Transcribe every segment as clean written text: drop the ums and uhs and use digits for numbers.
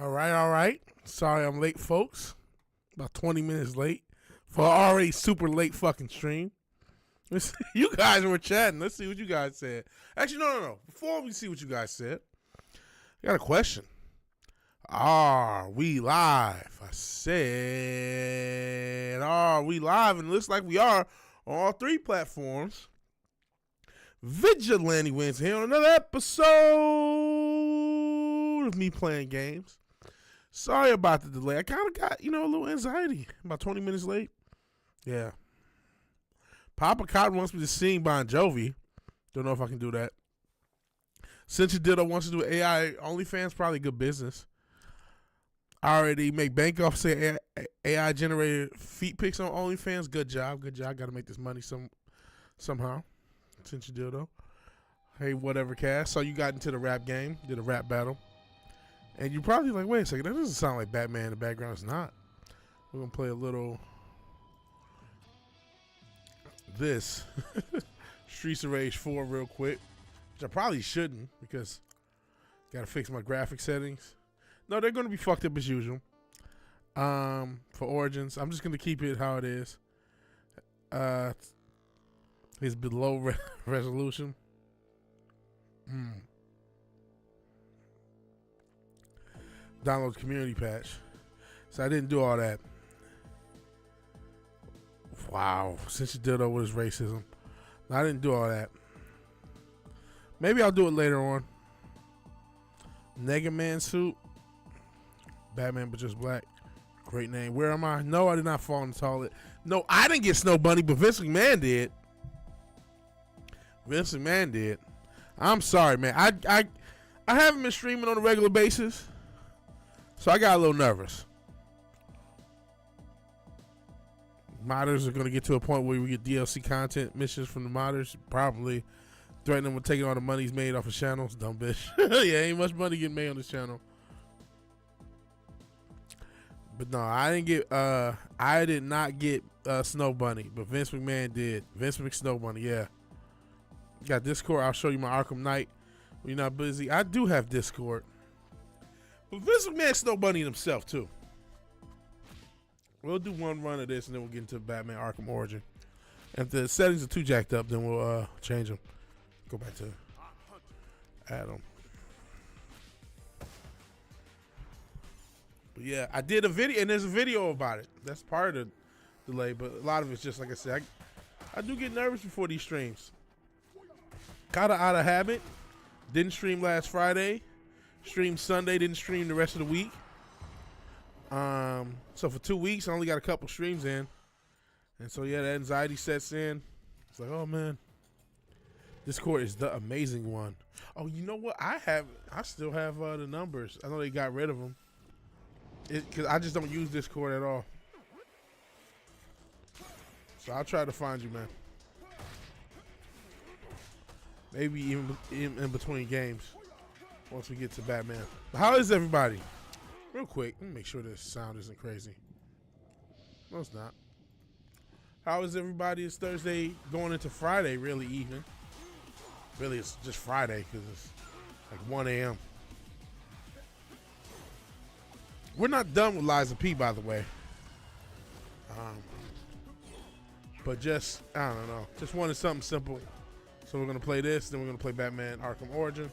All right. Sorry I'm late, folks. About 20 minutes late for an already super late fucking stream. You guys were chatting. Let's see what you guys said. Actually, no. Before we see what you guys said, I got a question. Are we live? I said, are we live? And it looks like we are on all three platforms. VigilanteWilliamson here on another episode of me playing games. Sorry about the delay. I kind of got, a little anxiety. About 20 minutes late. Yeah. Papa Cotton wants me to sing Bon Jovi. Don't know if I can do that. Cincy Ditto wants to do AI OnlyFans. Probably good business. I already make bank off say AI generated feet pics on OnlyFans. Good job. Got to make this money somehow. Cincy Ditto. Hey, whatever, Cass. So you got into the rap game. Did a rap battle. And you're probably like, wait a second. That doesn't sound like Batman in the background. It's not. We're going to play a little... this Streets of Rage 4 real quick, which I probably shouldn't because gotta fix my graphic settings. No, they're gonna be fucked up as usual. For Origins, I'm just gonna keep it how it is. It's below resolution. Download community patch. So I didn't do all that. Wow, since you did over his racism. I didn't do all that. Maybe I'll do it later on. Nega Man suit. Batman but just black. Great name. Where am I? No, I did not fall in the toilet. No, I didn't get Snow Bunny, but Vince McMahon did. I'm sorry, man. I haven't been streaming on a regular basis, so I got a little nervous. Modders are going to get to a point where we get DLC content missions from the modders. Probably threaten them with taking all the money's made off of channels. Dumb bitch. Yeah, ain't much money getting made on this channel. But no, I did not get Snow Bunny, but Vince McMahon did. Vince McSnow Bunny, yeah. Got Discord. I'll show you my Arkham Knight when you're not busy. I do have Discord. But Vince McMahon Snow Bunny himself too. We'll do one run of this and then we'll get into Batman Arkham Origin. And if the settings are too jacked up, then we'll change them. Go back to Adam. But yeah, I did a video, and there's a video about it. That's part of the delay, but a lot of it's just like I said. I do get nervous before these streams. Kinda out of habit. Didn't stream last Friday. Streamed Sunday, didn't stream the rest of the week. So for 2 weeks, I only got a couple streams in. And so, yeah, that anxiety sets in. It's like, oh, man. Discord is the amazing one. Oh, you know what? I still have the numbers. I know they got rid of them. Because I just don't use Discord at all. So I'll try to find you, man. Maybe even in between games. Once we get to Batman. But how is everybody? Real quick, let me make sure this sound isn't crazy. No, it's not. How is everybody? It's Thursday going into Friday, really evening. Really, it's just Friday because it's like 1 a.m. We're not done with Liza P, by the way. But just, I don't know. Just wanted something simple. So we're going to play this, then we're going to play Batman Arkham Origin.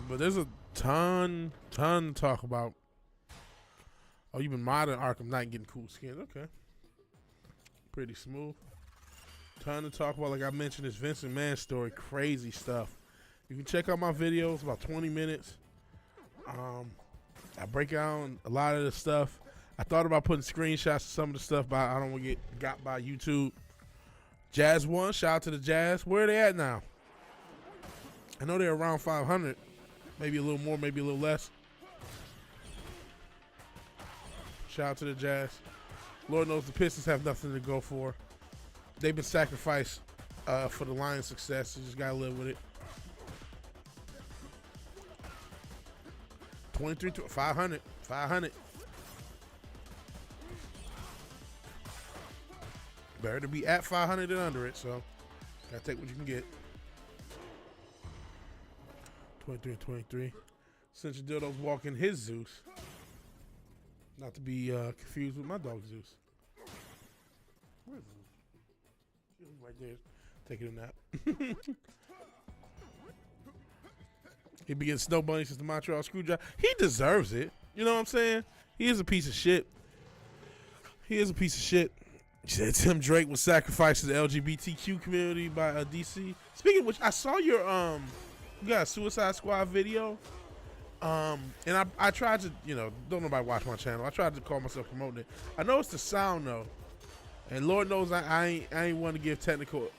But there's a ton to talk about. Oh, you've been modding Arkham Knight and getting cool skins. Okay. Pretty smooth. Ton to talk about. Like I mentioned, this Vince McMahon story. Crazy stuff. You can check out my videos, about 20 minutes. I break down a lot of the stuff. I thought about putting screenshots of some of the stuff, but I don't want to get got by YouTube. Jazz 1, shout out to the Jazz. Where are they at now? I know they're around 500. Maybe a little more, maybe a little less. Shout out to the Jazz. Lord knows the Pistons have nothing to go for. They've been sacrificed for the Lions' success. You just got to live with it. 23, 500. 500. Better to be at 500 than under it, so gotta take what you can get. 23. Since your dildo's walking his Zeus. Not to be confused with my dog Zeus. Where's Zeus? He's right there, taking a nap. He be getting snow bunny since the Montreal Screwdriver. He deserves it. You know what I'm saying? He is a piece of shit. He is a piece of shit. He said Tim Drake was sacrificed to the LGBTQ community by DC. Speaking of which, I saw your you got a Suicide Squad video. And I tried to, don't nobody watch my channel. I tried to call myself promoting it. I know it's the sound though, and Lord knows I ain't want to give technical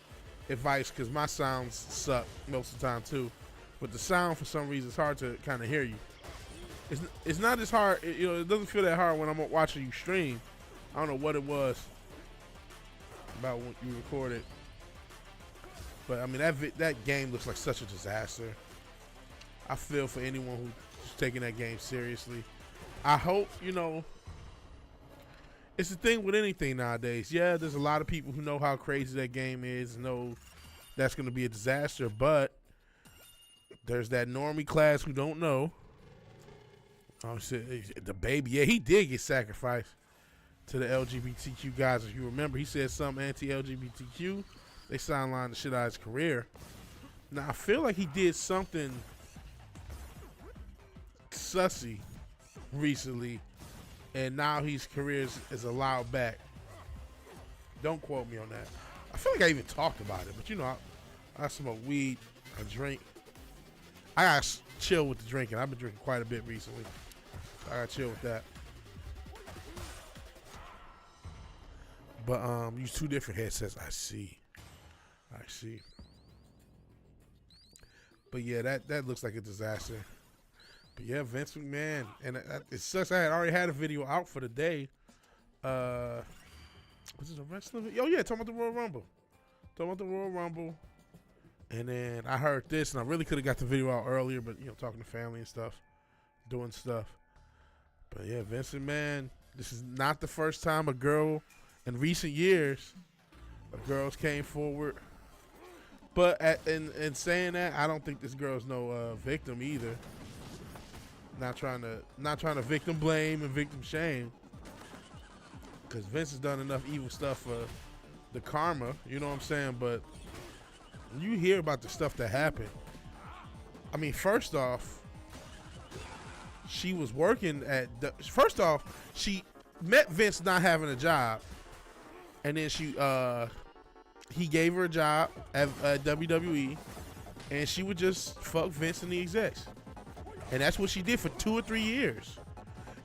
advice because my sounds suck most of the time too. But the sound for some reason it's hard to kind of hear you. It's not as hard. It doesn't feel that hard when I'm watching you stream. I don't know what it was about when you recorded, but I mean that game looks like such a disaster. I feel for anyone who's taking that game seriously. I hope, it's the thing with anything nowadays. Yeah, there's a lot of people who know how crazy that game is, know that's going to be a disaster, but there's that normie class who don't know. Oh, shit, the baby, yeah, he did get sacrificed to the LGBTQ guys. If you remember, he said something anti-LGBTQ. They sidelined the shit out of his career. Now, I feel like he did something sussy recently, and now his career is allowed back. Don't quote me on that. I feel like I even talked about it, but I smoke weed, I drink. I gotta chill with the drinking. I've been drinking quite a bit recently. I gotta chill with that. But use two different headsets. I see. But yeah, that looks like a disaster. But yeah, Vince McMahon, and it sucks. I had already had a video out for the day. Was it a wrestling video? Oh yeah, talking about the Royal Rumble. And then I heard this, and I really could have got the video out earlier, but talking to family and stuff, doing stuff. But yeah, Vince McMahon, this is not the first time a girl in recent years, girls came forward. But in saying that, I don't think this girl's no victim either. Not trying to victim blame and victim shame, because Vince has done enough evil stuff for the karma. You know what I'm saying? But when you hear about the stuff that happened, I mean, first off, she was working at. First off, she met Vince not having a job, and then he gave her a job at WWE, and she would just fuck Vince and the execs. And that's what she did for 2 or 3 years.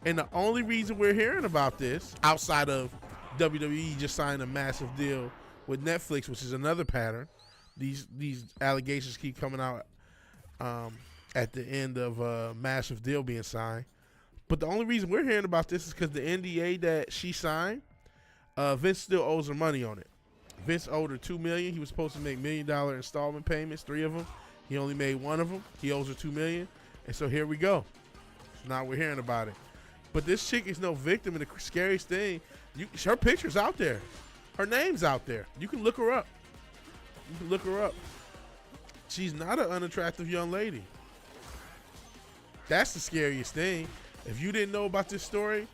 And the only reason we're hearing about this, outside of WWE just signing a massive deal with Netflix, which is another pattern, these allegations keep coming out at the end of a massive deal being signed. But the only reason we're hearing about this is because the NDA that she signed, Vince still owes her money on it. Vince owed her $2 million. He was supposed to make $1 million installment payments, 3 of them. He only made 1 of them. He owes her $2 million. And so here we go. Now we're hearing about it. But this chick is no victim, and the scariest thing, her picture's out there. Her name's out there. You can look her up. She's not an unattractive young lady. That's the scariest thing. If you didn't know about this story,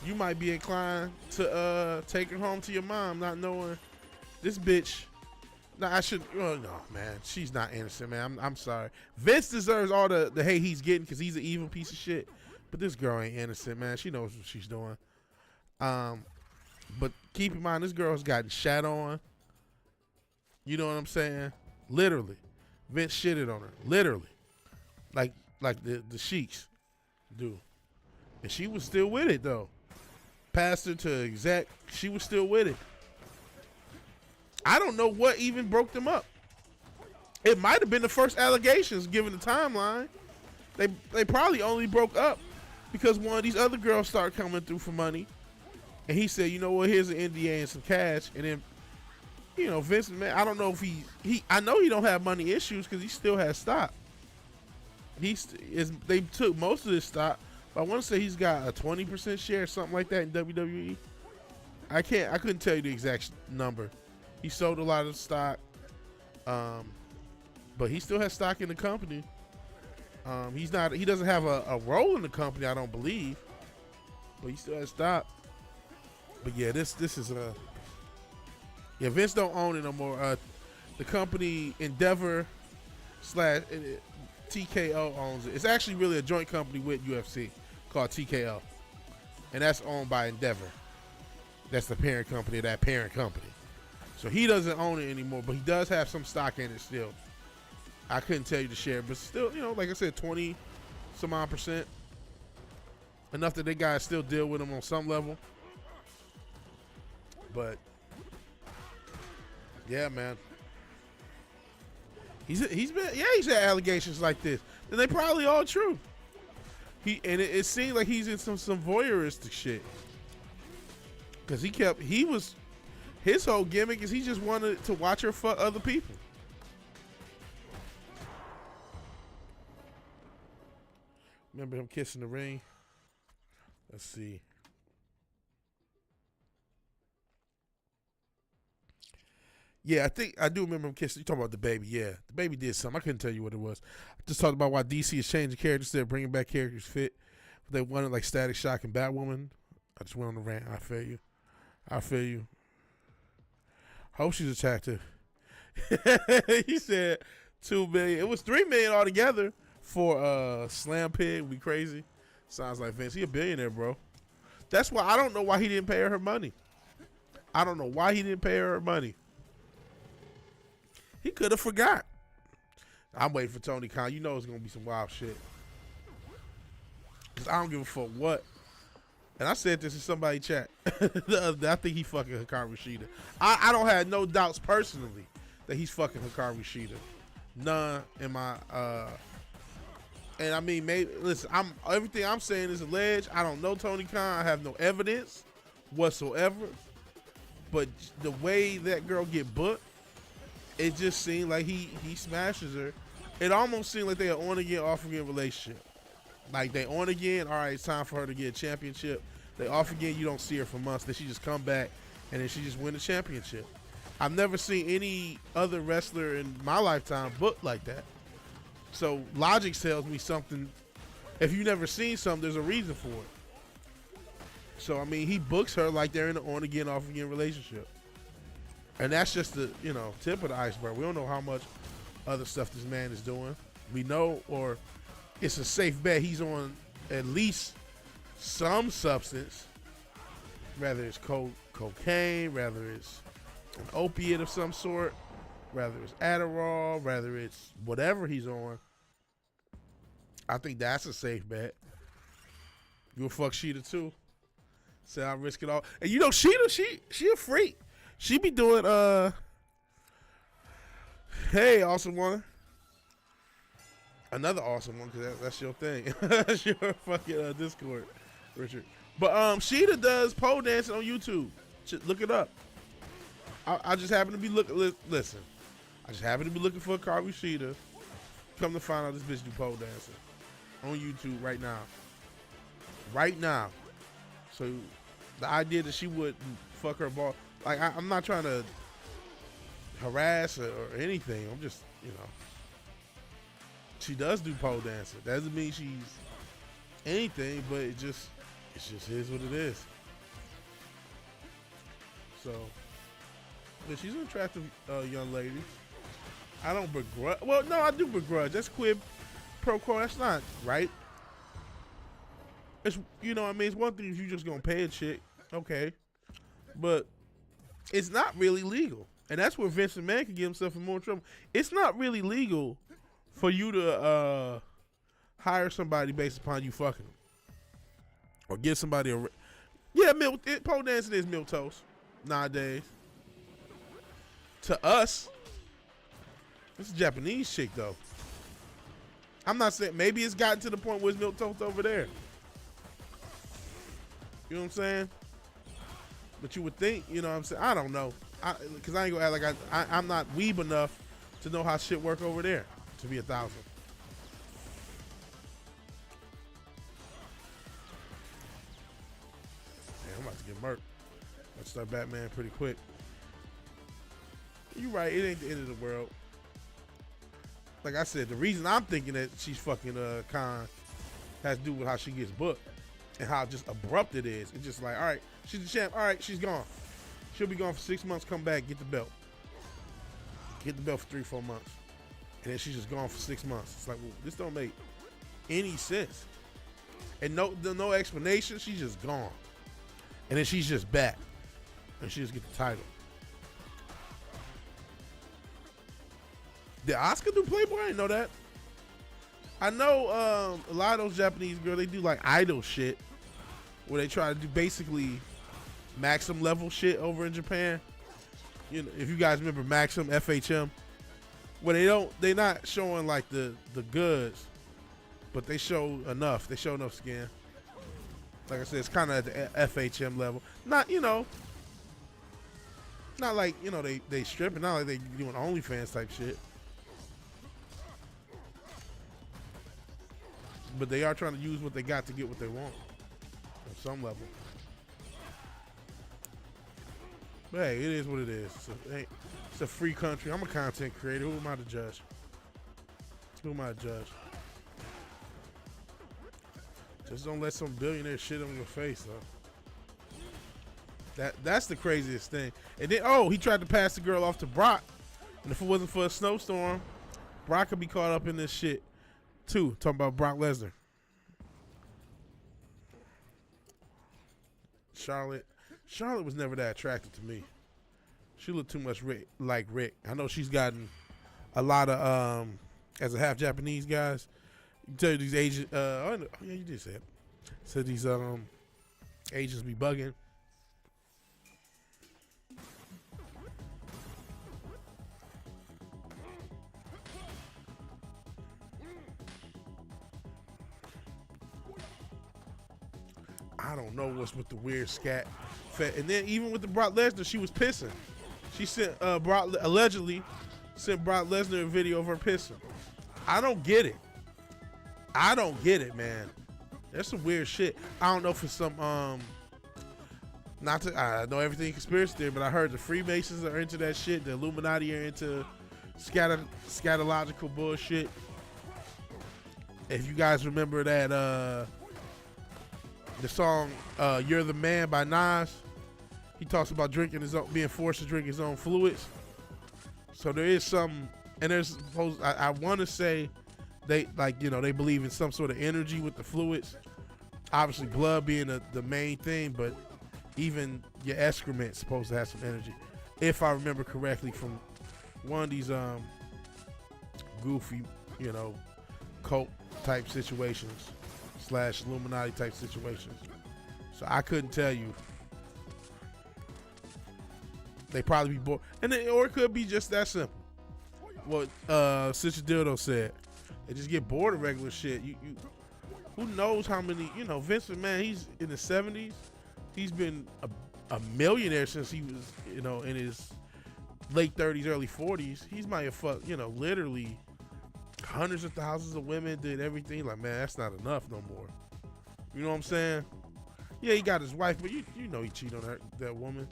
you might be inclined to take her home to your mom, not knowing this bitch. No, man. She's not innocent, man. I'm sorry. Vince deserves all the hate he's getting because he's an evil piece of shit. But this girl ain't innocent, man. She knows what she's doing. But keep in mind, this girl's gotten shat on. You know what I'm saying? Literally. Vince shitted on her. Literally. Like the sheiks do. And she was still with it, though. Pastor to exec, she was still with it. I don't know what even broke them up. It might have been the first allegations, given the timeline. They probably only broke up because one of these other girls started coming through for money, and he said, "You know what? Here's an NDA and some cash." And then, Vince, man, I don't know if I know he don't have money issues because he still has stock. They took most of his stock, but I want to say he's got a 20% share, something like that in WWE. I couldn't tell you the exact number. He sold a lot of stock, but he still has stock in the company. He's not. He doesn't have a role in the company, I don't believe, but he still has stock. But yeah, this is a. Yeah, Vince don't own it no more. The company Endeavor / TKO owns it. It's actually really a joint company with UFC called TKO, and that's owned by Endeavor. That's the parent company of that parent company. So he doesn't own it anymore, but he does have some stock in it still. I couldn't tell you the share, but still, like I said, 20 some odd %. Enough that they guys still deal with him on some level. But yeah, man. He's had allegations like this. And they probably all true. It seemed like he's in some voyeuristic shit. Cause his whole gimmick is he just wanted to watch her fuck other people. Remember him kissing the ring? Let's see. Yeah, I think I do remember him kissing. You talking about the baby? Yeah, the baby did something. I couldn't tell you what it was. I just talked about why DC is changing characters. They're bringing back characters fit. They wanted like Static Shock and Batwoman. I just went on the rant. I feel you. Hope she's attractive. He said $2 million. It was $3 million altogether for Slam Pig. We crazy. Sounds like Vince. He a billionaire, bro. That's why I don't know why he didn't pay her money. He could have forgot. I'm waiting for Tony Khan. You know it's going to be some wild shit. Because I don't give a fuck what. And I said this in somebody chat. I think he fucking Hikaru Shida. I don't have no doubts personally that he's fucking Hikaru Shida. None in my... and I mean, maybe... Listen, everything I'm saying is alleged. I don't know Tony Khan. I have no evidence whatsoever. But the way that girl get booked, it just seemed like he smashes her. It almost seemed like they are on again, off again relationship. Like they on again, all right, it's time for her to get a championship. They off again, you don't see her for months. Then she just come back and then she just win the championship. I've never seen any other wrestler in my lifetime booked like that. So logic tells me something. If you've never seen something, there's a reason for it. So I mean, he books her like they're in an on again, off again relationship. And that's just the, tip of the iceberg. We don't know how much other stuff this man is doing. We know, or it's a safe bet he's on at least some substance, whether it's cocaine, whether it's an opiate of some sort, whether it's Adderall, whether it's whatever he's on. I think that's a safe bet. You'll fuck Sheeta too. Say I'll risk it all. And Sheeta, she a freak. She be doing, hey, awesome one. Another awesome one, because that's your thing. That's your fucking Discord, Richard. But Sheeta does pole dancing on YouTube. Look it up. I just happen to be listen. I just happen to be looking for Hikaru Sheeta. Come to find out this bitch do pole dancing on YouTube right now. Right now. So the idea that she would fuck her ball. Like, I'm not trying to harass her or anything. I'm just, she does do pole dancing. Doesn't mean she's anything, but it just is what it is. So, but she's an attractive young lady. I don't begrudge. Well, no, I do begrudge. That's quid pro quo. That's not right. It's, it's one thing if you just gonna pay a chick, okay, but it's not really legal. And that's where Vince McMahon can get himself in more trouble. It's not really legal for you to hire somebody based upon you fucking them. Or give somebody a... Yeah, pole dancing is milquetoast nowadays. To us, it's a Japanese chick, though. I'm not saying... Maybe it's gotten to the point where it's milquetoast over there. You know what I'm saying? But you would think, what I'm saying? I don't know. Because I ain't gonna act like I'm not weeb enough to know how shit work over there to be 1,000. Man, I'm about to get murked. Let's start Batman pretty quick. You're right, it ain't the end of the world. like I said, the reason I'm thinking that she's fucking Khan has to do with how she gets booked and how just abrupt it is. It's just like, all right, she's the champ. All right, she's gone. She'll be gone for 6 months. Come back, get the belt. Get the belt for 3-4 months, and then she's just gone for 6 months. It's like, well, this don't make any sense. And no explanation. She's just gone, and then she's just back, and she just get the title. Did Asuka do Playboy? I didn't know that. I know a lot of those Japanese girls, they do like idol shit where they try to do basically Maxim level shit over in Japan. You know, if you guys remember Maxim, FHM, where they're not showing like the goods, but they show enough. They show enough skin. Like I said, it's kind of at the FHM level. Not, you know, not like, you know, they stripping, not like they doing OnlyFans type shit. But they are trying to use what they got to get what they want on some level. But hey, it is what it is. It's a free country. I'm a content creator. Who am I to judge? Who am I to judge? Just don't let some billionaire shit on your face, though. That's the craziest thing. And then, he tried to pass the girl off to Brock. And if it wasn't for a snowstorm, Brock could be caught up in this shit. Too, talking about Brock Lesnar. Charlotte was never that attractive to me. She looked too much like Rick. I know she's gotten a lot of as a half Japanese guys. You tell you these Asian yeah, you did say it. So these Asians be bugging. I don't know what's with the weird scat. And then even with the Brock Lesnar, she was pissing. She sent allegedly sent Brock Lesnar a video of her pissing. I don't get it. I don't get it, man. There's some weird shit. I don't know if it's some I know everything conspiracy theory, but I heard the Freemasons are into that shit. The Illuminati are into scatological bullshit. If you guys remember that the song "You're the Man" by Nas, he talks about being forced to drink his own fluids. So there is some, and there's I want to say they they believe in some sort of energy with the fluids. Obviously, blood being the main thing, but even your excrement's supposed to have some energy, if I remember correctly from one of these goofy, cult type situations. / Illuminati type situations. So I couldn't tell you. They probably be bored. Or it could be just that simple. What Sister Dildo said. They just get bored of regular shit. You who knows how many, Vince McMahon, he's in the 70s. He's been a millionaire since he was, in his late 30s, early 40s. He's might have fucked, literally hundreds of thousands of women, did everything. Like, man, that's not enough no more. You know what I'm saying? Yeah, he got his wife, but he cheated on that woman.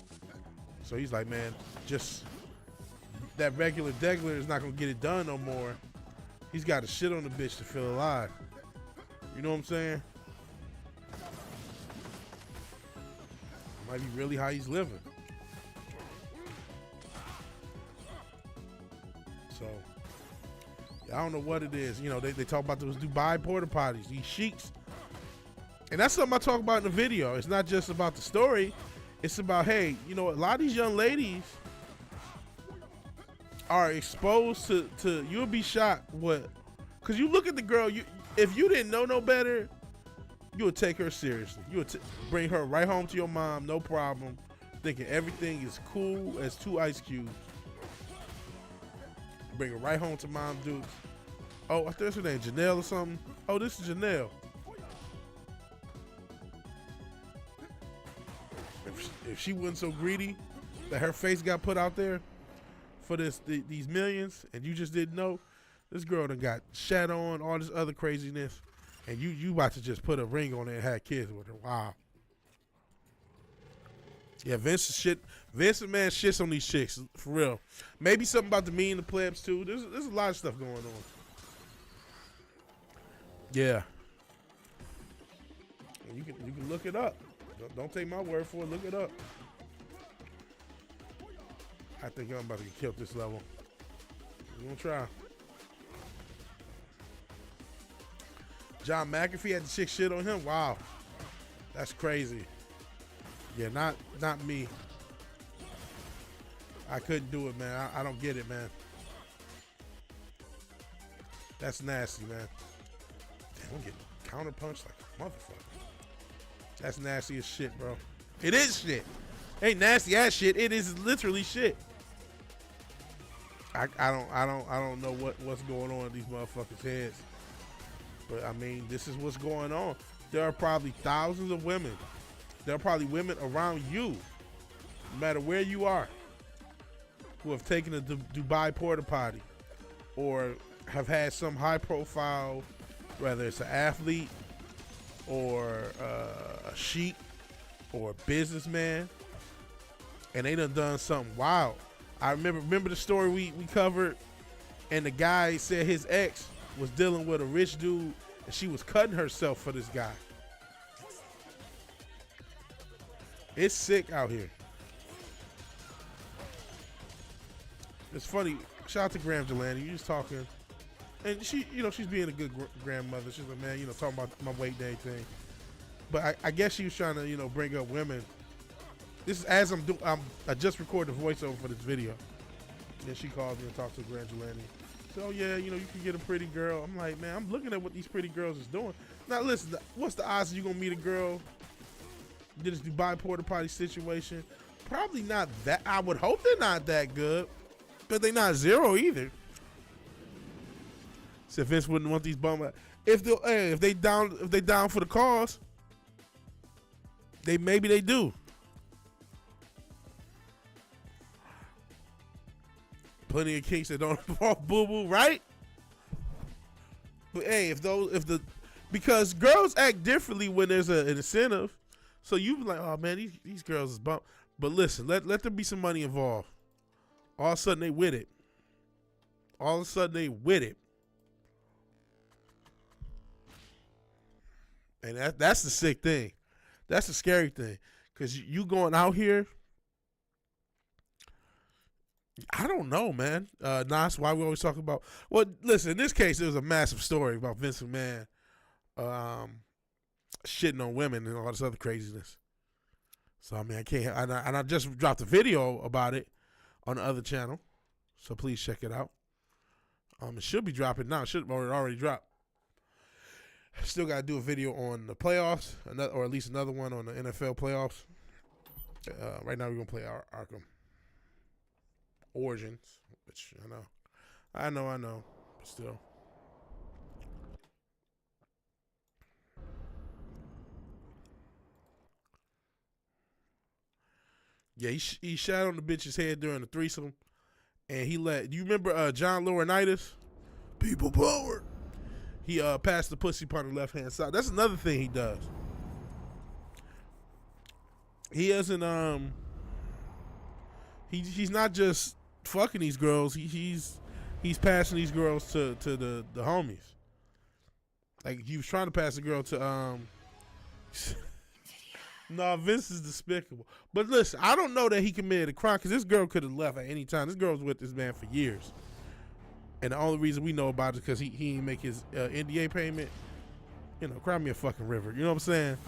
So he's like, man, just that regular degular is not gonna get it done no more. He's got to shit on the bitch to feel alive. You know what I'm saying? Might be really how he's living. So I don't know what it is. They talk about those Dubai porta potties, these sheiks. And that's something I talk about in the video. It's not just about the story. It's about, hey, a lot of these young ladies are exposed to you'll be shocked because you look at the girl, if you didn't know no better, you would take her seriously. You would bring her right home to your mom, no problem, thinking everything is cool as 2 ice cubes. Bring her right home to Mom Dukes. Oh, I think that's her name, Janelle or something. Oh, this is Janelle. If she wasn't so greedy that her face got put out there for these millions, and you just didn't know, this girl done got shat on, all this other craziness, and you about to just put a ring on it and have kids with her. Wow. Yeah, Vince McMahon shits on these chicks, for real. Maybe something about the me and the plebs too. There's a lot of stuff going on. Yeah. And you can look it up. Don't take my word for it. Look it up. I think I'm about to get killed this level. We're gonna try. John McAfee had the chick shit on him. Wow, that's crazy. Yeah, not me. I couldn't do it, man. I don't get it, man. That's nasty, man. Damn, I'm getting counterpunched like a motherfucker. That's nasty as shit, bro. It is shit. Ain't nasty ass shit. It is literally shit. I don't know what's going on in these motherfuckers' heads. But I mean, this is what's going on. There are probably thousands of women. There are probably women around you, no matter where you are, who have taken a Dubai porta potty or have had some high profile, whether it's an athlete or a sheik or a businessman, and they done something wild. I remember the story we covered, and the guy said his ex was dealing with a rich dude and she was cutting herself for this guy. It's sick out here. It's funny. Shout out to Graham Jelani. You was talking, and she, she's being a good grandmother. She's like, man, talking about my weight day thing. But I guess she was trying to, bring up women. This is as I just recorded the voiceover for this video. And she called me and talked to Graham Jelani. So yeah, you can get a pretty girl. I'm like, man, I'm looking at what these pretty girls is doing. Now listen, what's the odds you gonna meet a girl? Did this Dubai porta potty situation? Probably not that. I would hope they're not that good, but they're not zero either. So Vince wouldn't want these bum. If they down for the cause, maybe they do. Plenty of kinks that don't involve boo boo, right? But hey, because girls act differently when there's an incentive. So you be like, oh man, these girls is bump. But listen, let there be some money involved. All of a sudden they with it. And that's the sick thing. That's the scary thing. Because you going out here, I don't know, man. Nas, why we always talk about. Well, listen, in this case, it was a massive story about Vince McMahon shitting on women and all this other craziness. So, I mean, I can't. And I just dropped a video about it on the other channel. So, please check it out. It should be dropping now. It should have already dropped. Still got to do a video on the playoffs, or at least another one on the NFL playoffs. Right now, we're going to play Arkham Origins, which I know, but still. Yeah, he shot on the bitch's head during the threesome, and he let. You remember John Laurinaitis? People power. He passed the pussy part on the left hand side. That's another thing he does. He isn't he's not just fucking these girls. He's passing these girls to the homies. Like he was trying to pass a girl to No, Vince is despicable. But listen, I don't know that he committed a crime because this girl could have left at any time. This girl was with this man for years. And the only reason we know about it is because he didn't make his NDA payment. Cry me a fucking river. You know what I'm saying?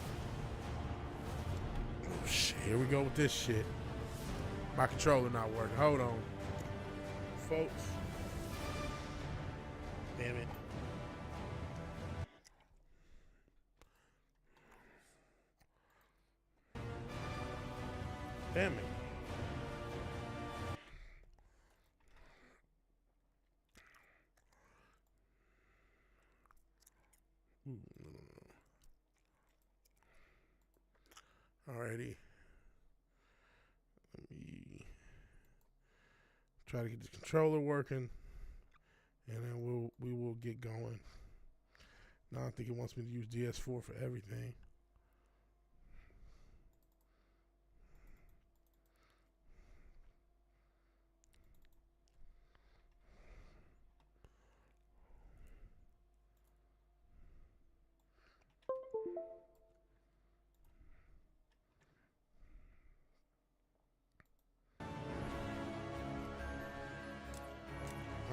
Oh, shit, here we go with this shit. My controller not working. Hold on. Folks. Damn it. Damn it. Alrighty. Let me try to get the controller working, and then we will get going. Now I think it wants me to use DS4 for everything.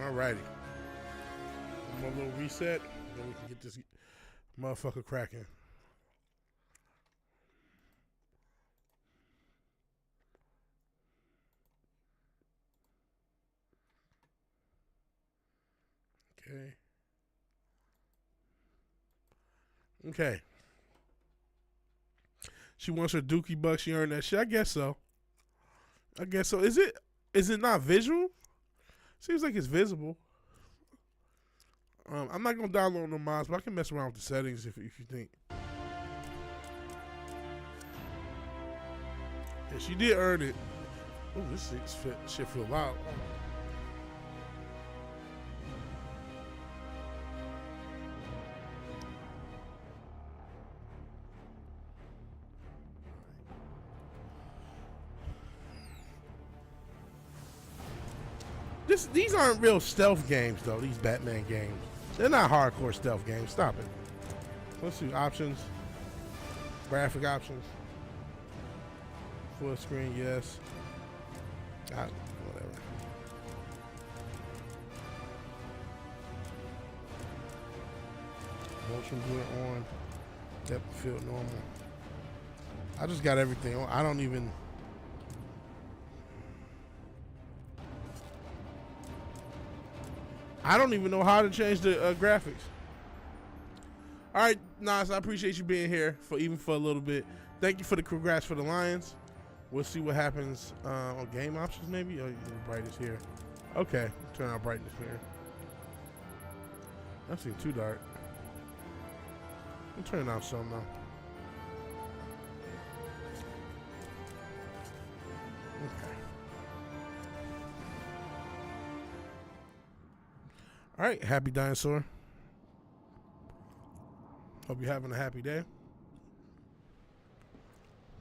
Alrighty. One more little reset, then we can get this motherfucker cracking. Okay. She wants her dookie buck. She earned that shit. I guess so. Is it not visual? Seems like it's visible. I'm not gonna download no mods, but I can mess around with the settings if you think. Yeah, she did earn it. Oh, this shit feel loud. These aren't real stealth games, though. These Batman games. They're not hardcore stealth games. Stop it. Let's see. Options. Graphic options. Full screen, yes. Whatever. Motion blur on. Depth of field normal. I just got everything on. I don't even know how to change the graphics. All right, Nas, I appreciate you being here for a little bit. Thank you for the congrats for the Lions. We'll see what happens on game options, maybe. Oh, the brightness here. Okay, turn on brightness here. That seems too dark. I'm turning out some now. Okay. All right, happy dinosaur. Hope you're having a happy day.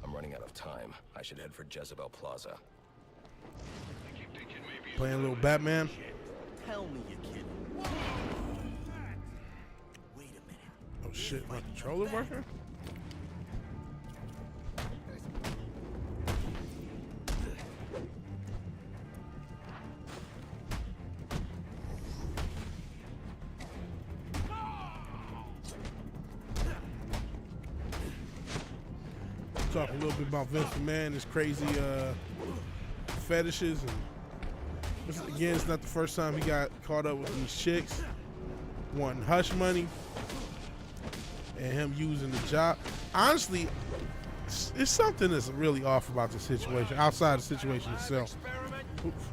I'm running out of time. I should head for Jezebel Plaza. Playing a little Batman. Tell me you kidding. Wait a minute. Oh shit, my controller working? Talk a little bit about Vince McMahon, his crazy fetishes, and again, it's not the first time he got caught up with these chicks wanting hush money and him using the job. Honestly, it's something that's really off about the situation, outside the situation itself. Oops.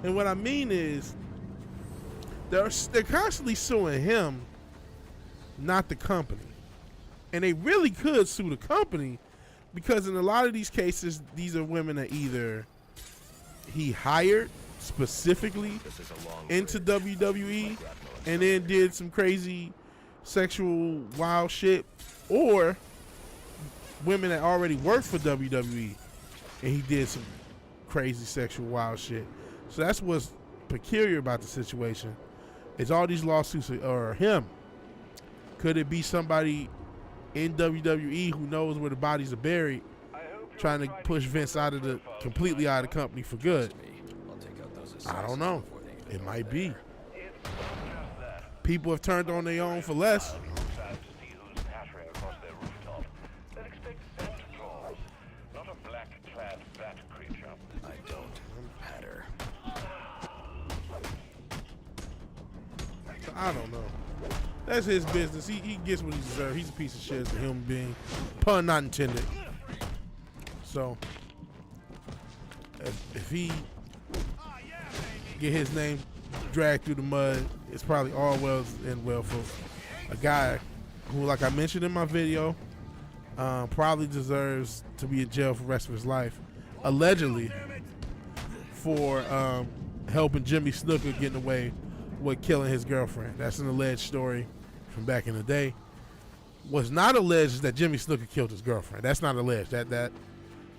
And what I mean is, they're constantly suing him, not the company. And they really could sue the company, because in a lot of these cases, these are women that either he hired specifically into WWE and then did some crazy sexual wild shit, or women that already worked for WWE and he did some crazy sexual wild shit. So that's what's peculiar about the situation, is all these lawsuits are him. Could it be somebody in WWE who knows where the bodies are buried, trying to push Vince completely out of the company for good? I don't know. It might be. People have turned on their own for less. I don't matter. I don't know. That's his business. He gets what he deserves. He's a piece of shit as a human being. Pun not intended. So, if he get his name dragged through the mud, it's probably all well and well for a guy who, like I mentioned in my video, probably deserves to be in jail for the rest of his life, allegedly, for helping Jimmy Snuka getting away with killing his girlfriend. That's an alleged story from back in the day. What's not alleged is that Jimmy Snuka killed his girlfriend. That's not alleged. That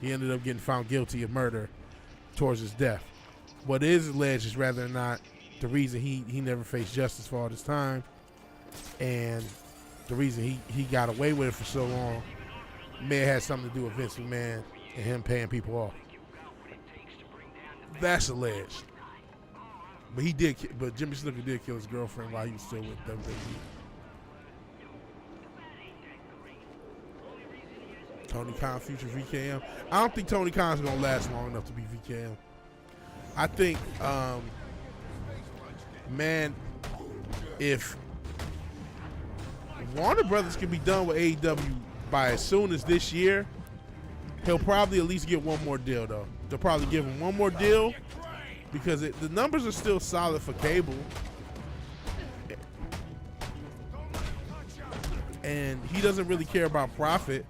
he ended up getting found guilty of murder towards his death. What is alleged is rather or not the reason he never faced justice for all this time, and the reason he got away with it for so long may have had something to do with Vince McMahon and him paying people off. That's alleged. But he did. But Jimmy Snuka did kill his girlfriend while he was still with WWE. Tony Khan, future VKM. I don't think Tony Khan's gonna last long enough to be VKM. I think, man, if Warner Brothers can be done with AEW by as soon as this year, he'll probably at least get one more deal, though. They'll probably give him one more deal because the numbers are still solid for cable. And he doesn't really care about profit.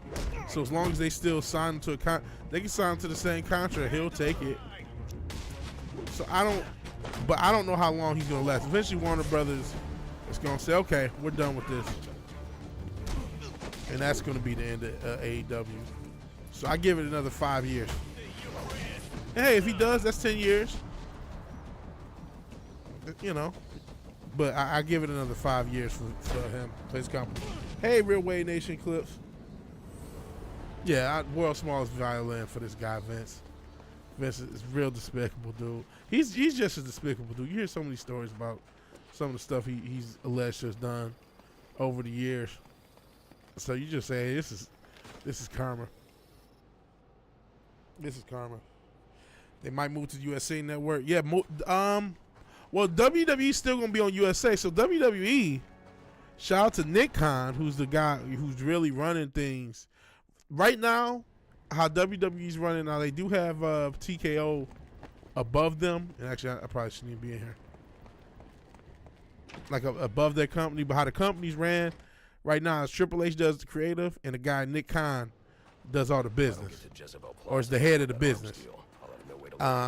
So as long as they still sign him to they can sign him to the same contract, he'll take it. So I don't know how long he's gonna last. Eventually Warner Brothers is gonna say, okay, we're done with this. And that's gonna be the end of AEW. So I give it another 5 years. And hey, if he does, that's 10 years. You know. But I give it another 5 years for him, for his company. Hey, Real Wade Nation Clips. Yeah, world's smallest violin for this guy, Vince. Vince is a real despicable dude. He's just a despicable dude. You hear so many stories about some of the stuff he's alleged to have done over the years. So you just say, hey, this is karma. This is karma. They might move to the USA Network. Yeah, well, WWE's still gonna be on USA. So WWE, shout out to Nick Khan, who's the guy who's really running things. Right now, how WWE's running now, they do have TKO above them. And actually, I probably shouldn't even be in here. Like above their company, but how the company's ran right now is Triple H does the creative, and the guy Nick Khan does all the business, or is the head of the business.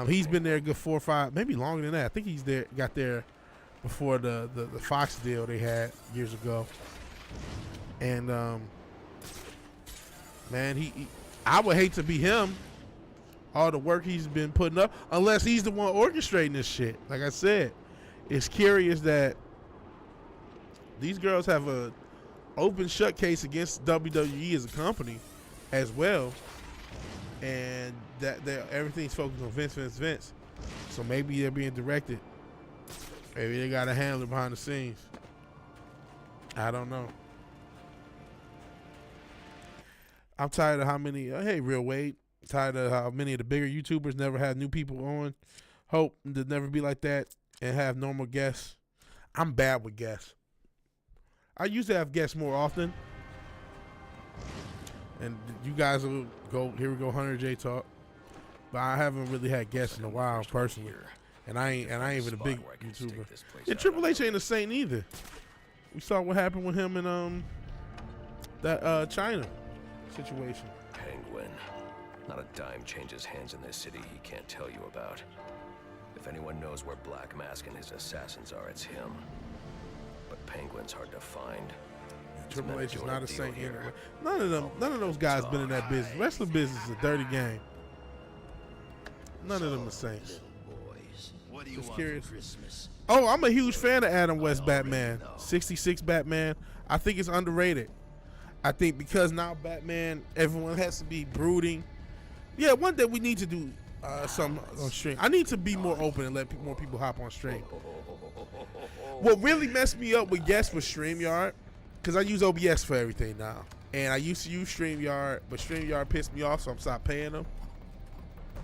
He's been there a good 4 or 5, maybe longer than that. I think he's got there before the Fox deal they had years ago. And man, I would hate to be him. All the work he's been putting up, unless he's the one orchestrating this shit. Like I said, it's curious that these girls have a open shut case against WWE as a company as well, and that everything's focused on Vince. So maybe they're being directed. Maybe they got a handler behind the scenes. I don't know. I'm tired of how many, hey, Real Wade, tired of how many of the bigger YouTubers never had new people on. Hope to never be like that and have normal guests. I'm bad with guests. I used to have guests more often. And you guys will go, here we go, Hunter J talk. But I haven't really had guests in a while personally. And I ain't even a big YouTuber. And Triple H ain't a saint either. We saw what happened with him in that China situation. Penguin. Not a dime changes hands in this city he can't tell you about. If anyone knows where Black Mask and his assassins are, it's him. But Penguin's hard to find. Triple H is not a saint here. None of those guys been in that business. Wrestling business is a dirty game. None of them are saints. Just curious. Oh, I'm a huge fan of Adam West Batman. 66 Batman. I think it's underrated. I think because now Batman, everyone has to be brooding. Yeah, one day we need to do some on stream. I need to be more open and let more people hop on stream. What really messed me up with guests was StreamYard, because I use OBS for everything now. And I used to use StreamYard, but StreamYard pissed me off, so I'm stopped paying them.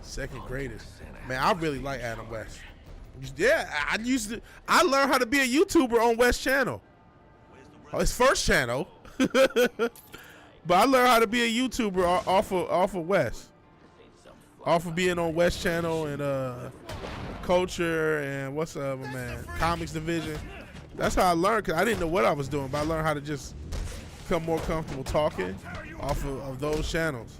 Second greatest. Man, I really like Adam West. Yeah, I learned how to be a YouTuber on West Channel. His first channel. But I learned how to be a YouTuber off of West. Off of being on West Channel and Culture and what's the other man? Comics Division. That's how I learned, because I didn't know what I was doing, but I learned how to just become more comfortable talking off of those channels.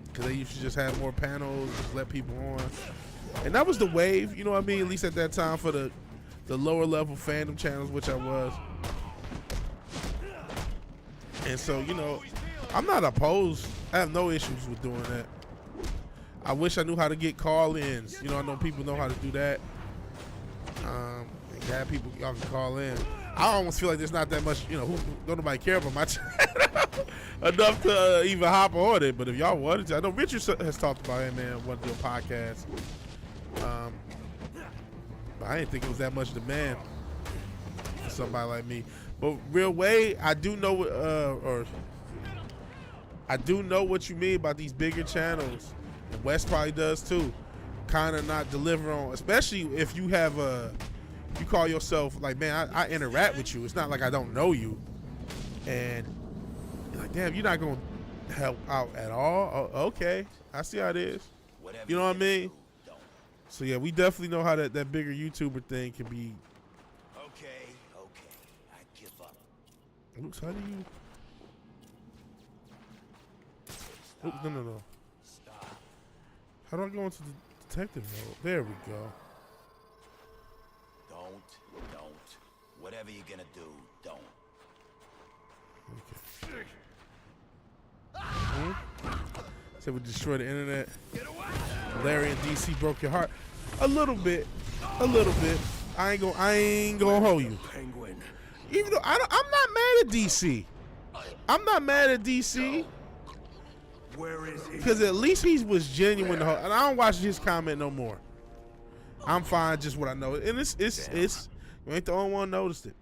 Because they used to just have more panels, just let people on. And that was the wave, you know what I mean? At least at that time for the lower level fandom channels, which I was. And so, you know, I'm not opposed. I have no issues with doing that. I wish I knew how to get call-ins. You know, I know people know how to do that. And have people y'all can call in. I almost feel like there's not that much, you know, don't nobody care about my channel enough to even hop on it. But if y'all wanted to, I know Richard has talked about it, man, want to do a podcast. But I didn't think it was that much demand for somebody like me. But real way, I do know I do know what you mean about these bigger channels, and Wes probably does too. Kind of not deliver on, especially if you have you call yourself like, man, I interact with you. It's not like I don't know you, and you're like, damn, you're not gonna help out at all. Oh, okay, I see how it is. You know what I mean? So yeah, we definitely know how that bigger YouTuber thing can be. Okay, I give up. Oops, how do you? Oops, no. Stop. How do I go into the detective mode? There we go. Don't. Whatever you're gonna do, don't. Okay. So we destroy the internet. Larry and DC broke your heart. A little bit. I ain't gonna hold you. Penguin. Even though I'm not mad at DC. I'm not mad at DC. Where is he? Because at least he was genuine the whole, and I don't watch his comment no more. I'm fine just what I know. And it's you ain't the only one noticed it.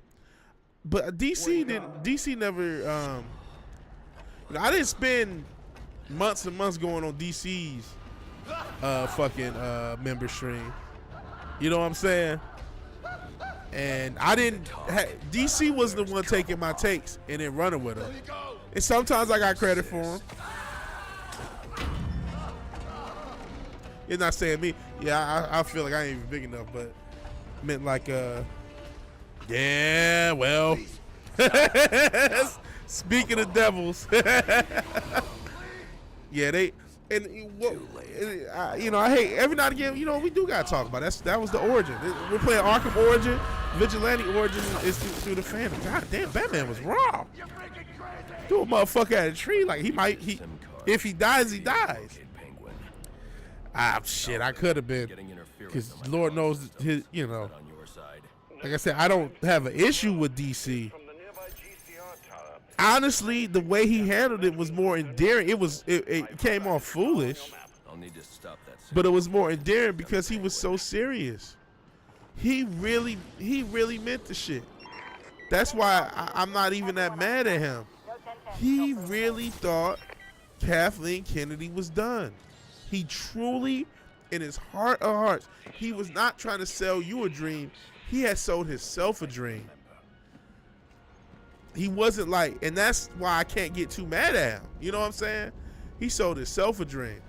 But DC never I didn't spend months and months going on DC's fucking member stream. You know what I'm saying? And I didn't DC was the one taking my takes and then running with them. And sometimes I got credit for him. You're not saying me. Yeah, I feel like I ain't even big enough, but meant like yeah, well. Speaking of devils. Yeah, they and I hate every now and again, we do gotta talk about it. That was the origin. We're playing Arkham origin, Vigilante origin is through the fandom. God damn, Batman was raw. Threw a motherfucker at a tree like if he dies, he dies. Ah, shit, I could have been, because Lord knows his, like I said, I don't have an issue with DC. Honestly, the way he handled it was more endearing. It came off foolish, but it was more endearing because he was so serious. He really meant the shit. That's why I'm not even that mad at him. He really thought Kathleen Kennedy was done. He truly, in his heart of hearts, he was not trying to sell you a dream. He had sold himself a dream. He wasn't like, and that's why I can't get too mad at him. You know what I'm saying? He sold himself a dream.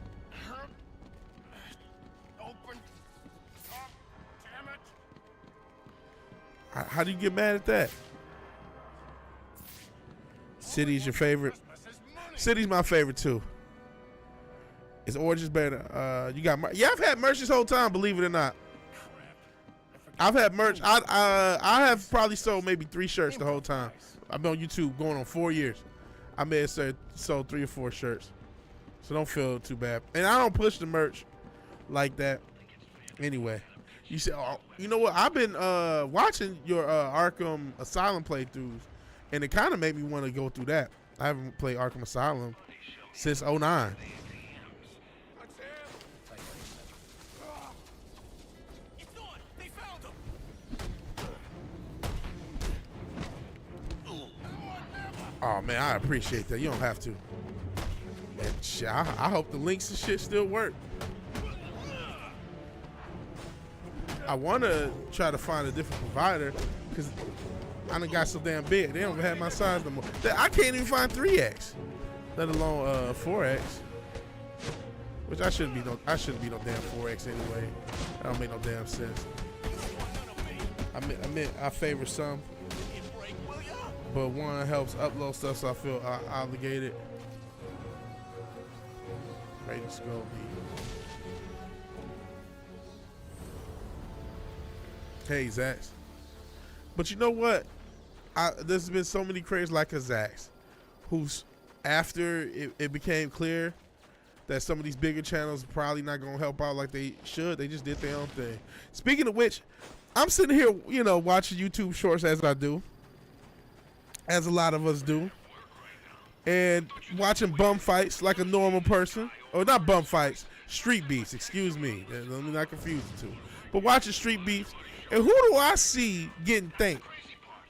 How do you get mad at that? City's your favorite? City's my favorite too. Is Origins better? You got yeah, I've had merch this whole time, believe it or not. I've had merch. I have probably sold maybe 3 shirts the whole time. I've been on YouTube going on 4 years. I may have sold 3 or 4 shirts. So don't feel too bad. And I don't push the merch like that. Anyway, you said, you know what? I've been watching your Arkham Asylum playthroughs, and it kind of made me want to go through that. I haven't played Arkham Asylum since 2009. Oh man, I appreciate that. You don't have to. And shit, I hope the links and shit still work. I want to try to find a different provider because I done got so damn big. They don't have my size no more. I can't even find 3X, let alone 4X. Which I shouldn't be no damn 4X anyway. That don't make no damn sense. I favor some. But one helps upload stuff, so I feel obligated. Ready to go. Hey, Zax. But you know what? There's been so many creators like a Zax, who's after it became clear that some of these bigger channels are probably not gonna help out like they should. They just did their own thing. Speaking of which, I'm sitting here, watching YouTube shorts as I do. As a lot of us do, and watching bum fights like a normal person, or not bum fights, street beefs, excuse me, let me not confuse the two, but watching street beefs, And who do I see getting thanked?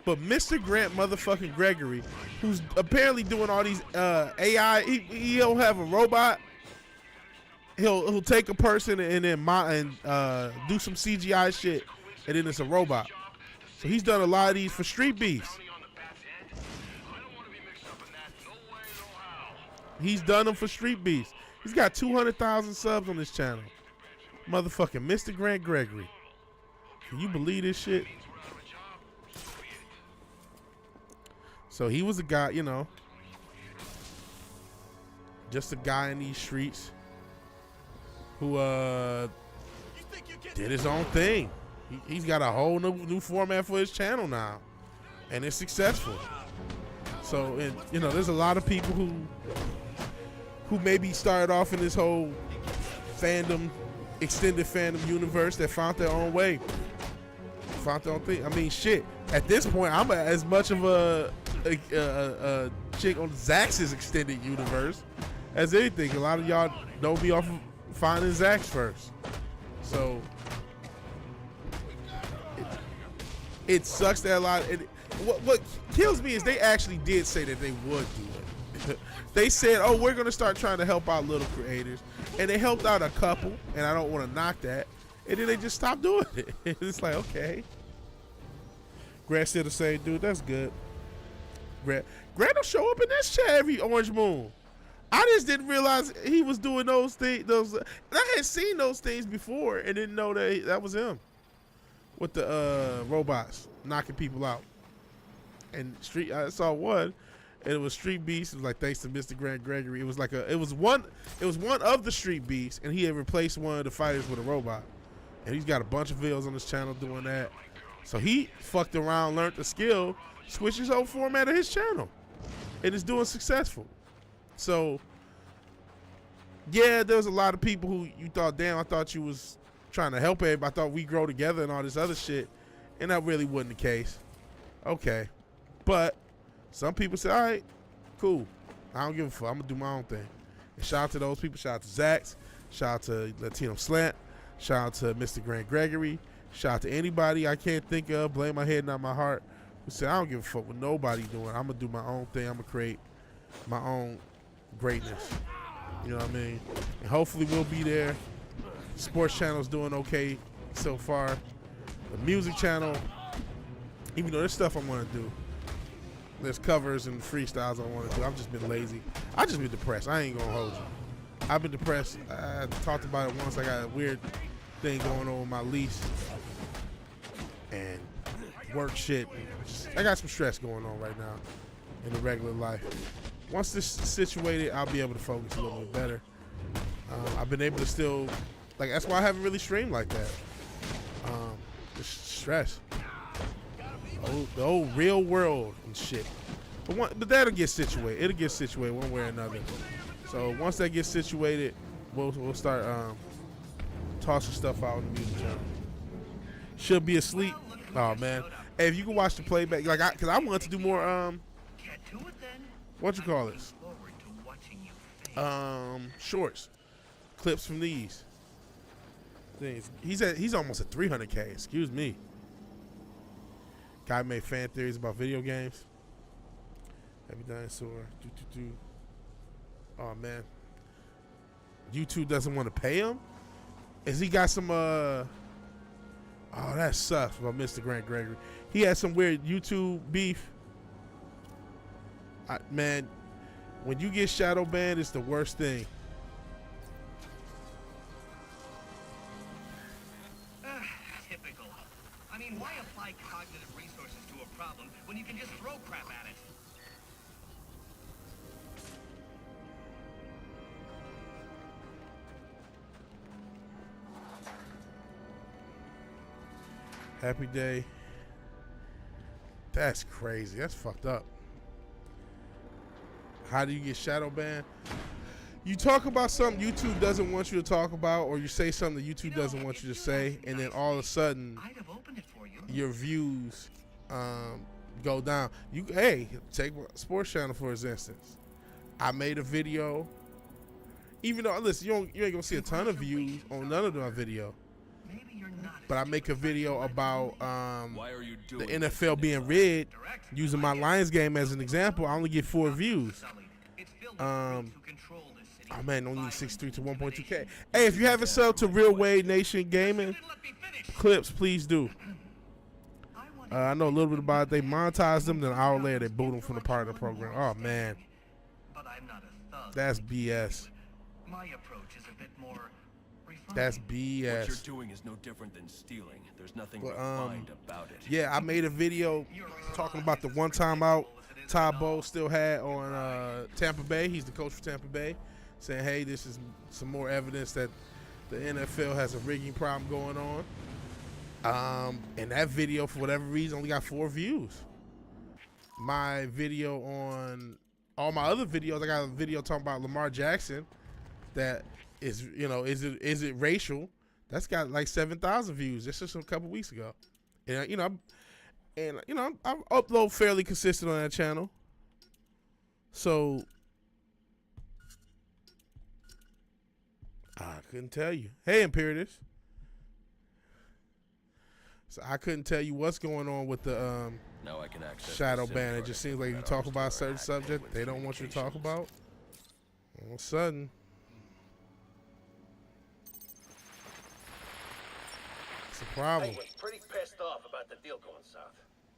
But Mr. Grant motherfucking Gregory, who's apparently doing all these AI. He'll have a robot. He'll take a person and then do some CGI shit, and then it's a robot. So he's done a lot of these for Street Beefs. He's done them for Street Beefs. He's got 200,000 subs on this channel. Motherfucking Mr. Grant Gregory. Can you believe this shit? So he was a guy, you know, just a guy in these streets who did his own thing. He's got a whole new format for his channel now, and it's successful. So, and you know, there's a lot of people who maybe started off in this whole fandom, extended fandom universe that found their own way, found their own thing. I mean, shit. At this point, I'm as much of a chick on Zax's extended universe as anything. A lot of y'all know me off of finding Zax first. So it sucks that a lot. What kills me is they actually did say that they would do it. They said, "Oh, we're gonna start trying to help out little creators," and they helped out a couple. And I don't want to knock that. And then they just stopped doing it. It's like, okay. Grant still the same dude. That's good. Grant will show up in this chat every Orange Moon. I just didn't realize he was doing those things. And I had seen those things before and didn't know that was him with the robots knocking people out. And I saw one, and it was Street Beast. It was like, thanks to Mr. Grant Gregory. It was like it was one of the Street Beasts, and he had replaced one of the fighters with a robot. And he's got a bunch of videos on his channel doing that. So he fucked around, learned the skill, switched his whole format of his channel, and is doing successful. So, yeah, there was a lot of people who you thought, damn, I thought you was trying to help everybody. I thought we grow together and all this other shit, and that really wasn't the case. Okay, but some people say, all right, cool. I don't give a fuck. I'm gonna do my own thing. And shout out to those people. Shout out to Zax. Shout out to Latino Slant. Shout out to Mr. Grant Gregory. Shout out to anybody I can't think of, blame my head, not my heart, who said, I don't give a fuck what nobody doing. I'm going to do my own thing. I'm going to create my own greatness. You know what I mean? And hopefully we'll be there. Sports channel's doing okay so far. The music channel, even though there's stuff I want to do. There's covers and freestyles I want to do. I've just been lazy. I've just been depressed. I ain't going to hold you. I've been depressed. I talked about it once. I got a weird thing going on with my lease and work shit. I got some stress going on right now in the regular life. Once this is situated, I'll be able to focus a little bit better. I've been able to still, like, that's why I haven't really streamed like that. Just stress. The old real world and shit. But that'll get situated. It'll get situated one way or another. So once that gets situated, we'll start tossing stuff out in the music channel. Should be asleep. Oh man. Hey, if you can watch the playback, like, cause I want to do more what you call this? Shorts. Clips from these things. He's almost at 300K, excuse me. Guy made fan theories about video games. Heavy dinosaur. Oh man. YouTube doesn't want to pay him? Is he got some oh, that sucks about Mr. Grant Gregory. He had some weird YouTube beef. Man, when you get shadow banned, it's the worst thing. Typical. I mean, why apply cognitive resources to a problem when you can just throw crap at it? Happy day. That's crazy. That's fucked up. How do you get shadow banned? You talk about something YouTube doesn't want you to talk about, or you say something that YouTube doesn't want you to say, and then all of a sudden your views go down. Hey, take Sports Channel for instance. I made a video. Even though, listen, you ain't gonna see a ton of views on none of my video. Maybe you're not as but I make a video about Why are you the doing NFL being rigged, using my Lions game as an example. I only get 4 views. It's filled with freaks who control this city. Oh man, only 63 to 1.2K. Hey, if you haven't subbed to Real Wade Nation Gaming Let me finish. clips, please do. I want I know a little bit about it. They monetized them, then an hour later they boot them from the part of the program. Oh man, but I'm not a thug. that's BS. My approach is a bit more refined. That's What you're BS. doing is no different than stealing. There's nothing But, refined about it. Yeah, I made a video talking about the one time out Todd Bowles still had on Tampa Bay. He's the coach for Tampa Bay, saying, hey, this is some more evidence that the NFL has a rigging problem going on. And that video, for whatever reason, only got 4 views. My video on all my other videos, I got a video talking about Lamar Jackson that is, you know, is it racial? That's got like 7,000 views. That's just a couple weeks ago. And you know, I upload fairly consistent on that channel. So I couldn't tell you. Hey, Imperatus. So I couldn't tell you what's going on with the Now I can access shadow the ban. It SIM just card seems like from you that talk arms about a store certain hacked subject with they don't want you to talk communications. about. All of a sudden, it's a problem. Penguin's pretty pissed off about the deal going south.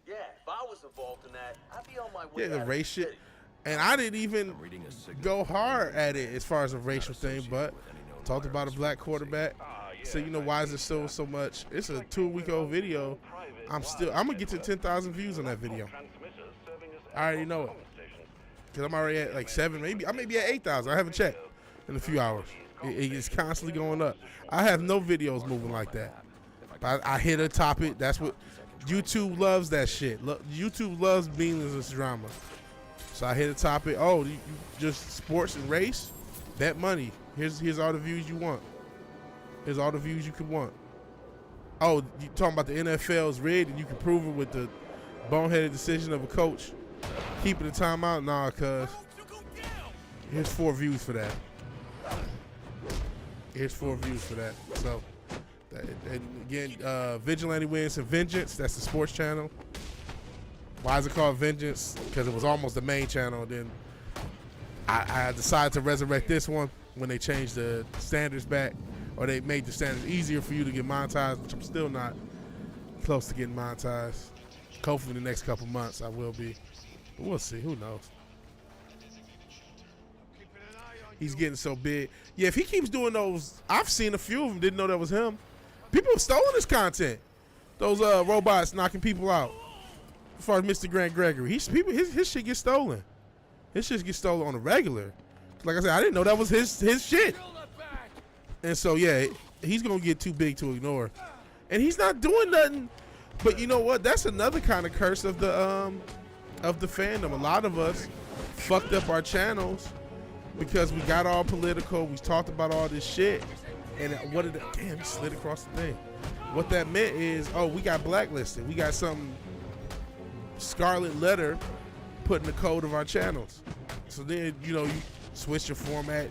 Yeah, if I was involved in that, I'd be on my way Yeah, the out of race the shit. city. And I didn't even I'm reading a signal go from hard the at it as far as a racial thing, associated but with any known talked about a wireless black frequency. quarterback. So you know why is it so much? It's a 2-week-old video. I'm gonna get to 10,000 views on that video. I already know it. Cause I'm already at like 7, maybe I may be at 8,000. I haven't checked in a few hours. It is constantly going up. I have no videos moving like that. But I hit a topic. That's what YouTube loves. That shit. YouTube loves meaningless drama. So I hit a topic. Oh, you just sports and race? Bet money. Here's all the views you want. Here's all the views you could want. Oh, you talking about the NFL's rigged and you can prove it with the boneheaded decision of a coach keeping the timeout? Nah, cuz. Here's 4 views for that. Here's 4 views for that. So, and again, VigilanteWilliamson Vengeance. That's the sports channel. Why is it called Vengeance? Because it was almost the main channel. Then I decided to resurrect this one when they changed the standards back, or they made the standards easier for you to get monetized, which I'm still not close to getting monetized. Hopefully in the next couple months I will be. But we'll see. Who knows? He's getting so big. Yeah, if he keeps doing those, I've seen a few of them, didn't know that was him. People have stolen his content. Those robots knocking people out. As far as Mr. Grant Gregory, his shit gets stolen. His shit gets stolen on the regular. Like I said, I didn't know that was his shit. And so yeah, he's gonna get too big to ignore. And he's not doing nothing. But you know what? That's another kind of curse of the fandom. A lot of us fucked up our channels because we got all political. We talked about all this shit. And damn, he slid across the thing. What that meant is, oh, we got blacklisted. We got some scarlet letter put in the code of our channels. So then, you know, you switch your format,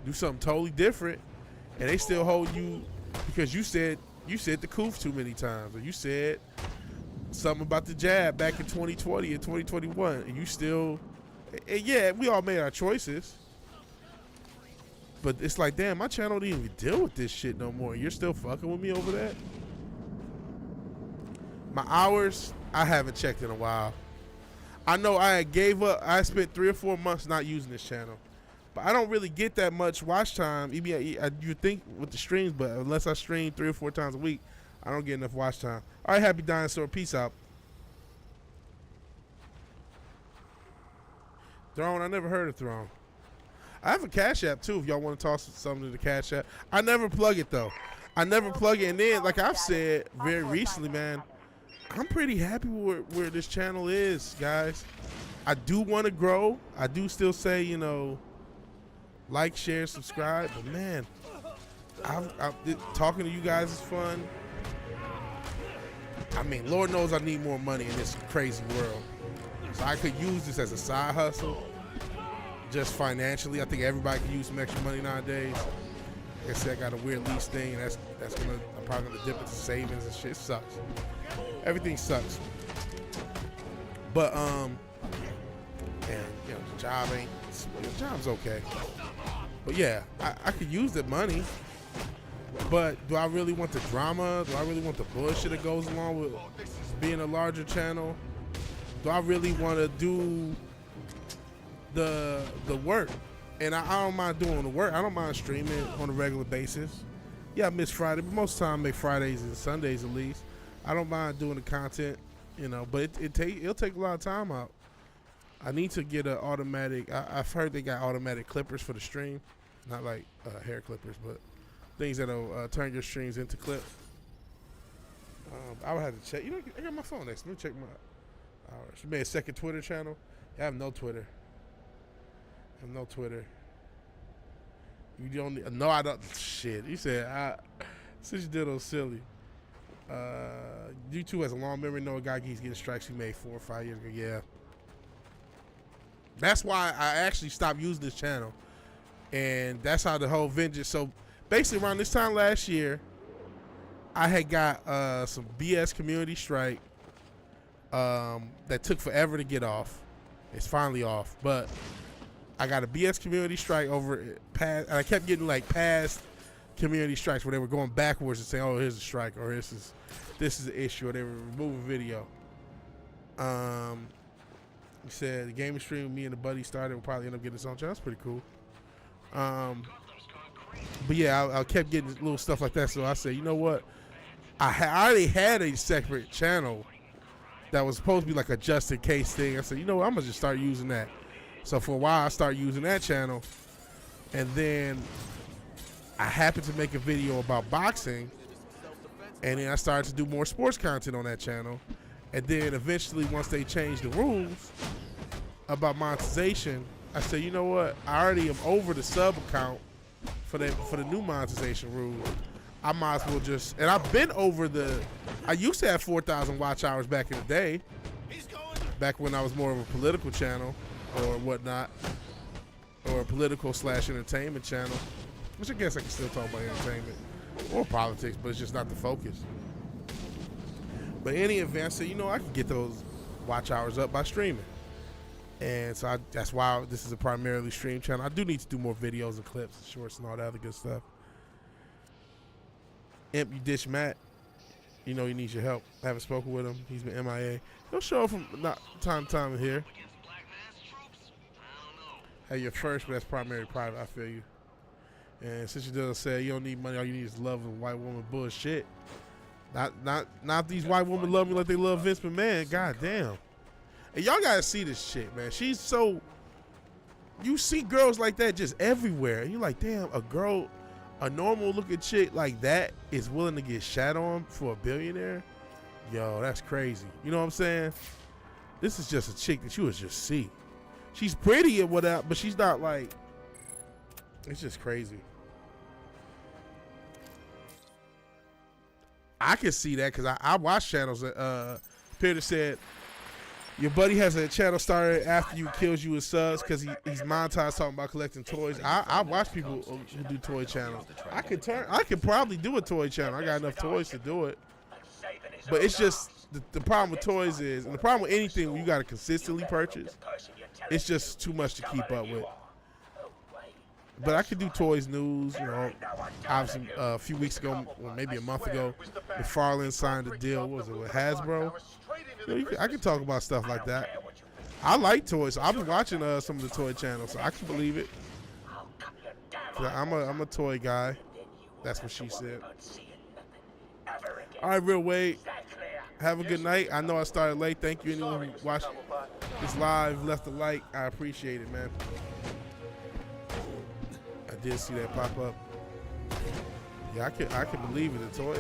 do something totally different, and they still hold you because you said the coof too many times, or you said something about the jab back in 2020 and 2021, and you still, and yeah, we all made our choices. But it's like, damn, my channel didn't even deal with this shit no more. You're still fucking with me over that? My hours, I haven't checked in a while. I know I gave up. I spent 3 or 4 months not using this channel. But I don't really get that much watch time. You think with the streams, but unless I stream 3 or 4 times a week, I don't get enough watch time. All right, Happy Dinosaur. Peace out. Throne, I never heard of Throne. I have a Cash App, too, if y'all want to toss something to the Cash App. I never plug it, though. I never plug it. And then, like I've said very recently, man, I'm pretty happy where this channel is, guys. I do want to grow. I do still say, you know, like, share, subscribe. But, man, talking to you guys is fun. I mean, Lord knows I need more money in this crazy world. So I could use this as a side hustle. Just financially, I think everybody can use some extra money nowadays. Like I said, I got a weird lease thing. I'm probably gonna dip into savings and shit. It sucks. Everything sucks. But and you know, the job's okay. But yeah, I could use the money. But do I really want the drama? Do I really want the bullshit that goes along with being a larger channel? Do I really want to do the work? And I don't mind doing the work. I don't mind streaming on a regular basis. Yeah, I miss Friday, but most of the time I make Fridays and Sundays at least. I don't mind doing the content, you know, but it'll take a lot of time out. I need to get an automatic. I've heard they got automatic clippers for the stream, not like hair clippers, but things that'll turn your streams into clips. I would have to check. You know, I got my phone next. Let me check my hours. She made a second Twitter channel. I have no Twitter. You don't. No, I don't. Shit. You said since you did those silly. YouTube has a long memory. No guy keeps getting strikes he made 4 or 5 years ago. Yeah. That's why I actually stopped using this channel, and that's how the whole vengeance. So basically, around this time last year, I had got some BS community strike that took forever to get off. It's finally off, but I got a BS community strike over past, and I kept getting like past community strikes where they were going backwards and saying, "Oh, here's a strike," or "This is an issue," or they were removing video. He said the gaming stream me and the buddy started. We'll probably end up getting its own channel. That's pretty cool. But yeah, I kept getting little stuff like that. So I said, you know what? I already had a separate channel that was supposed to be like a just in case thing. I said, you know what? I'm gonna just start using that. So for a while, I started using that channel, and then I happened to make a video about boxing, and then I started to do more sports content on that channel. And then eventually, once they changed the rules about monetization, I said, you know what? I already am over the sub account for the new monetization rules. I might as well just, and I've been over I used to have 4,000 watch hours back in the day, back when I was more of a political channel or whatnot, or a political / entertainment channel, which I guess I can still talk about entertainment or politics, but it's just not the focus. But in any event, I said, you know, I can get those watch hours up by streaming. And so that's why this is a primarily stream channel. I do need to do more videos and clips and shorts and all that other good stuff. Imp, you ditch Matt. You know he needs your help. I haven't spoken with him. He's been MIA. He'll show up from time to time here. Hey, you're first, but that's primary private. I feel you. And since you done say you don't need money, all you need is love and white woman bullshit. Not these white women love me like they love Vince McMahon. God damn. And y'all gotta see this shit, man. She's so. You see girls like that just everywhere. And you're like, damn, a normal looking chick like that is willing to get shat on for a billionaire? Yo, that's crazy. You know what I'm saying? This is just a chick that you would just see. She's pretty and whatever, but she's not like. It's just crazy. I can see that because I watch channels that Peter said your buddy has a channel started after you kills you with subs because he's monetized talking about collecting toys. I watch people who do toy channels. I could probably do a toy channel. I got enough toys to do it. But it's just the problem with toys is, and the problem with anything you got to consistently purchase, it's just too much to keep up with. But I could do toys news, you know. Obviously, a few weeks ago, or maybe a month ago, McFarlane signed a deal. What was it with Hasbro? You know, I can talk about stuff like that. I like toys. I've been watching some of the toy channels, so I can believe it. I'm a toy guy. That's what she said. All right, Real Wade. Have a good night. I know I started late. Thank you, anyone who watched this live, left a like. I appreciate it, man. I did see that pop up. Yeah, I can believe it. A toy.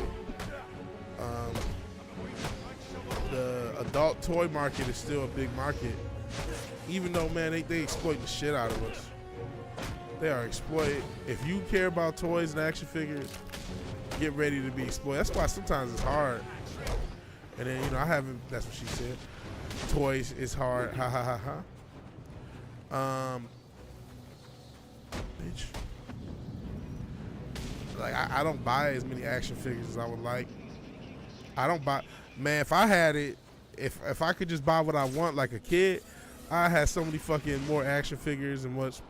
The adult toy market is still a big market, even though, man, they exploit the shit out of us. They are exploited. If you care about toys and action figures, get ready to be exploited. That's why sometimes it's hard. And then, you know, I haven't. That's what she said. Toys is hard. Ha ha ha ha. Bitch. Like I don't buy as many action figures as I would like. I don't buy. Man, if I had it, if I could just buy what I want like a kid, I had so many fucking more action figures and much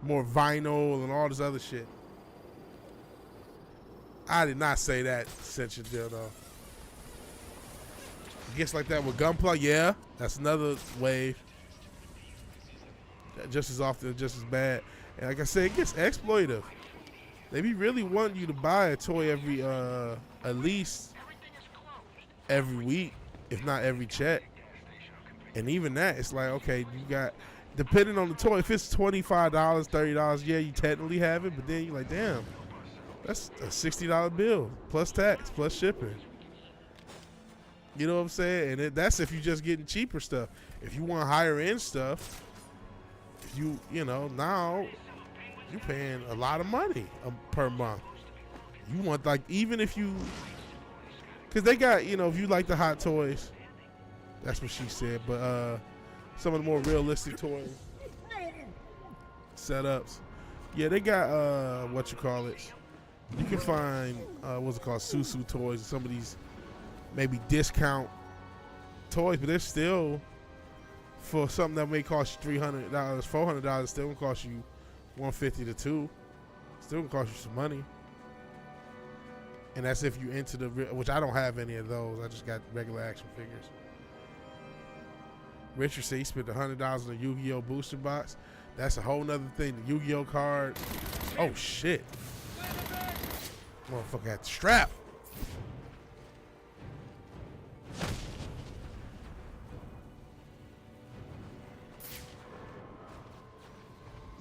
more vinyl and all this other shit. I did not say that, since you did though. It gets like that with Gunpla, yeah, that's another wave. Just as often, just as bad. And like I said, it gets exploitive. They be really wanting you to buy a toy every, at least every week, if not every check. And even that, it's like, okay, you got, depending on the toy, if it's $25, $30, yeah, you technically have it, but then you're like, damn, that's a $60 bill, plus tax, plus shipping. You know what I'm saying? And that's if you're just getting cheaper stuff. If you want higher end stuff, you know, now you're paying a lot of money per month. You want, like, even if you, because they got, you know, if you like the hot toys, that's what she said, but some of the more realistic toys, setups, yeah, they got, what you call it, you can find, what's it called, Susu toys, and some of these maybe discount toys, but they're still, for something that may cost you $300, $400, still gonna cost you $150 to $200. Still gonna cost you some money. And that's if you into the, which I don't have any of those. I just got regular action figures. Richard said he spent $100 on a Yu-Gi-Oh booster box. That's a whole nother thing. The Yu-Gi-Oh card. Oh shit! Motherfucker had the strap.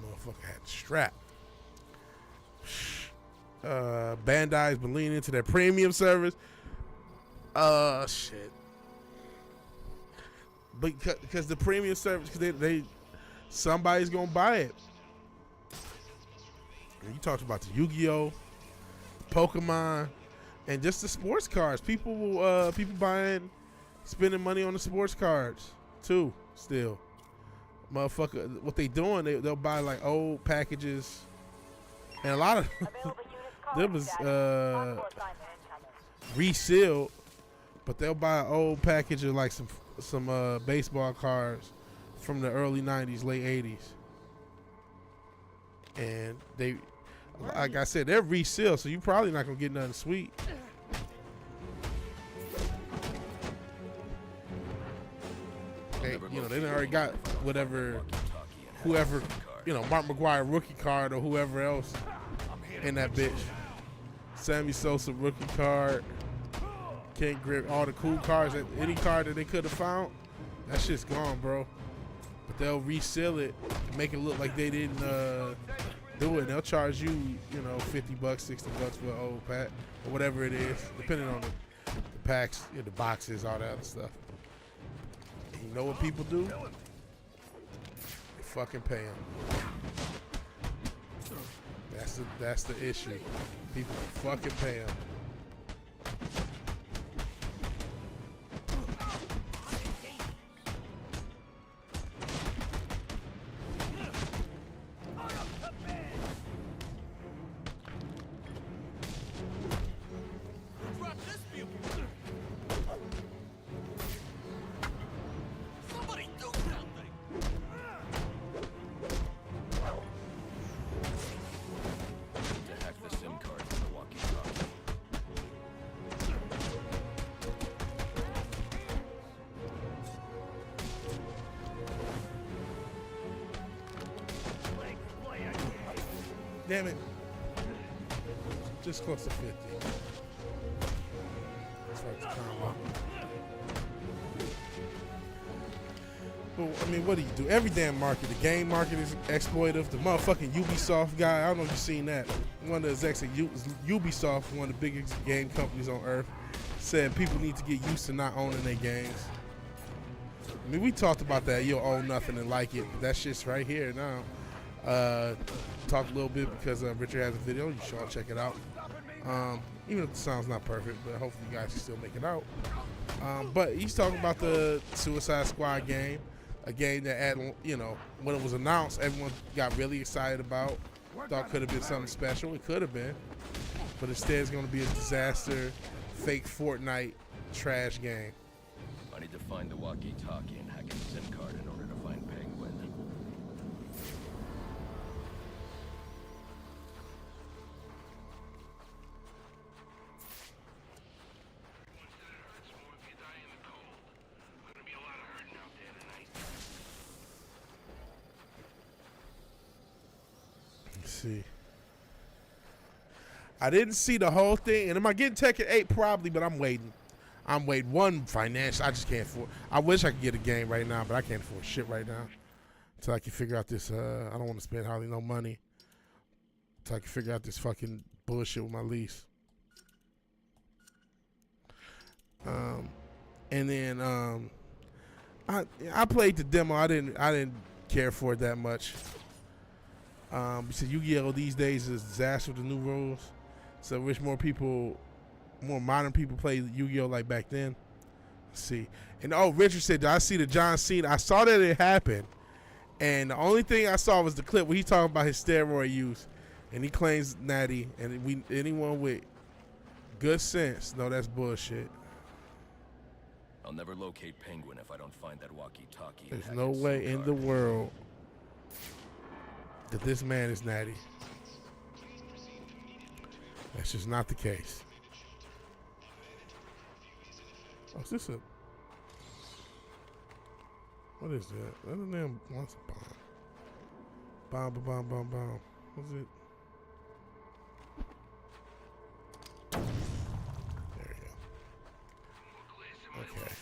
Motherfucker had the strap. Bandai's been leaning into their premium service. Shit. Because the premium service, because they somebody's gonna buy it. And you talked about the Yu-Gi-Oh, Pokemon, and just the sports cards. People will spending money on the sports cards too. Still, motherfucker, what they doing? They'll buy like old packages, and a lot of them was resealed, but they'll buy an old package of like some baseball cards from the early 90s, late 80s. And they, like I said, they're resealed, so you probably not gonna get nothing sweet. They, you know, they already got whoever, you know, Mark McGuire rookie card or whoever else in that bitch. Sammy Sosa rookie card, Ken Grip, all the cool cards, any card that they could have found, that shit's gone, bro. But they'll reseal it, make it look like they didn't do it. They'll charge you, you know, $50, $60 for an old pack or whatever it is, depending on the packs, you know, the boxes, all that other stuff. And you know what people do? They fucking pay them. That's the issue. People fucking pay them. Damn it. Just close to 50. That's right, the combo. Well, I mean, what do you do? Every damn market, the game market is exploitive. The motherfucking Ubisoft guy, I don't know if you've seen that. One of the execs at Ubisoft, one of the biggest game companies on earth, said people need to get used to not owning their games. I mean, we talked about that. You'll own nothing and like it. That shit's right here now. Talk a little bit because Richard has a video. You should all check it out. Even if the sound's not perfect, but hopefully you guys can still make it out. But he's talking about the Suicide Squad game, a game that, you know, when it was announced, everyone got really excited about. Thought could have been something special. It could have been. but instead it's going to be a disaster, fake Fortnite trash game. I need to find the walkie-talkie and hack his SIM card in order to find Penguin. Let's see. I didn't see the whole thing, and am I getting Tekken 8? Probably, but I'm waiting. I'm waiting. One, financial. I just can't afford. I wish I could get a game right now, but I can't afford shit right now. Until I can figure out this. I don't want to spend hardly no money. Until I can figure out this fucking bullshit with my lease. And then I played the demo. I didn't care for it that much. You said Yu-Gi-Oh! These days is a disaster with the new rules. So I wish more modern people play Yu-Gi-Oh! Like back then. Let's see. And Richard said, did I see the John Cena? I saw that it happened. And the only thing I saw was the clip where he's talking about his steroid use. And he claims natty. And anyone with good sense know that's bullshit. I'll never locate Penguin if I don't find that walkie-talkie. There's no way in the world that this man is natty. That's just not the case. Oh, is this a... What is that? Other than what's a bomb? Bomb. What's it? There you go. Okay.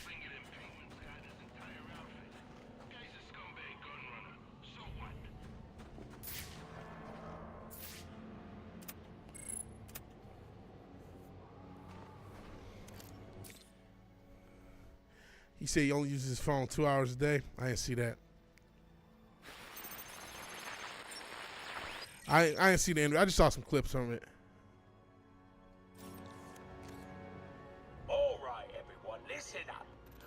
He said he only uses his phone 2 hours a day. I didn't see that. I didn't see the end. I just saw some clips from it. All right, everyone, listen up.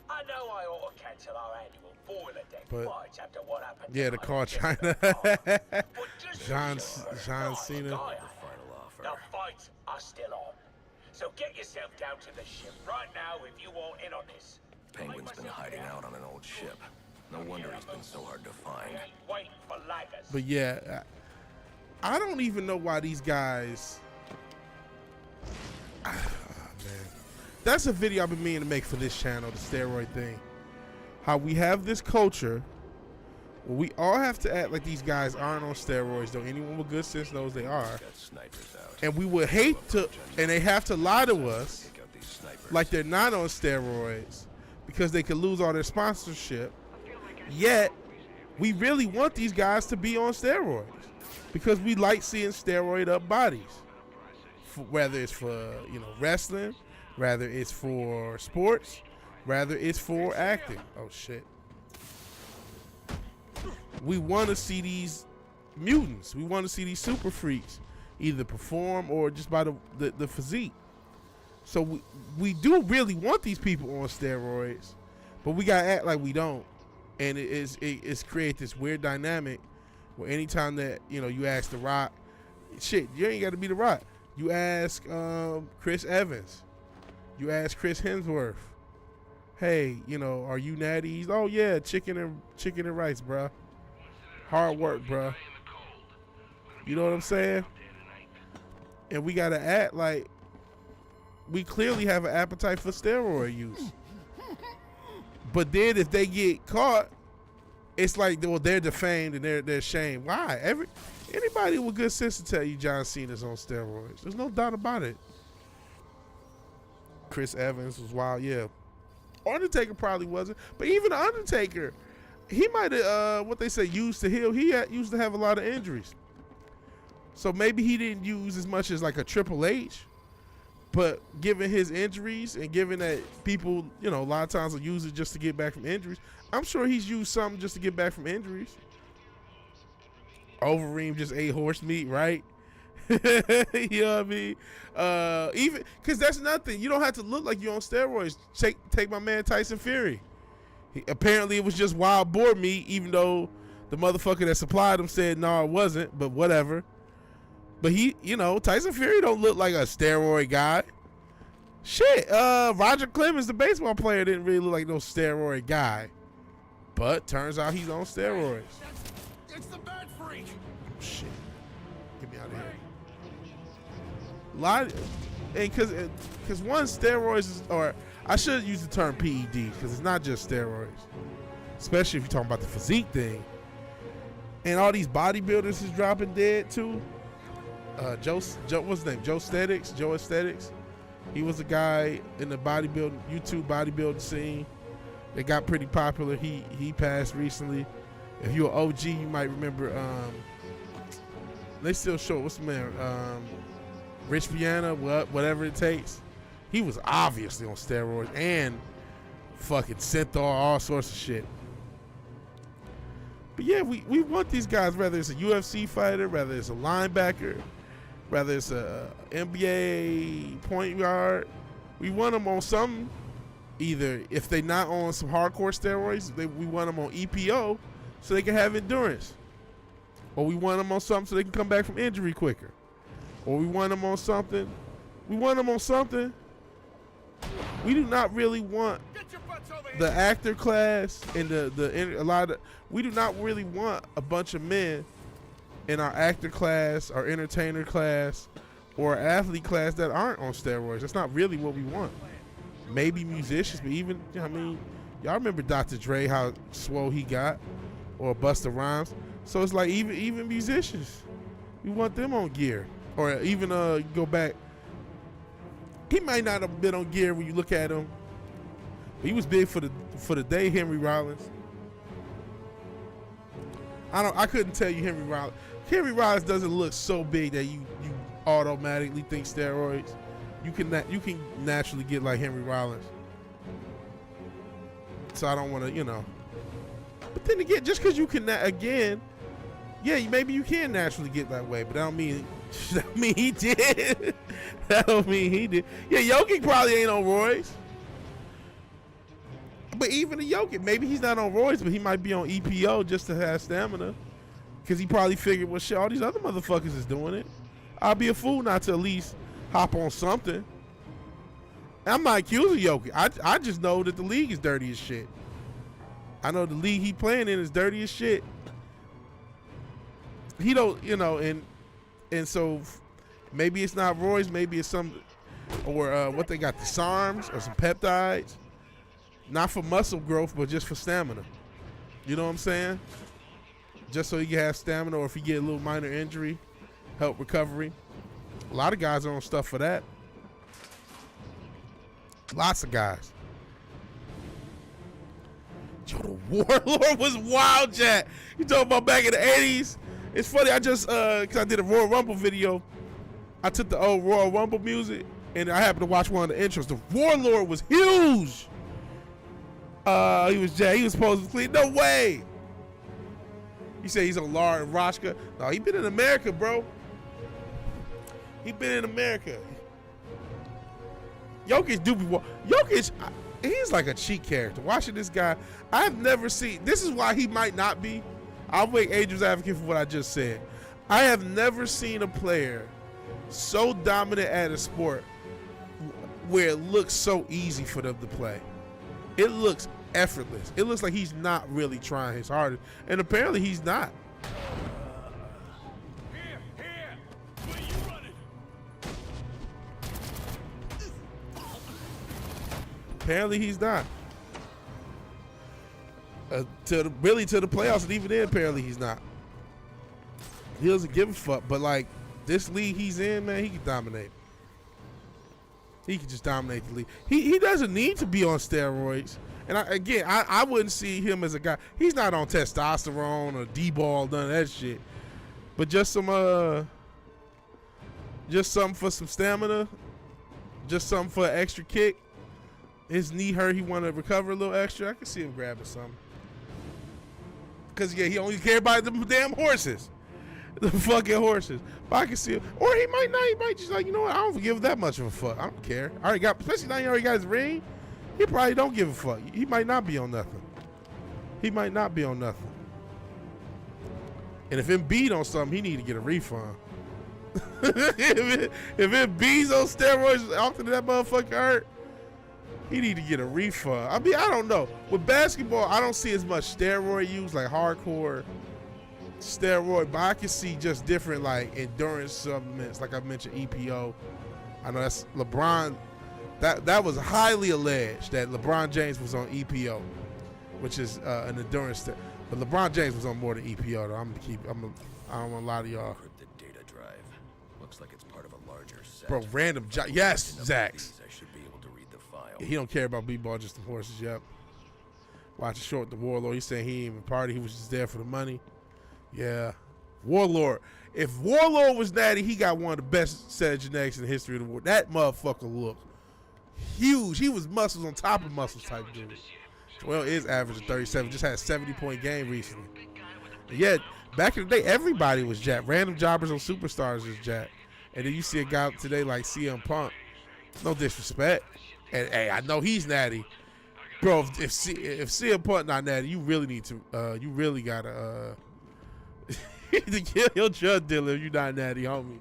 I know I ought to cancel our annual boiler deck fights after what happened. Yeah, the call China. John Cena. The fights are still on. So get yourself down to the ship right now if you want in on this. Penguin's been hiding out on an old ship. No wonder he's been so hard to find. Wait for laggers. But yeah, I don't even know why these guys. Man, that's a video I've been meaning to make for this channel, the steroid thing. How we have this culture where we all have to act like these guys aren't on steroids, though anyone with good sense knows they are. And we would hate to, and they have to lie to us like they're not on steroids because they could lose all their sponsorship. Yet, we really want these guys to be on steroids because we like seeing steroid up bodies. Whether it's for, wrestling, whether it's for sports, whether it's for acting. Oh shit. We want to see these mutants. We want to see these super freaks either perform or just by the physique. So we do really want these people on steroids, but we gotta act like we don't. And it's create this weird dynamic where anytime that you ask The Rock, shit, you ain't got to be The Rock. You ask Chris Evans, you ask Chris Hemsworth, hey, are you natty? He's, oh yeah, chicken and rice, bruh. Hard work, bruh. You know what I'm saying? And we gotta act like we clearly have an appetite for steroid use. But then if they get caught, it's like, well, they're defamed and they're shamed. Why? Anybody with good sense to tell you John Cena's on steroids. There's no doubt about it. Chris Evans was wild, yeah. Undertaker probably wasn't. But even the Undertaker, he might have, what they say, used to heal. He used to have a lot of injuries. So maybe he didn't use as much as like a Triple H. But given his injuries and given that people, a lot of times will use it just to get back from injuries, I'm sure he's used something just to get back from injuries. Overeem just ate horse meat, right? You know what I mean? Even because that's nothing. You don't have to look like you're on steroids. Take my man Tyson Fury. Apparently it was just wild boar meat, even though the motherfucker that supplied him said no, it wasn't. But whatever. But he, Tyson Fury don't look like a steroid guy. Shit, Roger Clemens, the baseball player, didn't really look like no steroid guy. But turns out he's on steroids. It's the bad freak. Shit. Get me out of here. Because one, steroids is, or I should use the term PED, because it's not just steroids. Especially if you're talking about the physique thing. And all these bodybuilders is dropping dead too. Joe, what's his name? Joe Aesthetics. He was a guy in the YouTube bodybuilding scene that got pretty popular. He passed recently. If you're an OG, you might remember. They still show what's the man? Rich Piana, whatever it takes. He was obviously on steroids and fucking Synthol, all sorts of shit. But yeah, we want these guys, whether it's a UFC fighter, whether it's a linebacker, whether it's a NBA point guard. We want them on something. Either if they not on some hardcore steroids, we want them on EPO so they can have endurance. Or we want them on something so they can come back from injury quicker. Or we want them on something. We do not really want the actor class and we do not really want a bunch of men in our actor class, our entertainer class, or athlete class that aren't on steroids. That's not really what we want. Maybe musicians, but even, y'all remember Dr. Dre, how swole he got, or Busta Rhymes. So it's like even musicians, we want them on gear. Or even go back, he might not have been on gear when you look at him. But he was big for the day, Henry Rollins. I couldn't tell you Henry Rollins. Henry Rollins doesn't look so big that you automatically think steroids. You can naturally get like Henry Rollins. So I don't want to, But then again, just because you can, maybe you can naturally get that way, but that don't mean he did. That don't mean he did. Yeah, Jokic probably ain't on roids. But even a Jokic, maybe he's not on roids, but he might be on EPO just to have stamina. Because he probably figured, well, shit, all these other motherfuckers is doing it. I'll be a fool not to at least hop on something. I'm not accusing Jokic. I just know that the league is dirty as shit. I know the league he playing in is dirty as shit. He don't, and so maybe it's not roids, maybe it's some, or what they got, the SARMs or some peptides. Not for muscle growth, but just for stamina. You know what I'm saying? Just so you can have stamina, or if you get a little minor injury, help recovery. A lot of guys are on stuff for that. Lots of guys. Yo, the Warlord was wild, Jack. You talking about back in the 80s? It's funny, I just, because I did a Royal Rumble video, I took the old Royal Rumble music, and I happened to watch one of the intros. The Warlord was huge. He was supposed to clean. No way. He said he's on Lar and Rashka. No, he been in America, bro. He been in America. Jokic, he's like a cheat character. Watching this guy, I've never seen. This is why he might not be. I'll make Adrian's advocate for what I just said. I have never seen a player so dominant at a sport where it looks so easy for them to play. It looks effortless. It looks like he's not really trying his hardest. And apparently he's not. Here! Where you running? Apparently he's not. To the playoffs, and even then, apparently he's not. He doesn't give a fuck. But like this league he's in, man, he can dominate. He can just dominate the league. He doesn't need to be on steroids. And I wouldn't see him as a guy. He's not on testosterone or D-ball, none of that shit. But just something for some stamina, just something for an extra kick. His knee hurt. He want to recover a little extra. I can see him grabbing something. Because he only cares about the damn horses, the fucking horses. But I can see him, or he might not. He might just like, you know what? I don't give that much of a fuck. I don't care. I already got, especially now he already got his ring. He probably don't give a fuck. He might not be on nothing. And if Embiid on something, he need to get a refund. if it bees on steroids after that motherfucker hurt, he need to get a refund. I mean, I don't know. With basketball, I don't see as much steroid use, like hardcore steroid, but I can see just different like endurance supplements, like I mentioned EPO. I know that's LeBron. That was highly alleged that LeBron James was on EPO, which is an endurance. But LeBron James was on more than EPO though. I don't want to lie to y'all. The data drive looks like it's part of a larger set. Bro, random yes, Zax. I should be able to read the file. Yeah, he don't care about b-ball, just the horses. Yep. Watch a short the Warlord. He's saying he ain't even party. He was just there for the money. Yeah, Warlord. If Warlord was natty, he got one of the best set of genetics in the history of the world. That motherfucker look huge. He was muscles on top of muscles type dude. Well, is average of 37. Just had a 70-point game recently. And yet, back in the day, everybody was jacked. Random jobbers on Superstars is jacked. And then you see a guy today like CM Punk. No disrespect. And hey, I know he's natty. Bro, if CM Punk not natty, you really need to, you really gotta, to kill your drug dealer if you not natty, homie.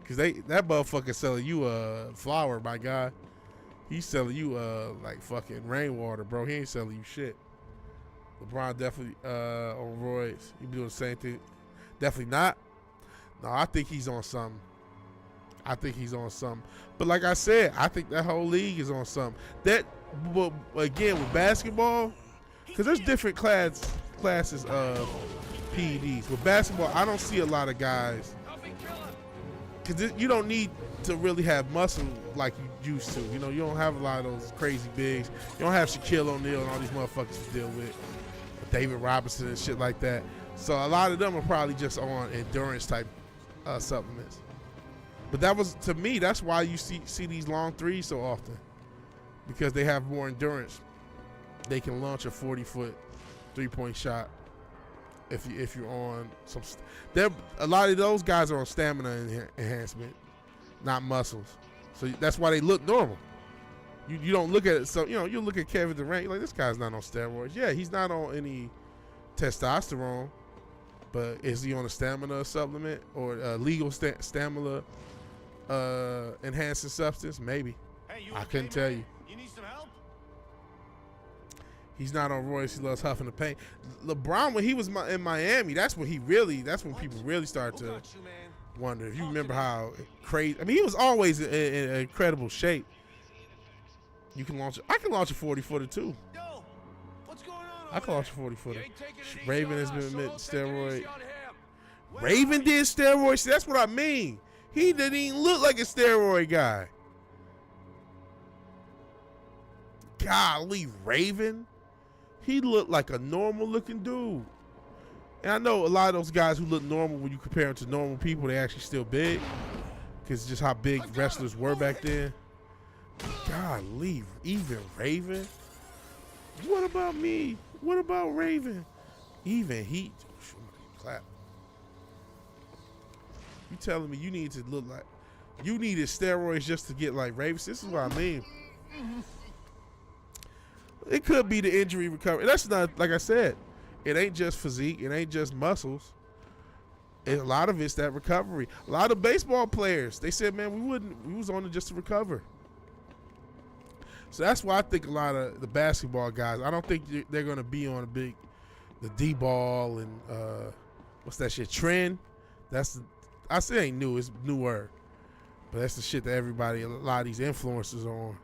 Cause that motherfucker selling you a flower, my guy. He's selling you like fucking rainwater, bro. He ain't selling you shit. LeBron definitely on roids. He be doing the same thing. Definitely not. No, I think he's on something. But like I said, I think that whole league is on something. But again, with basketball, because there's different classes of PEDs. With basketball, I don't see a lot of guys, because you don't need to really have muscle like you used to. You know, you don't have a lot of those crazy bigs. You don't have Shaquille O'Neal and all these motherfuckers to deal with. David Robinson and shit like that. So a lot of them are probably just on endurance type supplements. But that was, to me, that's why you see these long threes so often, because they have more endurance. They can launch a 40-foot 3-point shot if you're on some. A lot of those guys are on stamina enhancement, not muscles. So that's why they look normal. You don't look at it. So you look at Kevin Durant, you're like, this guy's not on steroids. Yeah, he's not on any testosterone, but is he on a stamina supplement or a legal stamina enhancing substance? Maybe. Hey, I couldn't tell you. You need some help? He's not on roids. He loves huffing the paint. LeBron, when he was in Miami, that's when people really started to wonder. If you remember how crazy. I mean, he was always in incredible shape. You can launch. I can launch a 40-footer too. Yo, what's going on? I can launch a 40-footer. Raven has been admitting steroid. Well, Raven did steroids. See, that's what I mean. He didn't even look like a steroid guy. Golly, Raven. He looked like a normal looking dude. And I know a lot of those guys who look normal, when you compare them to normal people, they actually still big. Because just how big wrestlers were back then. Golly, even Raven. What about me? What about Raven? Even he. Clap. You telling me you need to look like, you needed steroids just to get like Raven? This is what I mean. It could be the injury recovery. That's not, like I said, it ain't just physique. It ain't just muscles. A lot of it's that recovery. A lot of baseball players, they said, man, we was on it just to recover. So that's why I think a lot of the basketball guys, I don't think they're going to be on the D-ball and what's that shit, trend. I say ain't new, it's newer. But that's the shit that everybody, a lot of these influencers are on.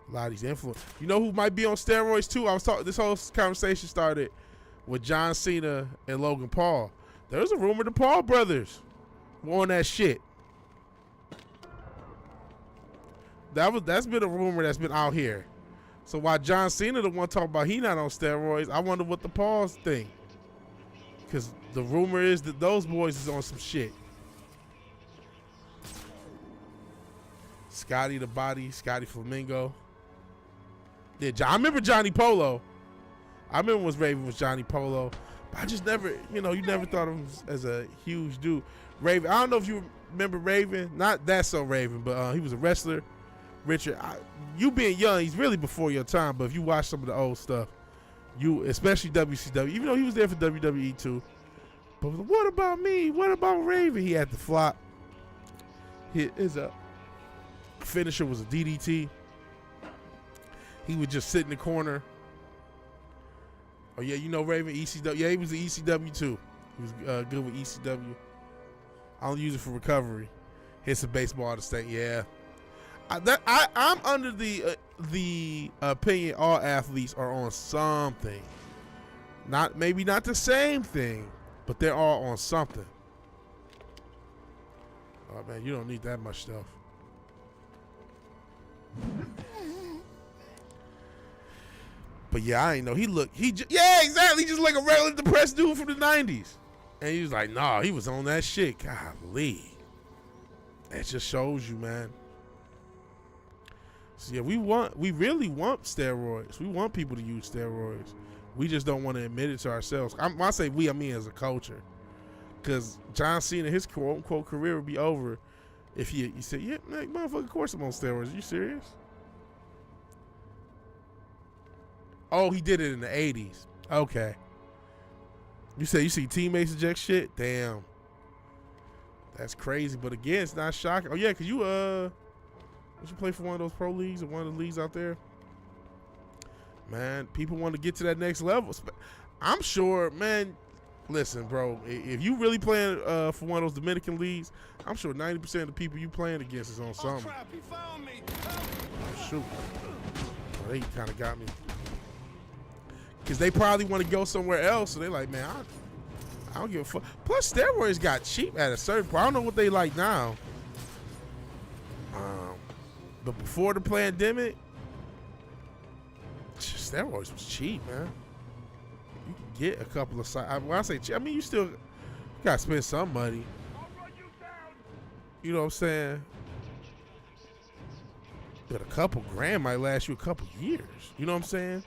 A lot of these influencers. You know who might be on steroids too? I was talking, this whole conversation started with John Cena and Logan Paul. There's a rumor the Paul brothers were on that shit. That's been a rumor that's been out here. So while John Cena the one talking about he not on steroids, I wonder what the Pauls think. Because the rumor is that those boys is on some shit. Scotty the Body, Scotty Flamingo. Yeah, I remember Johnny Polo. I remember when Raven was Johnny Polo. But I just never, you never thought of him as a huge dude. Raven, I don't know if you remember Raven. Not that so Raven, but he was a wrestler. Richard, you being young, he's really before your time. But if you watch some of the old stuff, especially WCW, even though he was there for WWE too. But what about me? What about Raven? He had the flop. His finisher was a DDT. He would just sit in the corner. Oh yeah, you know Raven, ECW. Yeah, he was the ECW too. He was good with ECW. I don't use it for recovery. Hit some baseball to stay. Yeah, I'm under the opinion all athletes are on something. Maybe not the same thing, but they're all on something. Oh man, you don't need that much stuff. But yeah, I ain't know. Yeah, exactly. He just like a regular depressed dude from the 90s. And he was like, nah, he was on that shit. Golly. That just shows you, man. So yeah, we really want steroids. We want people to use steroids. We just don't want to admit it to ourselves. When I say we, I mean as a culture. Because John Cena, his quote unquote career would be over if he said, yeah, man, motherfucker, of course I'm on steroids. Are you serious? Oh, he did it in the 80s. Okay. You say you see teammates inject shit? Damn. That's crazy. But again, it's not shocking. Oh yeah, cause you play for one of those pro leagues or one of the leagues out there? Man, people want to get to that next level. I'm sure, man, listen, bro, if you really playing for one of those Dominican leagues, I'm sure 90% of the people you playing against is on something. Oh, crap, he found me. Oh, shoot. Oh, they kind of got me. Because they probably want to go somewhere else. So they're like, man, I don't give a fuck. Plus, steroids got cheap at a certain point. I don't know what they like now. But before the pandemic, steroids was cheap, man. You can get a couple of when I say cheap, I mean, you still got to spend some money. You know what I'm saying? But a couple grand might last you a couple years. You know what I'm saying?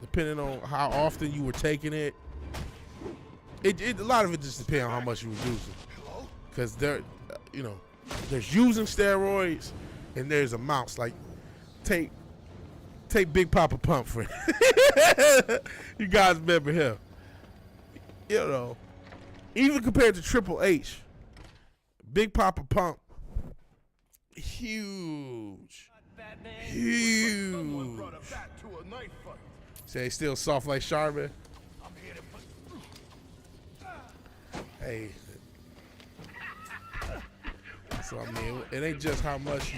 Depending on how often you were taking it. A lot of it just depends on how much you were using. Because there's using steroids and there's amounts. Like, take Big Papa Pump for you guys remember him. You know, even compared to Triple H, Big Papa Pump, huge. Say still soft like Charmin. Hey. So I mean, it ain't just how much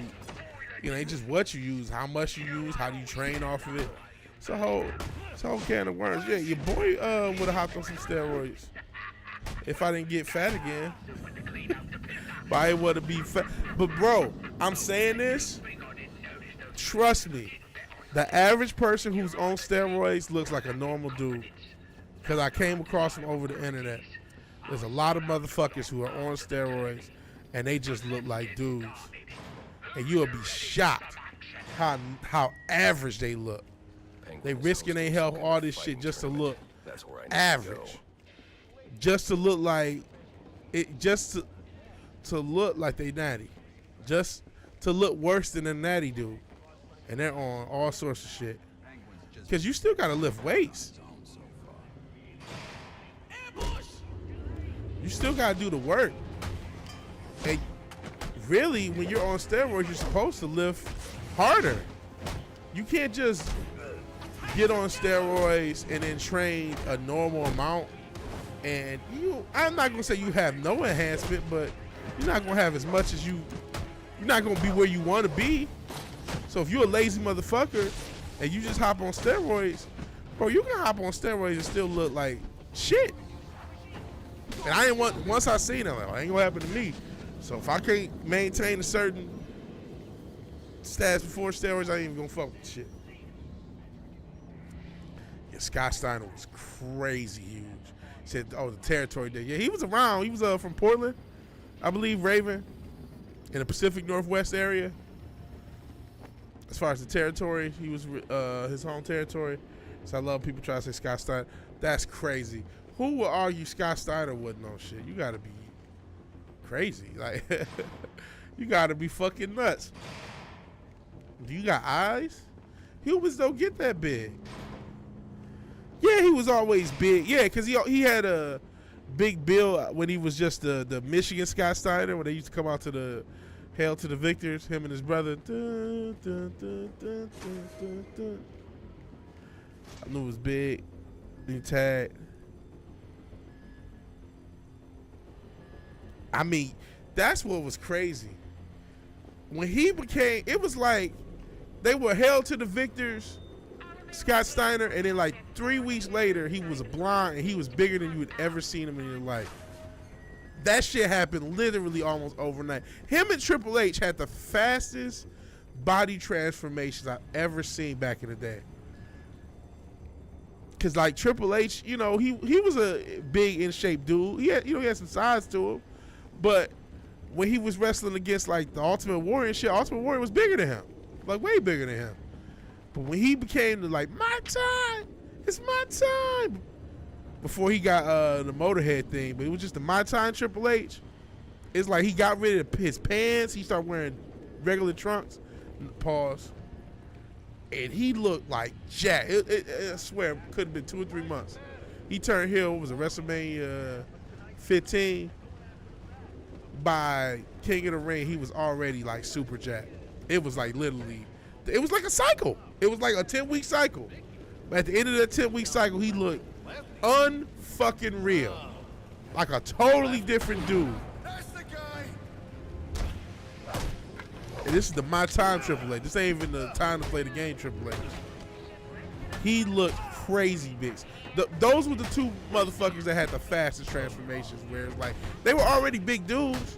it ain't just what you use, how much you use, how do you train off of it. It's a whole can of worms. Yeah, your boy would have hopped on some steroids if I didn't get fat again. But I would have be fat. But bro, I'm saying this. Trust me, the average person who's on steroids looks like a normal dude. Because I came across them over the internet. There's a lot of motherfuckers who are on steroids and they just look like dudes. And you'll be shocked how average they look. They risking their health, all this shit just to look average. Just to look like it, just to look like they natty. Just to look worse than a natty dude. And they're on all sorts of shit. Because you still got to lift weights. You still got to do the work. And really, when you're on steroids, you're supposed to lift harder. You can't just get on steroids and then train a normal amount. And I'm not going to say you have no enhancement, but you're not going to have as much as you're not going to be where you want to be. So if you're a lazy motherfucker and you just hop on steroids, bro, you can hop on steroids and still look like shit. And once I seen it, like, ain't gonna happen to me. So if I can't maintain a certain stats before steroids, I ain't even gonna fuck with shit. Yeah, Scott Steiner was crazy huge. He said, oh, the territory there. Yeah, he was around. He was from Portland, I believe, Raven, in the Pacific Northwest area. As far as the territory, he was his home territory. So I love people try to say Scott Steiner. That's crazy. Who would argue Scott Steiner wasn't on shit? You gotta be crazy. Like, you gotta be fucking nuts. Do you got eyes? Humans don't get that big. Yeah, he was always big. Yeah, because he had a Big Bill when he was just the Michigan Scott Steiner, when they used to come out to the Hail to the Victors, him and his brother. Dun, dun, dun, dun, dun, dun, dun. I knew it was big. Then tag. I mean, that's what was crazy. When he became, it was like they were Hail to the Victors, Scott Steiner, and then like 3 weeks later, he was blind and he was bigger than you had ever seen him in your life. That shit happened literally almost overnight. Him and Triple H had the fastest body transformations I've ever seen back in the day. Cause like Triple H, you know, he was a big in shape dude. He had, you know, he had some size to him, but when he was wrestling against like the Ultimate Warrior and shit, Ultimate Warrior was bigger than him, like way bigger than him. But when he became the like, my time, it's my time. Before he got the Motorhead thing, but it was just the my time Triple H. It's like he got rid of his pants. He started wearing regular trunks. Pause. And he looked like Jack. I swear, it could have been 2 or 3 months. He turned heel. It was a WrestleMania 15. By King of the Ring, he was already like super Jack. It was like literally, it was like a cycle. It was like a 10-week cycle. But at the end of that 10-week cycle, he looked unfucking real. Like a totally different dude. That's the guy. And this is the my time Triple H. This ain't even the time to play the game Triple H. He looked crazy big. Those were the two motherfuckers that had the fastest transformations, where it's like they were already big dudes.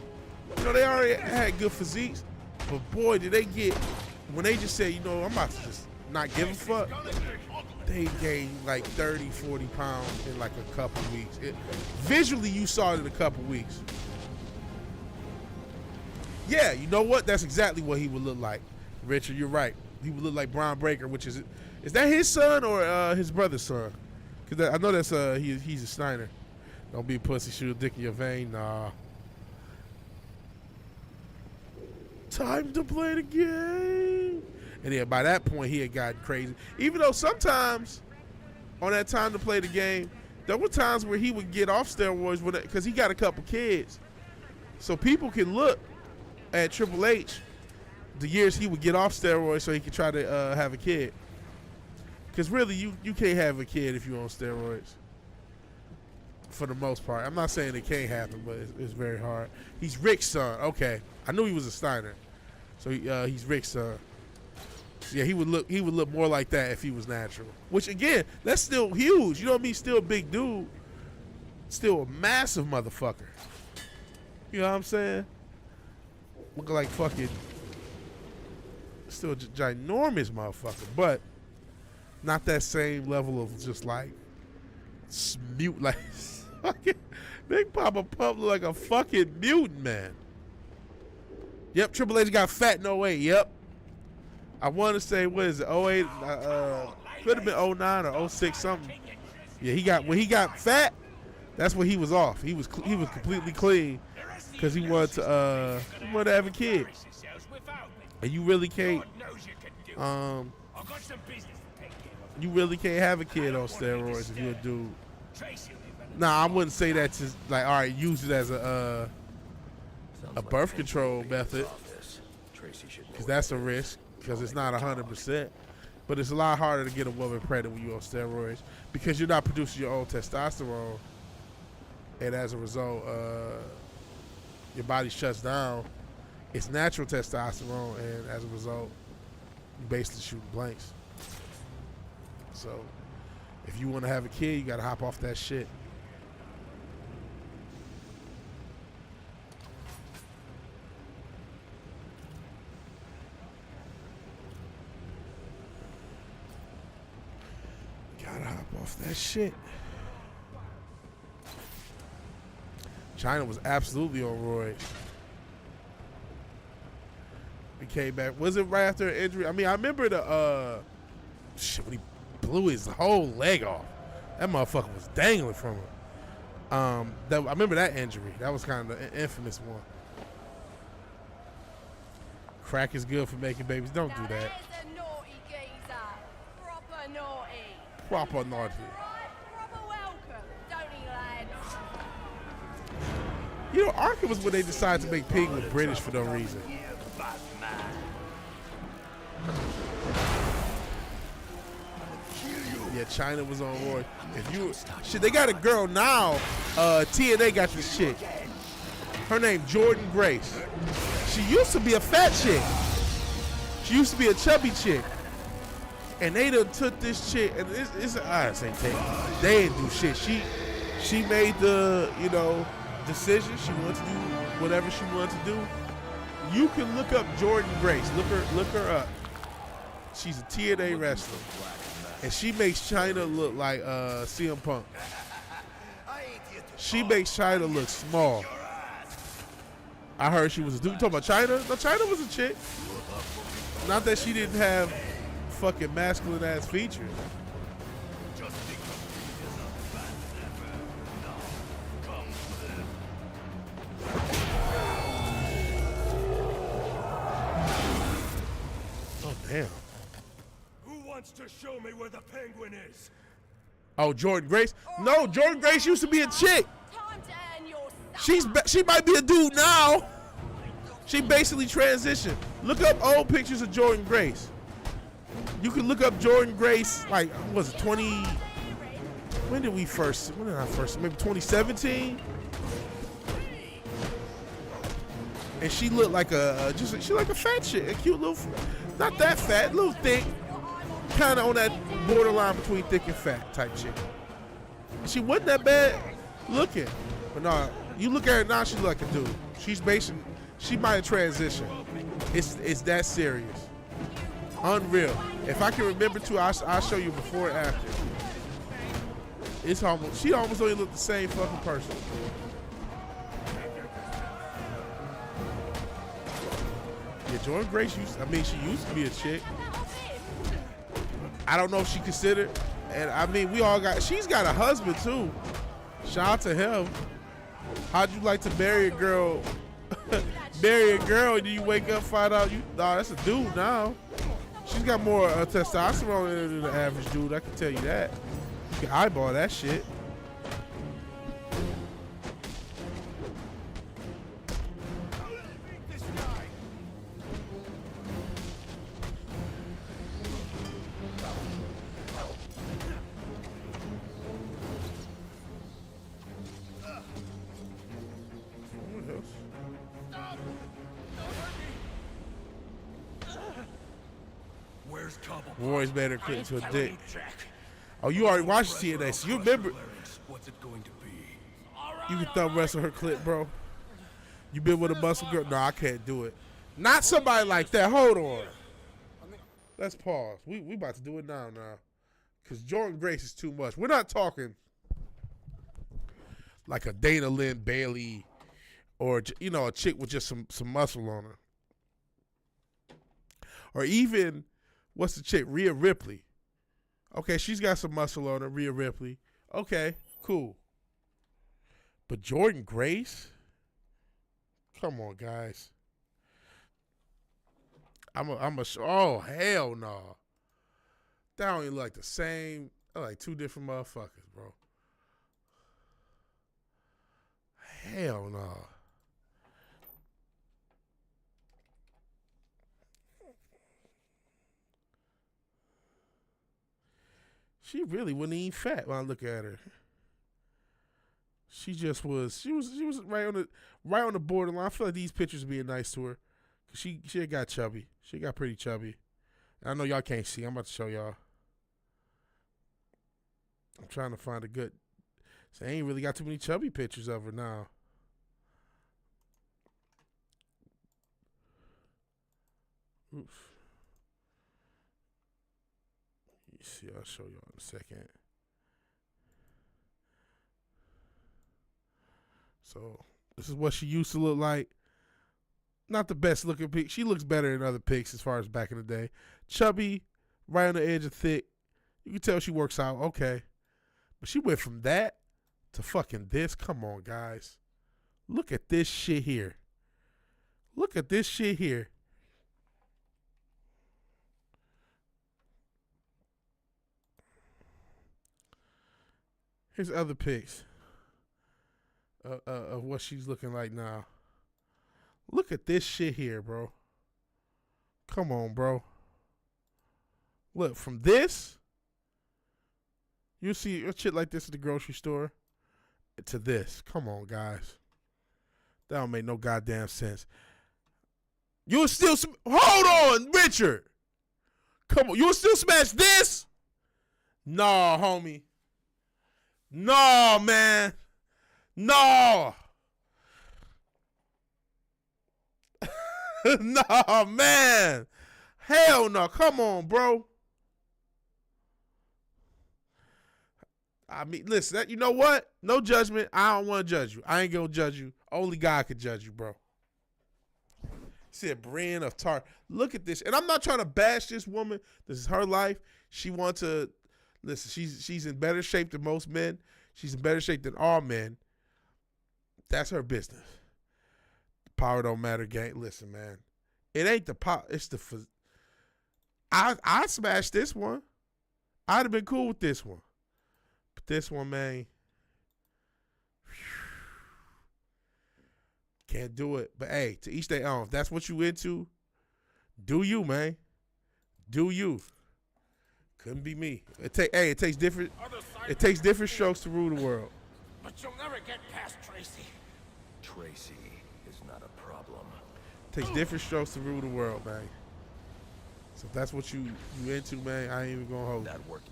You know, they already had good physiques. But boy, did they get, when they just said, you know, I'm about to just not give a fuck, they gained like 30, 40 pounds in like a couple weeks. Visually, you saw it in a couple weeks. Yeah, you know what? That's exactly what he would look like. Richard, you're right. He would look like Braun Breaker, which is that his son or his brother's son? Because I know that's he's a Steiner. Don't be a pussy, shoot a dick in your vein. Nah. Time to play the game. And then by that point, he had gotten crazy. Even though sometimes on that time to play the game, there were times where he would get off steroids because he got a couple kids. So people can look at Triple H the years he would get off steroids so he could try to have a kid. Because really, you can't have a kid if you're on steroids. For the most part. I'm not saying it can't happen, but it's very hard. He's Rick's son. Okay. I knew he was a Steiner. So he's Rick's son. So yeah, he would look more like that if he was natural. Which again, that's still huge. You know what I mean? Still a big dude. Still a massive motherfucker. You know what I'm saying? Looking like fucking still a ginormous motherfucker, but not that same level of just like mute, like fucking Big Papa Pump look like a fucking mutant, man. Yep, Triple H got fat in 08. Yep. I want to say, what is it, 08? Could have been 09 or 06 something. Yeah, when he got fat, that's when he was off. He was completely clean because he wanted to have a kid. And you really can't have a kid on steroids if you're a dude. Nah, I wouldn't say that to like, all right, use it as a birth control method, because that's a risk, because it's not 100%. But it's a lot harder to get a woman pregnant when you're on steroids because you're not producing your own testosterone, and as a result, your body shuts down its natural testosterone, and as a result, you basically shooting blanks. So, if you want to have a kid, you got to hop off that shit. Gotta hop off that shit. China was absolutely on roids. He came back. Was it right after an injury? I mean, I remember the shit when he blew his whole leg off. That motherfucker was dangling from him. I remember that injury. That was kind of an infamous one. Crack is good for making babies. Don't do that. There's a naughty geezer. Proper naughty. Proper naughty. Right, proper welcome. Don't he, lad? You know, Arkham was when they decided to make Penguin British for no reason. Yeah, China was on board. If you shit, they got a girl now. TNA got this chick. Her name Jordan Grace. She used to be a fat chick. She used to be a chubby chick. And they done took this chick, and they didn't do shit. She made the, you know, decision. She wanted to do whatever she wanted to do. You can look up Jordan Grace. Look her up. She's a TNA wrestler. And she makes China look like CM Punk. She makes China look small. I heard she was a dude. You talking about China? No, China was a chick. Not that she didn't have fucking masculine ass features. Oh damn. Who wants to show me where the Penguin is? Oh, Jordan Grace? No, Jordan Grace used to be a chick. Time to earn your She might be a dude now. She basically transitioned. Look up old pictures of Jordan Grace. You can look up Jordan Grace, like, what was it, 20? When did I first, maybe 2017? And she looked like she like a fat chick, a cute little, not that fat, little thick, kind of on that borderline between thick and fat type chick. She wasn't that bad looking, but no, you look at her now, she look like a dude. She might have transitioned. It's that serious. Unreal. If I can remember to, I'll show you before and after. She almost don't even look the same fucking person. Yeah, Jordan Grace she used to be a chick. I don't know if she considered, and I mean, she's got a husband too. Shout out to him. How'd you like to marry a girl? Marry a girl and you wake up, find out that's a dude now. She's got more testosterone than the average dude, I can tell you that. You can eyeball that shit. Roy's made her quit into a dick. Oh, you already watched TNA, so you remember. What's it going to be? You can thumb wrestle her clip, bro. You been with a muscle girl? No, I can't do it. Not somebody like that. Hold on. Let's pause. We about to do it now. Because Jordan Grace is too much. We're not talking like a Dana Lynn Bailey or, you know, a chick with just some muscle on her. Or even, what's the chick? Rhea Ripley. Okay, she's got some muscle on her, Rhea Ripley. Okay, cool. But Jordan Grace? Come on, guys. Oh, hell no. That don't even look like the same. They're like two different motherfuckers, bro. Hell no. She really wasn't even fat when I look at her. She just was. She was right on the borderline. I feel like these pictures being nice to her. She got chubby. She got pretty chubby. I know y'all can't see. I'm about to show y'all. I'm trying to find a good. So I ain't really got too many chubby pictures of her now. Oof. See, I'll show you in a second. So this is what she used to look like. Not the best looking pic. She looks better in other pics as far as back in the day. Chubby, right on the edge of thick. You can tell she works out. Okay. But she went from that to fucking this. Come on, guys. Look at this shit here. Look at this shit here. Here's other pics. of what she's looking like now. Look at this shit here, bro. Come on, bro. Look, from this, you see a shit like this at the grocery store, to this. Come on, guys. That don't make no goddamn sense. You'll still, hold on, Richard. Come on, you'll still smash this? No, homie. No, man. No. No, man. Hell no. Come on, bro. I mean, listen, you know what? No judgment. I don't want to judge you. I ain't going to judge you. Only God can judge you, bro. Said Brienne of Tar. Look at this. And I'm not trying to bash this woman. This is her life. She wants to, listen, she's in better shape than most men. She's in better shape than all men. That's her business. The power don't matter gang. Listen, man. It ain't the power. It's the, I smashed this one. I'd have been cool with this one. But this one, man. Can't do it. But hey, to each their own. If that's what you into, do you, man. Do you. Couldn't be me. It takes different strokes to rule the world. But you'll never get past Tracy. Tracy is not a problem. It takes different strokes to rule the world, man. So if that's what you into, man, I ain't even gonna hold That worked.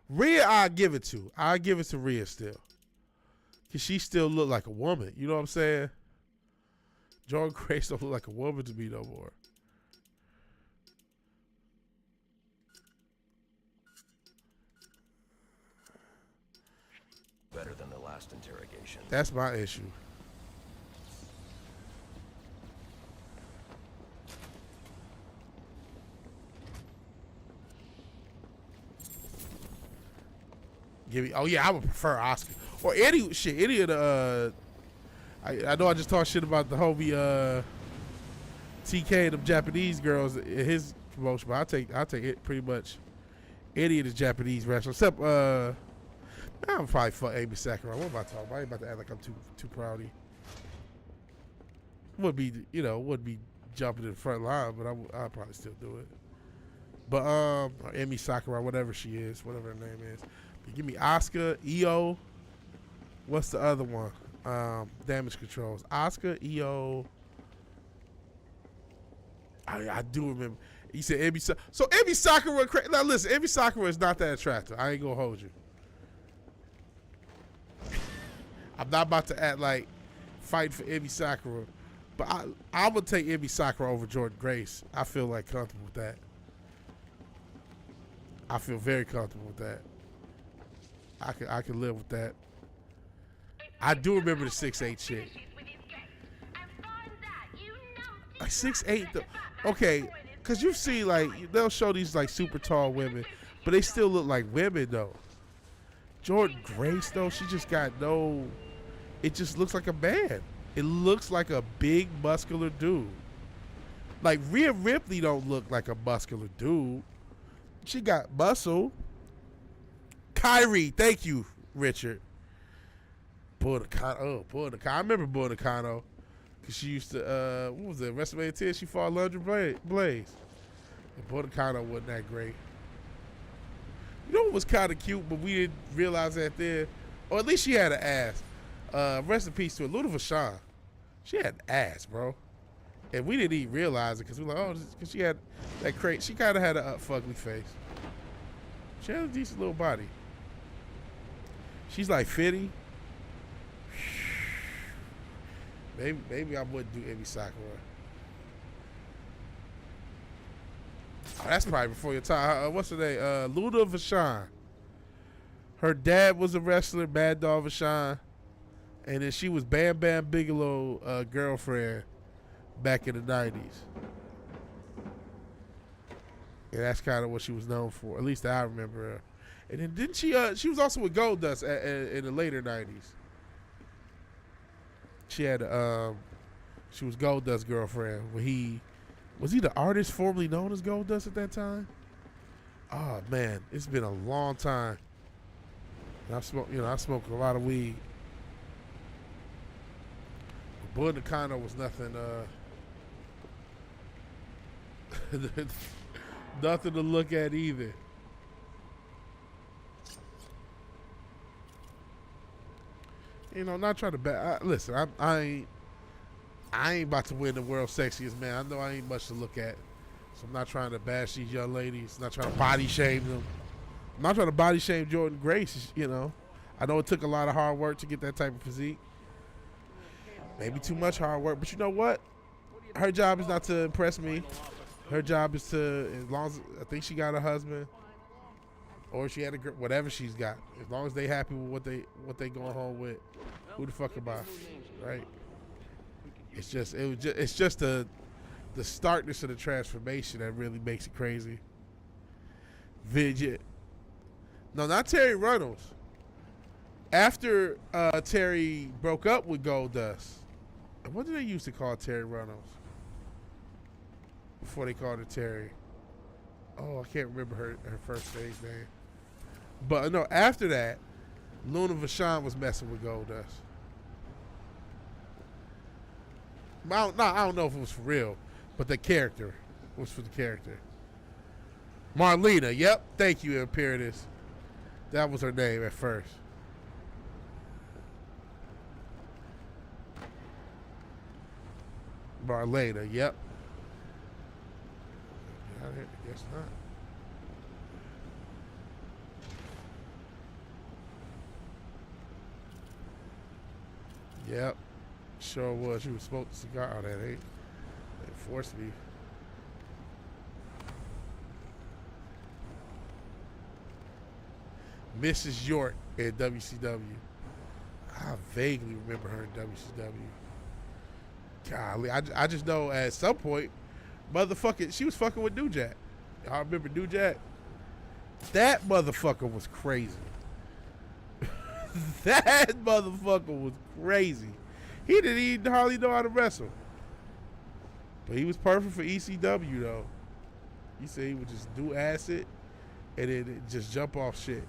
Rhea, I give it to. I give it to Rhea still. Cause she still look like a woman. You know what I'm saying? Jordan Grace don't look like a woman to me no more. Better than the last interrogation. That's my issue. Give me. Oh yeah, I would prefer Oscar or any of the. I know I just talked shit about the homie TK, them Japanese girls in his promotion, but I'll take it pretty much any of the Japanese wrestlers except I'm probably fuck Amy Sakura. What am I talking about? I ain't about to act like I'm too proudy. Would be jumping in the front line, but I'll probably still do it. But Amy Sakura, whatever she is, whatever her name is. But give me Asuka, Io. What's the other one? Damage Controls. Asuka, Io. I do remember. You said Amy Sakura. So Amy Sakura. Now listen, Amy Sakura is not that attractive. I ain't gonna hold you. I'm not about to act like fighting for Emi Sakura, but I would take Emi Sakura over Jordan Grace. I feel like comfortable with that. I feel very comfortable with that. I can live with that. I do remember the 6'8" shit. Like 6'8" though. Okay, because you've seen like they'll show these like super tall women, but they still look like women though. Jordan Grace though, she just got no. It just looks like a man. It looks like a big muscular dude. Like Rhea Ripley don't look like a muscular dude. She got muscle. Kyrie, thank you, Richard. Budokan. I remember Budokan. Cause she used to what was it? WrestleMania 10. She fought Lundra Blaze. And Budokan wasn't that great. You know what was kind of cute, but we didn't realize that there, or at least she had an ass. Rest in peace to her, Luda Vachon. She had an ass, bro, and we didn't even realize it because we were like, oh, because she had that crate. She kind of had a fugly face. She had a decent little body. She's like 50. Maybe I wouldn't do Emi Sakura. Oh, that's probably before your time. What's her name? Luda Vachon. Her dad was a wrestler, Mad Dog Vachon. And then she was Bam Bam Bigelow girlfriend back in the 90s. And that's kind of what she was known for. At least I remember her. And then didn't she was also with Goldust in the later 90s. She had she was Goldust's girlfriend when was he the artist formerly known as Goldust at that time? Oh man, it's been a long time. And I smoked a lot of weed. Bull Nakano was nothing. Nothing to look at either. You know, not trying to listen, I ain't about to win the world's sexiest man. I know I ain't much to look at. So I'm not trying to bash these young ladies. Not trying to body shame them. I'm not trying to body shame Jordan Grace, you know. I know it took a lot of hard work to get that type of physique. Maybe too much hard work. But you know what? Her job is not to impress me. Her job is to, as long as, I think she got a husband. Or she had a, whatever she's got. As long as they happy with what they going home with. Who the fuck am I? Right? It's just the starkness of the transformation that really makes it crazy. No, not Terry Runnels. After Terry broke up with Goldust, what did they used to call Terry Runnels? Before they called her Terry. Oh, I can't remember her first stage name. But no, after that, Luna Vachon was messing with Goldust. I don't know if it was for real, but the character was for the character. Marlena, yep. Thank you, Imperatus. That was her name at first. Marlena, yep. I guess not. Yep. Sure was. She was smoking a cigar. Oh, that ain't. They forced me. Mrs. York in WCW. I vaguely remember her in WCW. Golly, I just know at some point, she was fucking with New Jack. I remember New Jack. That motherfucker was crazy. That motherfucker was crazy. He didn't even hardly know how to wrestle. But he was perfect for ECW, though. He said he would just do acid and then just jump off shit.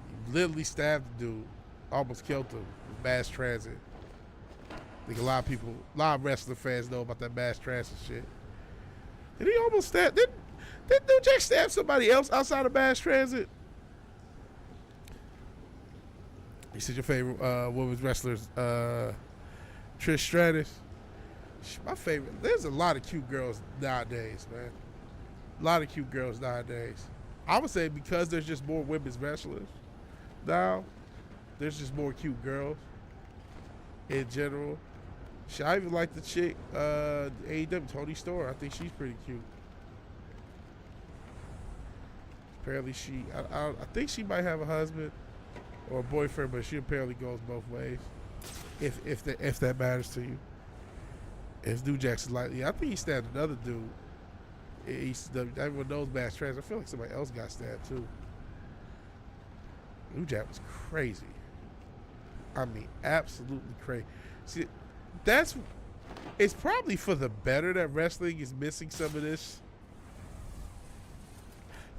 He literally stabbed the dude. Almost killed him with mass transit. I think a lot of wrestling fans know about that mass transit shit. Did he almost stab? Did New Jack stab somebody else outside of mass transit? You said your favorite women's wrestlers, Trish Stratus. My favorite. There's a lot of cute girls nowadays, man. A lot of cute girls nowadays. I would say because there's just more women's wrestlers now, there's just more cute girls in general. I even like the chick, AEW, Toni Storm. I think she's pretty cute. Apparently I think she might have a husband or a boyfriend, but she apparently goes both ways. If that matters to you. If New Jack's likely, I think he stabbed another dude. Everyone knows mass trans. I feel like somebody else got stabbed too. New Jack was crazy. I mean, absolutely crazy. See, it's probably for the better that wrestling is missing some of this.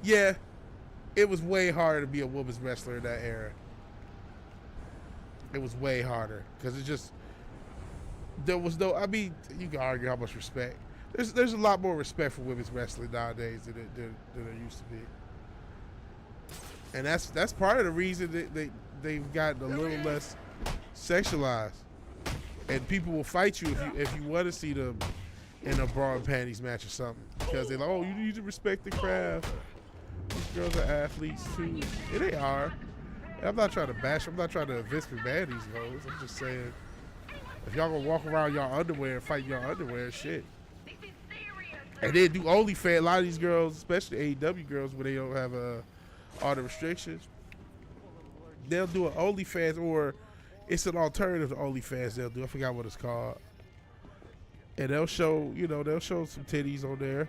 Yeah, it was way harder to be a women's wrestler in that era. It was way harder because there was no. I mean, you can argue how much respect. There's a lot more respect for women's wrestling nowadays than there used to be, and that's part of the reason that they've gotten a little less sexualized. And people will fight you if you want to see them in a bra and panties match or something, because they're like, oh, you need to respect the craft. These girls are athletes too. Yeah, they are. And I'm not trying to bash them. I'm not trying to Vince McMahon these hoes. I'm just saying, if y'all gonna walk around y'all underwear and fight y'all underwear, shit. And then do OnlyFans. A lot of these girls, especially AEW girls, where they don't have all the restrictions, they'll do an OnlyFans, or it's an alternative to OnlyFans they'll do. I forgot what it's called. And they'll show some titties on there.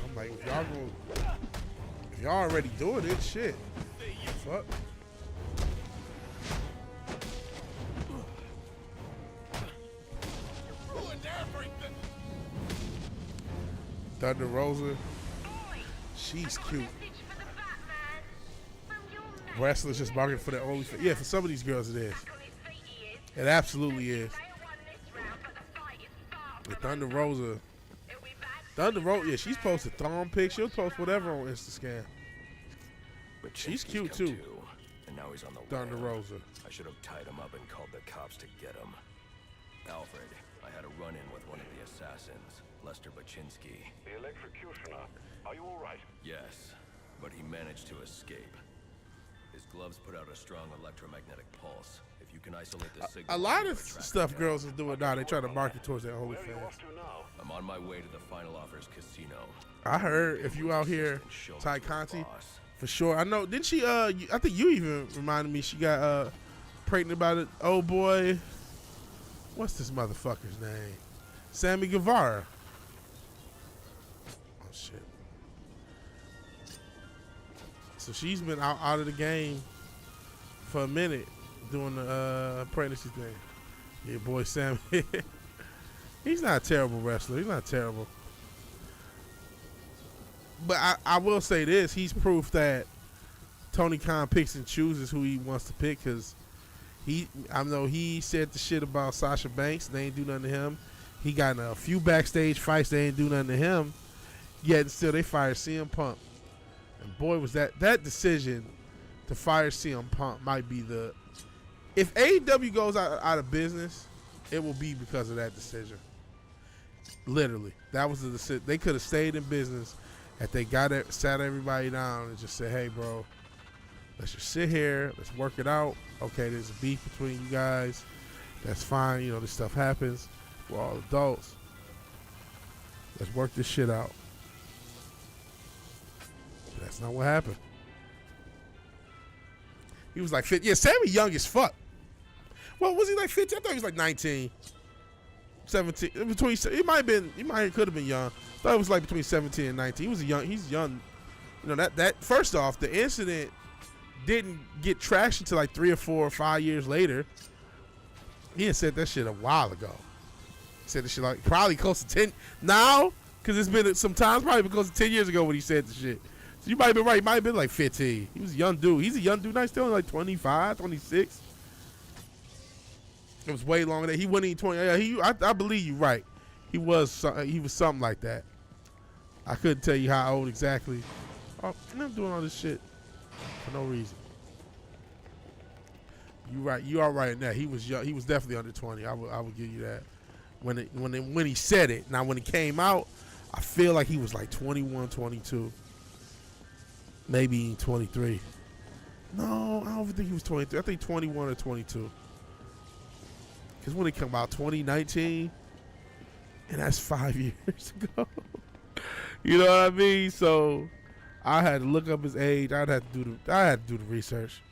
I'm like, if y'all already doing it, shit. Fuck. Thunder Rosa. She's cute. Wrestlers just bargaining for their only. Yeah, for some of these girls it is. It absolutely is. The Thunder Rosa. Yeah, she's posted thong pics. She'll post whatever on Instagram. But She's Chinsky's cute come too. And now he's on the Thunder lam. Rosa. I should have tied him up and called the cops to get him. Alfred, I had a run-in with one of the assassins, Lester Baczynski. The electrocutioner. Are you all right? Yes, but he managed to escape. His gloves put out a strong electromagnetic pulse. If you can isolate the signal, A lot you of can track stuff him down. girls is doing now, they try to market towards their Where are you OnlyFans. off to now? I'm on my way to the Final Offers Casino. I heard if you out here, And show Ty me to the Conti, boss. for sure. I know. Didn't she? I think you even reminded me she got pregnant by the old boy. What's this motherfucker's name? Sammy Guevara. Oh shit. So she's been out of the game for a minute doing the pregnancy thing. Yeah, boy Sammy. He's not a terrible wrestler. He's not terrible. But I will say this. He's proof that Tony Khan picks and chooses who he wants to pick, because I know he said the shit about Sasha Banks. They ain't do nothing to him. He got in a few backstage fights. They ain't do nothing to him. Yet still they fired CM Punk. And boy, was that decision to fire CM Punk might be the... If AEW goes out of business, it will be because of that decision. Literally. That was the decision. They could have stayed in business if they sat everybody down and just said, hey, bro, let's just sit here. Let's work it out. Okay, there's a beef between you guys. That's fine. You know, this stuff happens. We're all adults. Let's work this shit out. But that's not what happened. He was like 50. Yeah, Sammy young as fuck. Well, was he like 15? I thought he was like 19, 17. He could have been young. I thought it was like between 17 and 19. He's young. You know, that first off, the incident didn't get traction until like 3 or 4 or 5 years later. He had said that shit a while ago. He said that shit like probably close to 10 now, because it's been some times, probably close to 10 years ago when he said the shit. So you might have been right. He might have been like 15. He was a young dude. He's a young dude now. He's still like 25, 26. It was way longer than he wasn't even 20. Yeah, I believe you right. He was something like that. I couldn't tell you how old exactly. Oh, I'm doing all this shit for no reason. You right. You are right in that. He was young. He was definitely under 20. I would give you that. When he said it. Now when it came out, I feel like he was like 21, 22. Maybe 23. No, I don't think he was 23. I think 21 or 22. Because when it came out, 2019, and that's 5 years ago. You know what I mean? So I had to look up his age. I had to do the research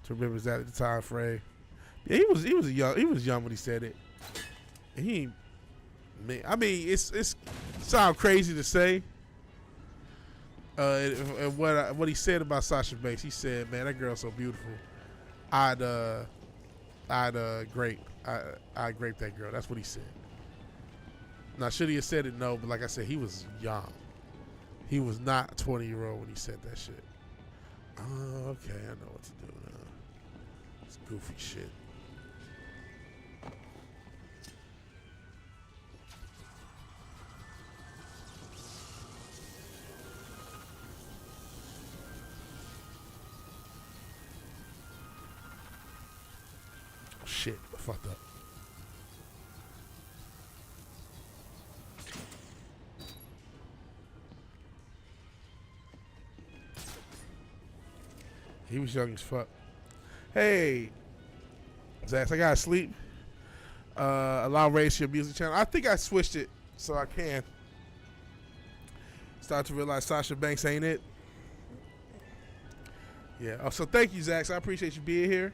to remember exactly the time frame. Yeah, he was young when he said it. And it's sound crazy to say. And what he said about Sasha Banks, he said, "Man, that girl's so beautiful. I'd grape that girl." That's what he said. Now, should he have said it? No, but like I said, he was young. He was not a 20-year-old when he said that shit. Oh, okay, I know what to do now. It's goofy shit. Shit, I fucked up. He was young as fuck. Hey, Zach, I gotta sleep. Allow race your music channel. I think I switched it so I can start to realize Sasha Banks ain't it. Yeah. Oh, so thank you, Zach. I appreciate you being here.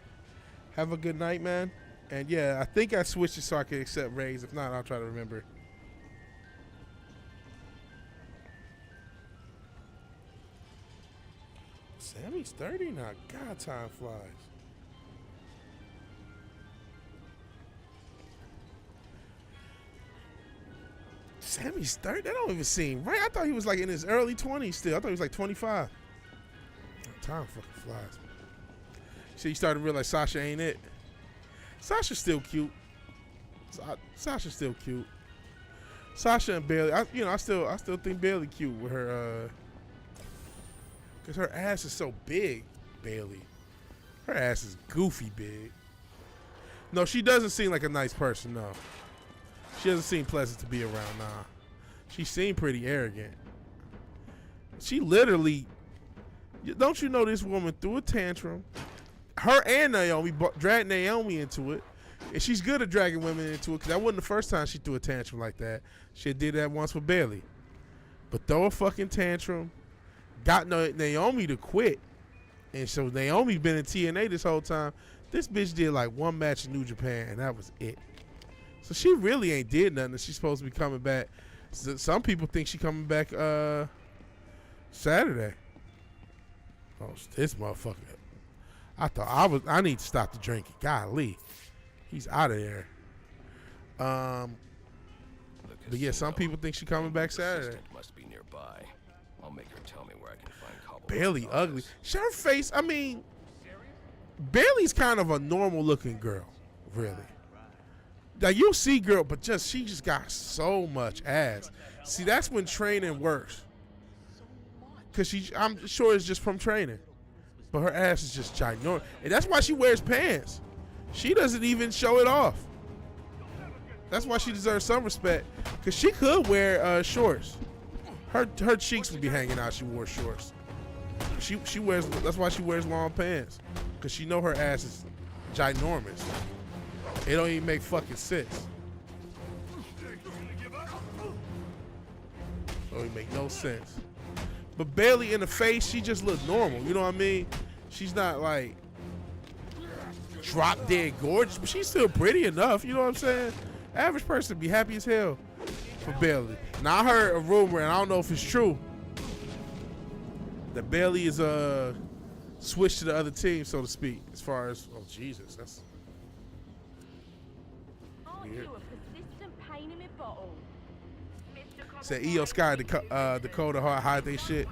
Have a good night, man. And yeah, I think I switched it so I can accept Rays. If not, I'll try to remember. Sammy's 30 now. God, time flies. Sammy's 30? That don't even seem right. I thought he was like in his early 20s still. I thought he was like 25. Time fucking flies. So you started to realize Sasha ain't it. Sasha's still cute. Sasha's still cute. Sasha and Bailey, I still think Bailey cute with her, cause her ass is so big. Bailey, her ass is goofy big. No, she doesn't seem like a nice person. No, she doesn't seem pleasant to be around. Nah, she seemed pretty arrogant. She literally, don't you know this woman threw a tantrum? Her and Naomi dragged Naomi into it. And she's good at dragging women into it because that wasn't the first time she threw a tantrum like that. She did that once with Bailey. But throw a fucking tantrum, got Naomi to quit. And so Naomi been in TNA this whole time. This bitch did like one match in New Japan, and that was it. So she really ain't did nothing. She's supposed to be coming back. Some people think she coming back Saturday. Oh, this motherfucker. I need to stop the drinking. Golly. He's out of there. But yeah, some people think she coming back Saturday. Must be nearby. I'll make her tell me where I can find Cobblepot's Bailey office. ugly. Her face, I mean, Bailey's kind of a normal looking girl, really. Like you'll see girl, but she just got so much ass. See, that's when training works. Cause I'm sure it's just from training. But her ass is just ginormous. And that's why she wears pants. She doesn't even show it off. That's why she deserves some respect. Because she could wear shorts. Her cheeks would be hanging out if she wore shorts. She wears, that's why she wears long pants. Because she know her ass is ginormous. It don't even make fucking sense. Don't even make no sense. But Bailey in the face, she just looks normal. You know what I mean? She's not like drop dead gorgeous, but she's still pretty enough. You know what I'm saying? Average person be happy as hell for Bailey. Now I heard a rumor, and I don't know if it's true, that Bailey is switched to the other team, so to speak. As far as Jesus, that's weird. Said Io Sky, Dakota hide they shit.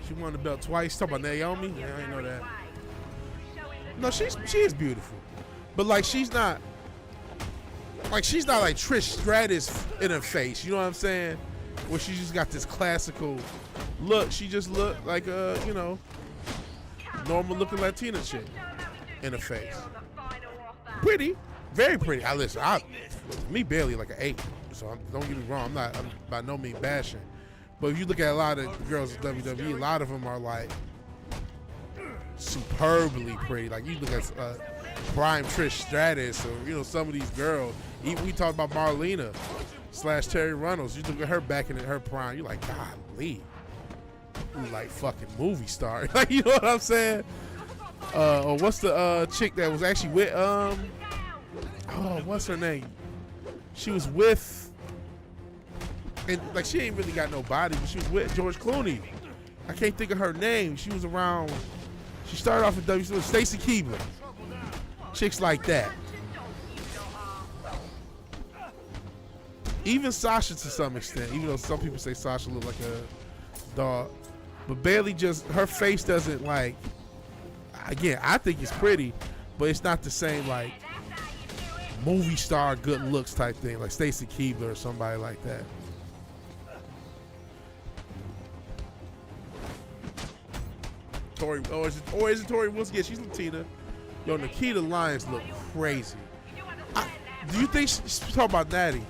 She won the belt twice. Talk about Naomi. Yeah, I didn't know that. No, she is beautiful, but like she's not like Trish Stratus in her face. You know what I'm saying? Where she just got this classical look. She just looked like a normal looking Latina chick in her face. Pretty, very pretty. Me Bailey like an 8. So don't get me wrong. I'm by no means bashing. But if you look at a lot of girls in WWE, a lot of them are like superbly pretty. Like you look at prime Trish Stratus, or some of these girls. Even we talked about Marlena / Terry Runnels. You look at her back in her prime. You're like, golly, you like fucking movie star. Like you know what I'm saying? Or what's the chick that was actually with what's her name? She was with. And like she ain't really got no body, but she was with George Clooney. I can't think of her name. She was around. She started off with WCW. Stacy Keibler. Chicks like that. Even Sasha to some extent, even though some people say Sasha look like a dog, but Bailey her face doesn't like. Again, I think it's pretty, but it's not the same like movie star good looks type thing like Stacy Keibler or somebody like that. Or is it Tori Wilson? Yeah, she's Latina. Yo, Nikita Lyons look crazy. Do you think she's talking about Natty?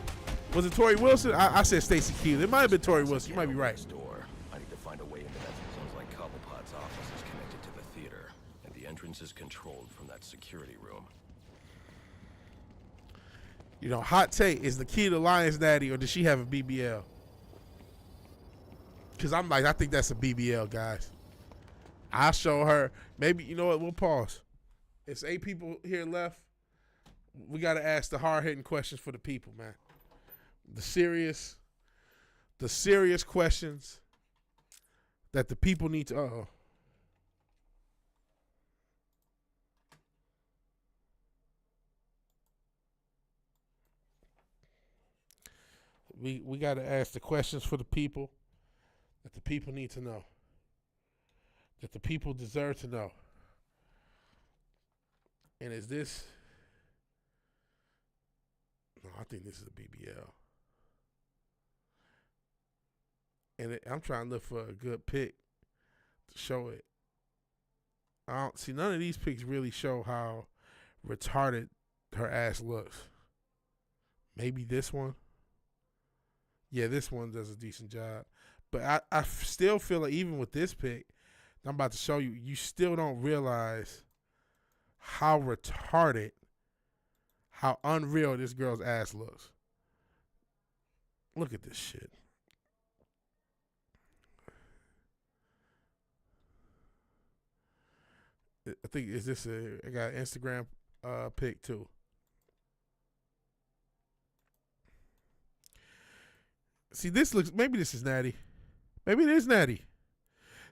Was it Tori Wilson? I said Stacy Keibler. It might have been Tori Wilson. You might be right. I need to find a way into that. Sounds like Cobblepot's office is connected to the theater, and the entrance is controlled from that security room. Hot take, is Nikita Lyons Natty, or does she have a BBL? Because I think that's a BBL, guys. I'll show her. Maybe, you know what? We'll pause. It's 8 people here left. We got to ask the hard-hitting questions for the people, man. The serious questions that the people need to. We got to ask the questions for the people that the people need to know, that the people deserve to know. And is this? No, I think this is a BBL. And I'm trying to look for a good pic to show it. I don't see none of these pics really show how retarded her ass looks. Maybe this one. Yeah, this one does a decent job. But I still feel like even with this pic I'm about to show you, you still don't realize how retarded, how unreal this girl's ass looks. Look at this shit. I think is this I got an Instagram pic too. See, this looks, maybe this is Natty. Maybe it is Natty.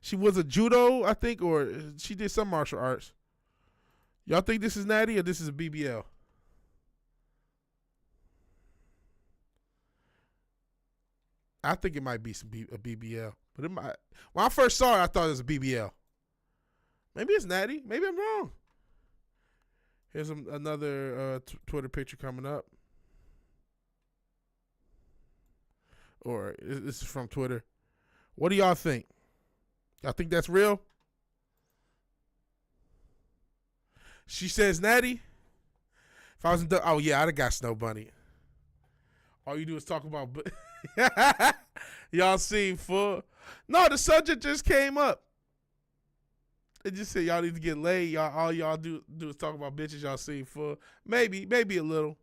She was a judo, I think, or she did some martial arts. Y'all think this is Natty or this is a BBL? I think it might be a BBL. But it might. When I first saw it, I thought it was a BBL. Maybe it's Natty. Maybe I'm wrong. Here's another Twitter picture coming up. Or this is from Twitter. What do y'all think? Y'all think that's real? She says Natty. If I was in oh yeah, I'd have got Snow Bunny. All you do is talk about y'all seen full. No, the subject just came up. It just said y'all need to get laid. Y'all all y'all do is talk about bitches y'all seen full. Maybe a little.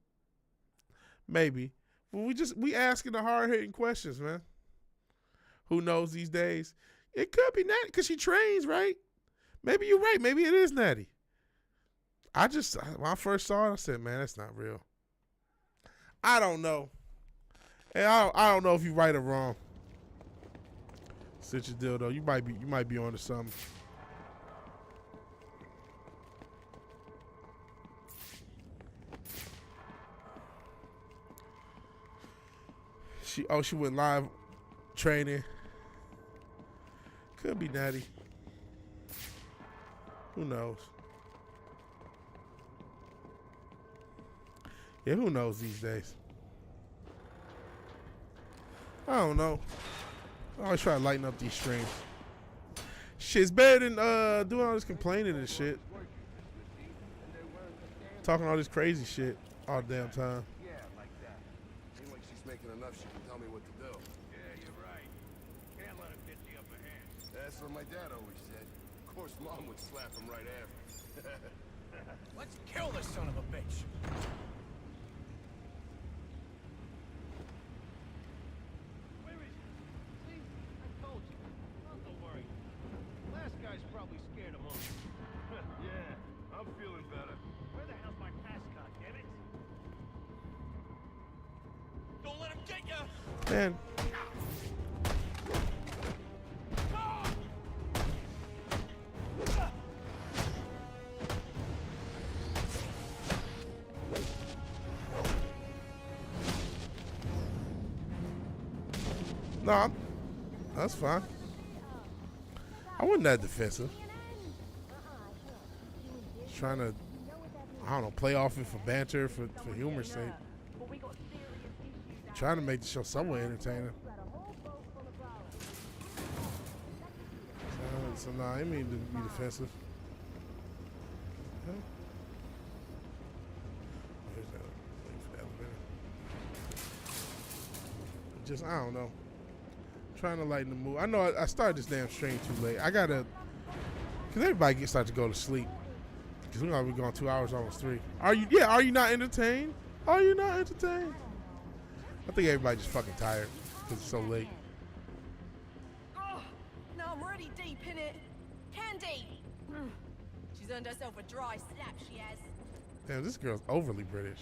Maybe. But we asking the hard hitting questions, man. Who knows these days? It could be Natty because she trains, right? Maybe you're right. Maybe it is Natty. When I first saw it, I said, man, that's not real. I don't know. And I don't know if you're right or wrong. Sit your dildo. You might be onto something. She went live training. Could be Natty. Who knows? Yeah, who knows these days? I don't know. I always try to lighten up these streams. Shit's better than doing all this complaining and shit. Talking all this crazy shit all the damn time. Yeah, like that. Seems like she's making enough she can tell me what to do. Yeah, you're right. Can't let him get the upper hand. That's what my dad always said. Of course, Mom would slap him right after. Let's kill this son of a bitch. Where is he? See? I told you. Oh, don't worry. Last guy's probably scared him off. Yeah, I'm feeling better. Where the hell's my pass card, damn it? Don't let him get you! Man. No, that's fine. I wasn't that defensive. Just trying to, I don't know, play off it for banter, for humor's sake. Trying to make the show somewhat entertaining. So nah, I mean to be defensive. Okay. Here's that. Wait for the elevator. Just, I don't know. Trying to lighten the mood. I know I started this damn stream too late. I gotta, cause everybody starts to go to sleep. Cause we're gonna be going 2 hours, almost 3. Are you? Yeah. Are you not entertained? Are you not entertained? I think everybody's just fucking tired cause it's so late. Oh, now I'm already deep in it. Candy! She's earned herself a dry slap, she has. Damn, this girl's overly British.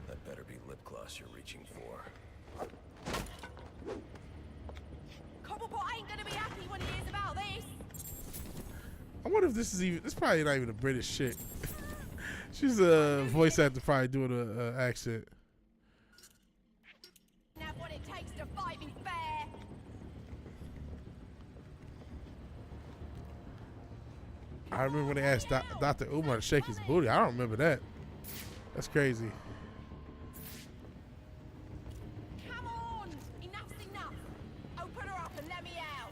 That better be lip gloss you're reaching for. Cobblepot ain't gonna be happy when he hears about this. I wonder if this is even, this probably not even a British shit. She's a voice actor probably doing an accent. Now, what what it takes to fight me fair. I remember when they asked Dr. Umar to shake his booty. I don't remember that. That's crazy. Come on! Enough's enough! Open her up and let me out!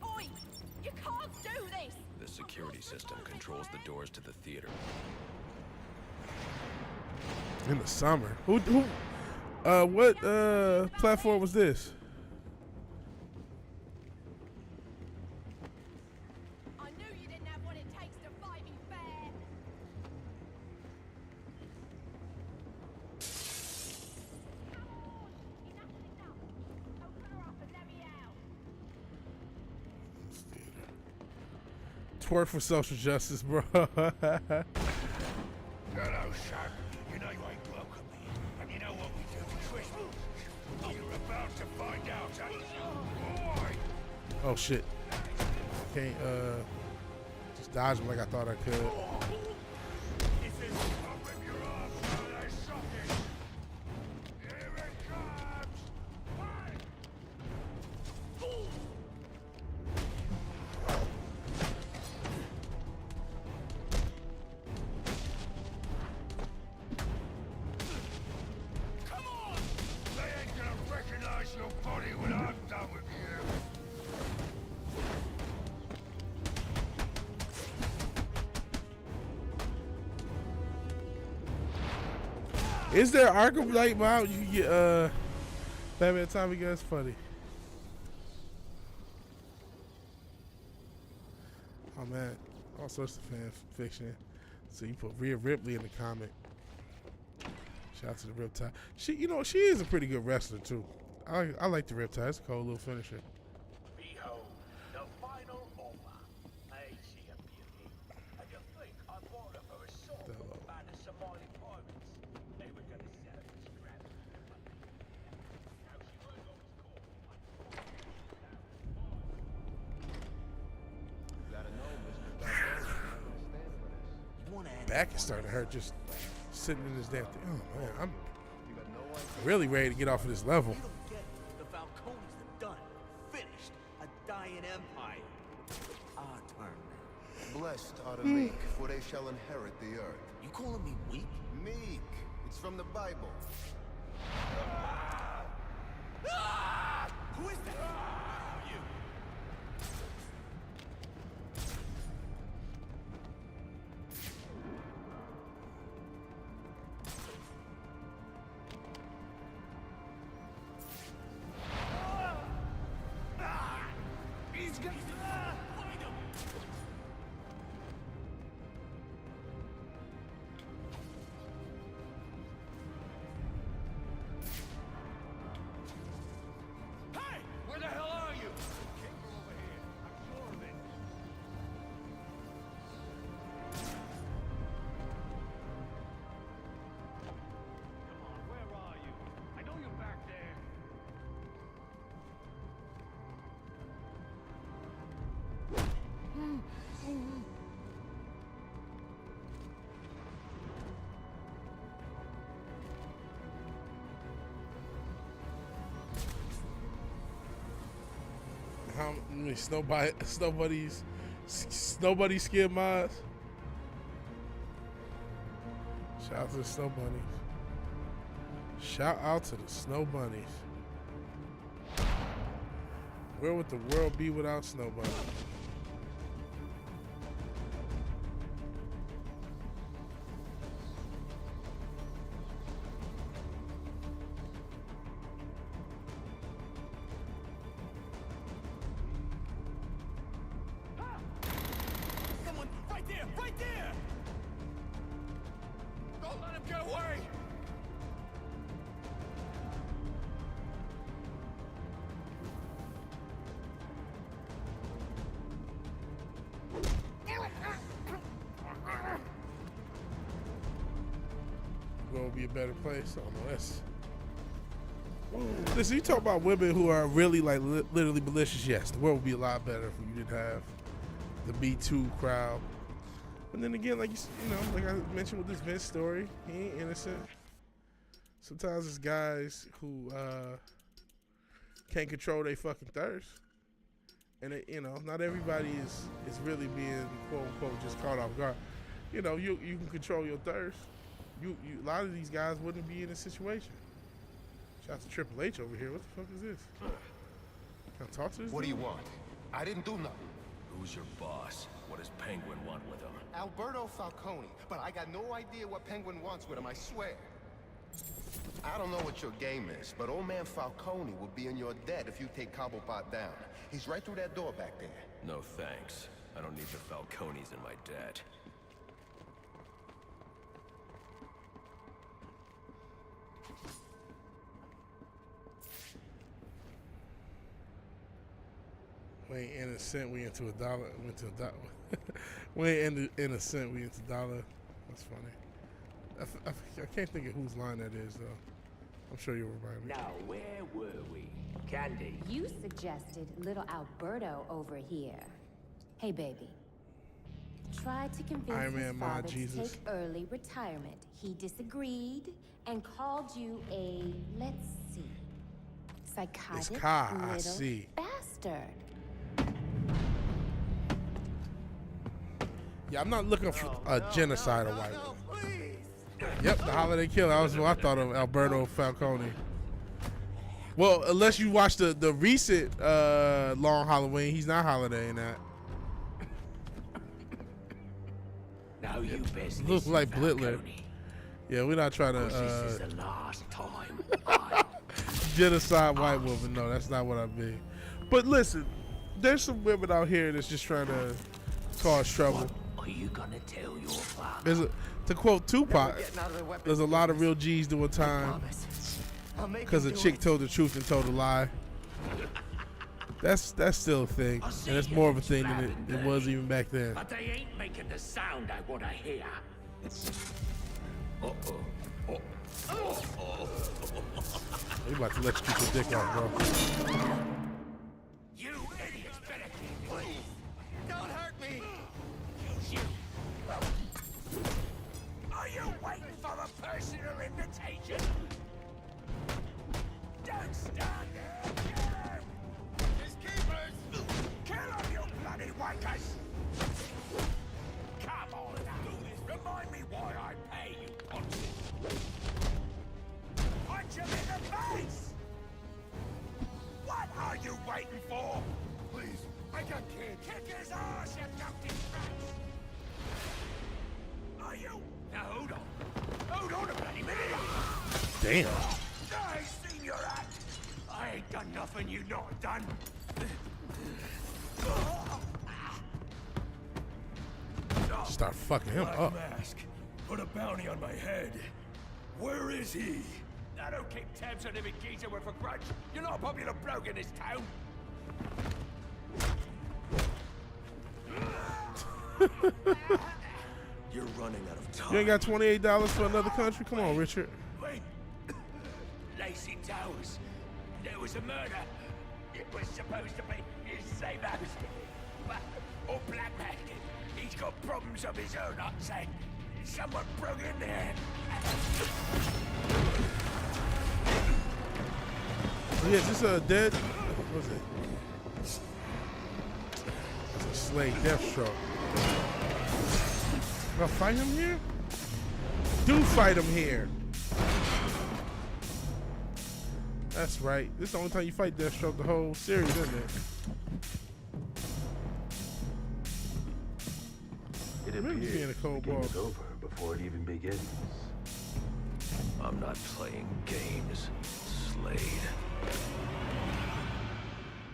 Oi! You can't do this! The security system controls the doors to the theater. In the summer. What platform was this? I knew you didn't have what it takes to fight me fair. Come on! Enough's enough! Open her up and let me out! Twerk for social justice, bro. Hello, son. You know you ain't welcome here. And you know what we do for Christmas? You're about to find out, boy. Oh shit. Can't just dodge him like I thought I could. This is I'll rip your arms out of their socket. Here it comes. Fire. Come on! They ain't gonna recognize your body when I'm done with you. Is there Arkham Knight mount? You get Batman Tommy Gun's funny. Oh man, all sorts of fan fiction. So you put Rhea Ripley in the comic. Shout out to the Riptide. She, you know, she is a pretty good wrestler too. I like the Riptide. It's a cool little finisher. Behold, the final offer. Ain't she a beauty? And you think I bought her for a song about the Somali pirates? They were gonna sell her for scrap. Now she was always cool. Back is starting to hurt just sitting in this damn thing. Oh man, I'm really ready to get off of this level. You don't get the Falcones are done, finished, a dying empire. Our turn now. Blessed are the meek, for they shall inherit the earth. You calling me weak? Meek. It's from the Bible. Who is that? You. He's gonna find him. Hey! Where the hell are you? Came from over here. I'm sure of it. Come on, where are you? I know you're back there. How many snow buddies skid mods? Shout out to the snow bunnies. Shout out to the snow bunnies. Where would the world be without snow bunnies? Someone right there! Right there! Don't let him get away! The world would be a better place. I don't know. That's. Listen, you talk about women who are really like literally malicious. Yes, the world would be a lot better if you didn't have the Me Too crowd But then again, like you know, like I mentioned with this Vince story, he ain't innocent. Sometimes it's guys who can't control their fucking thirst, and it, you know, not everybody is really being quote unquote just caught off guard. You know, you can control your thirst. You a lot of these guys wouldn't be in this situation. Shout out to Triple H over here. What the fuck is this? Can I talk to this? What do dude? you want? I didn't do nothing. Who's your boss? What does Penguin want with him? Alberto Falcone, but I got no idea what Penguin wants with him, I swear. I don't know what your game is, but old man Falcone will be in your debt if you take Cobblepot down. He's right through that door back there. No thanks. I don't need the Falcones in my debt. We ain't innocent. We into a dollar. Went to a dollar. We ain't innocent. We into dollar. That's funny. I can't think of whose line that is though. I'm sure you'll remind me. Now, where were we? Candy. You suggested little Alberto over here. Hey, baby. Tried to convince Iron his Man, my father Jesus. to take early retirement. He disagreed and called you a, let's see, psychotic I little see. bastard. Yeah, I'm not looking for a genocidal white woman. Please. Yep, the holiday killer. That was what I thought of Alberto Falcone. Well, unless you watch the recent Long Halloween, he's not Holiday in that. Now you best Looks listen, like Blitler. Falcone, Yeah, we're not trying 'cause this is to the last time I... genocide white woman. No, that's not what I mean. But listen, there's some women out here that's just trying to cause trouble. Are you gonna tell your father? There's to quote Tupac, Getting out of the weapon. there's a lot of real G's doing time Promise. I'll make because a him do chick it. told the truth and told a lie. That's still a thing, and it's more of a thing than it was even back then. But they ain't making the sound I want to hear. We about to let you keep your dick out, bro. You idiots better keep quiet. Don't hurt me. You. Are you waiting for a personal invitation? Don't stand there. Kill him. His keepers. Kill him, you bloody wankers. Come on now. Remind me why I pay you, punch. Punch him in the face. What are you waiting for? Please, I got kids. Kick his ass, you dirty brats! Are you? Now hold on. Hold on a bloody minute. Damn. I seen your act. I ain't done nothing you not done. Start fucking him Black up. Mask. Put a bounty on my head. Where is he? I don't keep tabs on every geezer with a grudge. You're not a popular bloke in this town. You're running out of time. You ain't got $28 for another country? Come on, Richard. Wait. Lacey Towers. There was a murder. It was supposed to be his same house. Or Black Mask. He's got problems of his own, I'd say. Someone broke in there. Yeah, is this a dead? What was it? It's a Slade Deathstroke. Gonna fight him here? Do fight him here. That's right. This is the only time you fight Deathstroke the whole series, isn't it? It Maybe appears being a cold the game ball. is over before it even begins. I'm not playing games, Slade.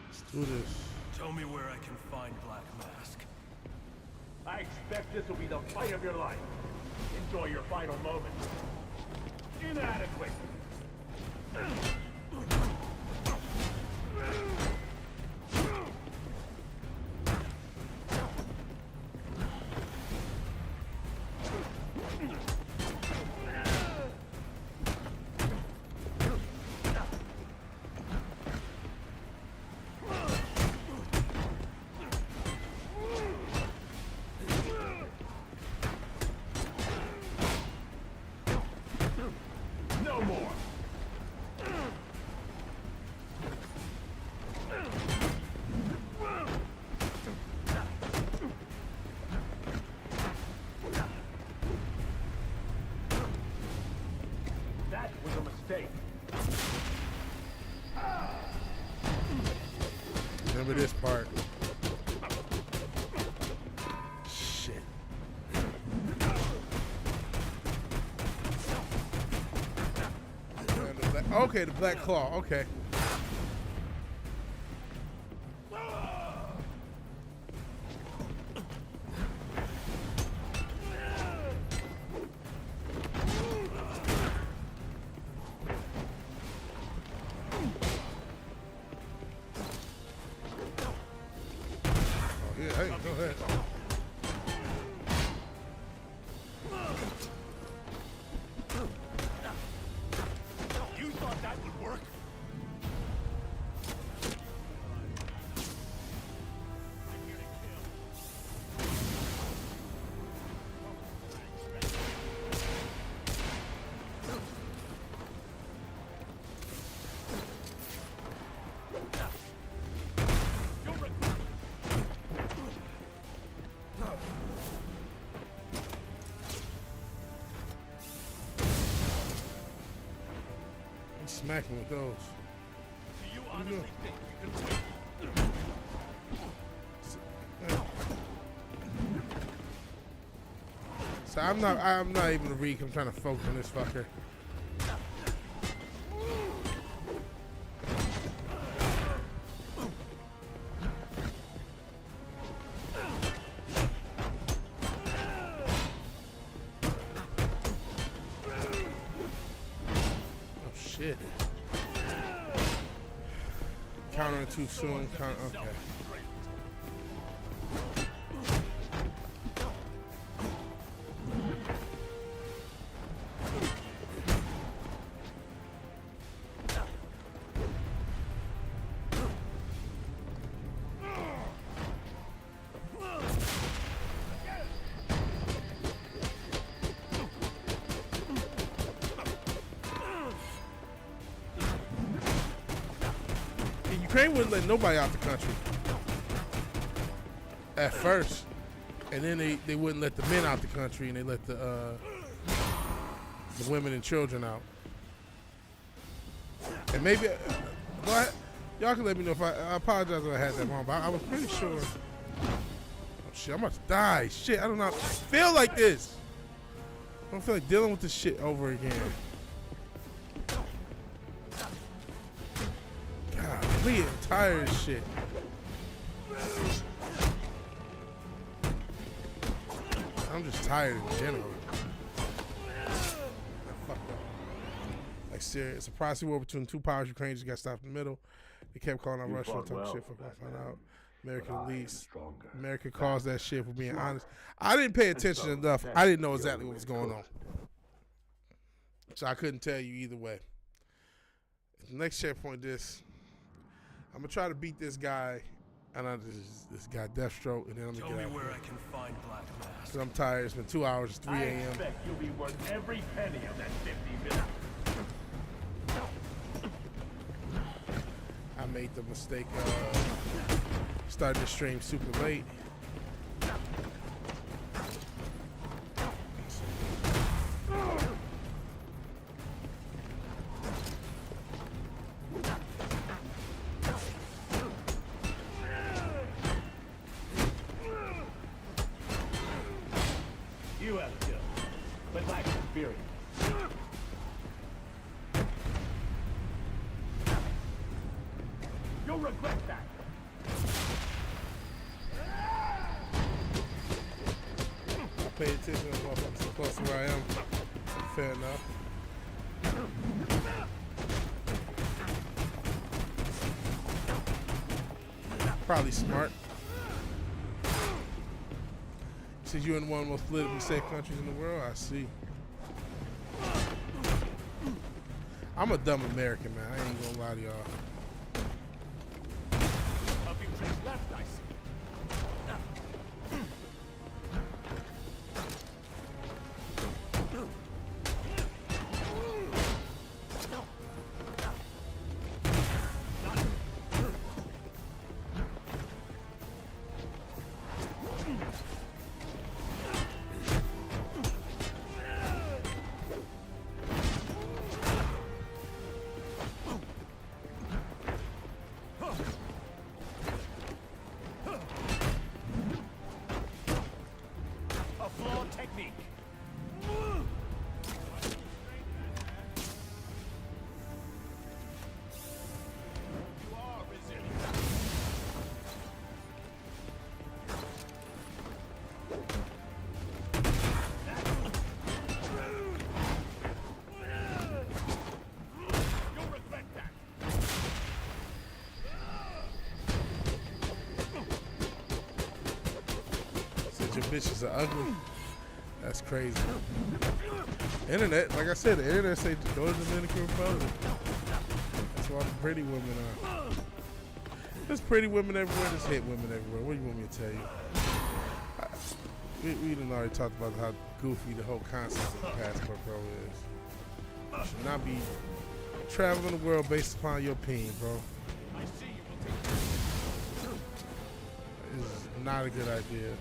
Let's do this. Tell me where I can find Black Mask. I expect this will be the fight of your life. Enjoy your final moments. Inadequate. remember this part. Shit. Okay, the Black Claw. Okay. Yeah, hey, go ahead. You thought that would work? Smacking with those. Do you honestly think you can win? So I'm not even a reek. I'm trying to focus on this fucker. Shit. Countering too soon. Okay. Ukraine wouldn't let nobody out the country at first, and then they wouldn't let the men out the country, and they let the women and children out. And maybe, y'all can let me know if I apologize if I had that wrong, but I was pretty sure. Oh shit, I'm about to die. Shit, I do not feel like this. I don't feel like dealing with this shit over again. I'm tired of shit. I'm just tired in general. Fuck up. Like serious. It's a proxy war between two powers. Ukraine just got stopped in the middle. They kept calling out Russia and talking shit for find out. American elites. America caused that shit for being honest. I didn't pay attention enough. I didn't know exactly what was going on. So I couldn't tell you either way. The next checkpoint I'm gonna try to beat this guy, and this guy Deathstroke, and then I'm gonna Tell get me out. where I can find Black Mask. Cause I'm tired. It's been 2 hours. It's 3 I a.m. expect you'll be worth every penny of that 50 million. I made the mistake starting the stream super late. You have skill, but lack experience. You'll regret that. I paid attention to I'm so close to where I am. Fair enough. Probably smart. Since you're in one of the most politically safe countries in the world, I see. I'm a dumb American, man. I ain't gonna lie to y'all. A few tricks left, I see. your technique. Said your bitches are ugly. That's crazy. Internet, like I said, the internet say go to the Dominican Republic. That's where all the pretty women are. There's pretty women everywhere. There's hit women everywhere. What do you want me to tell you? We done already talked about how goofy the whole concept of the passport bro is. You should not be traveling the world based upon your opinion, bro. It's not a good idea.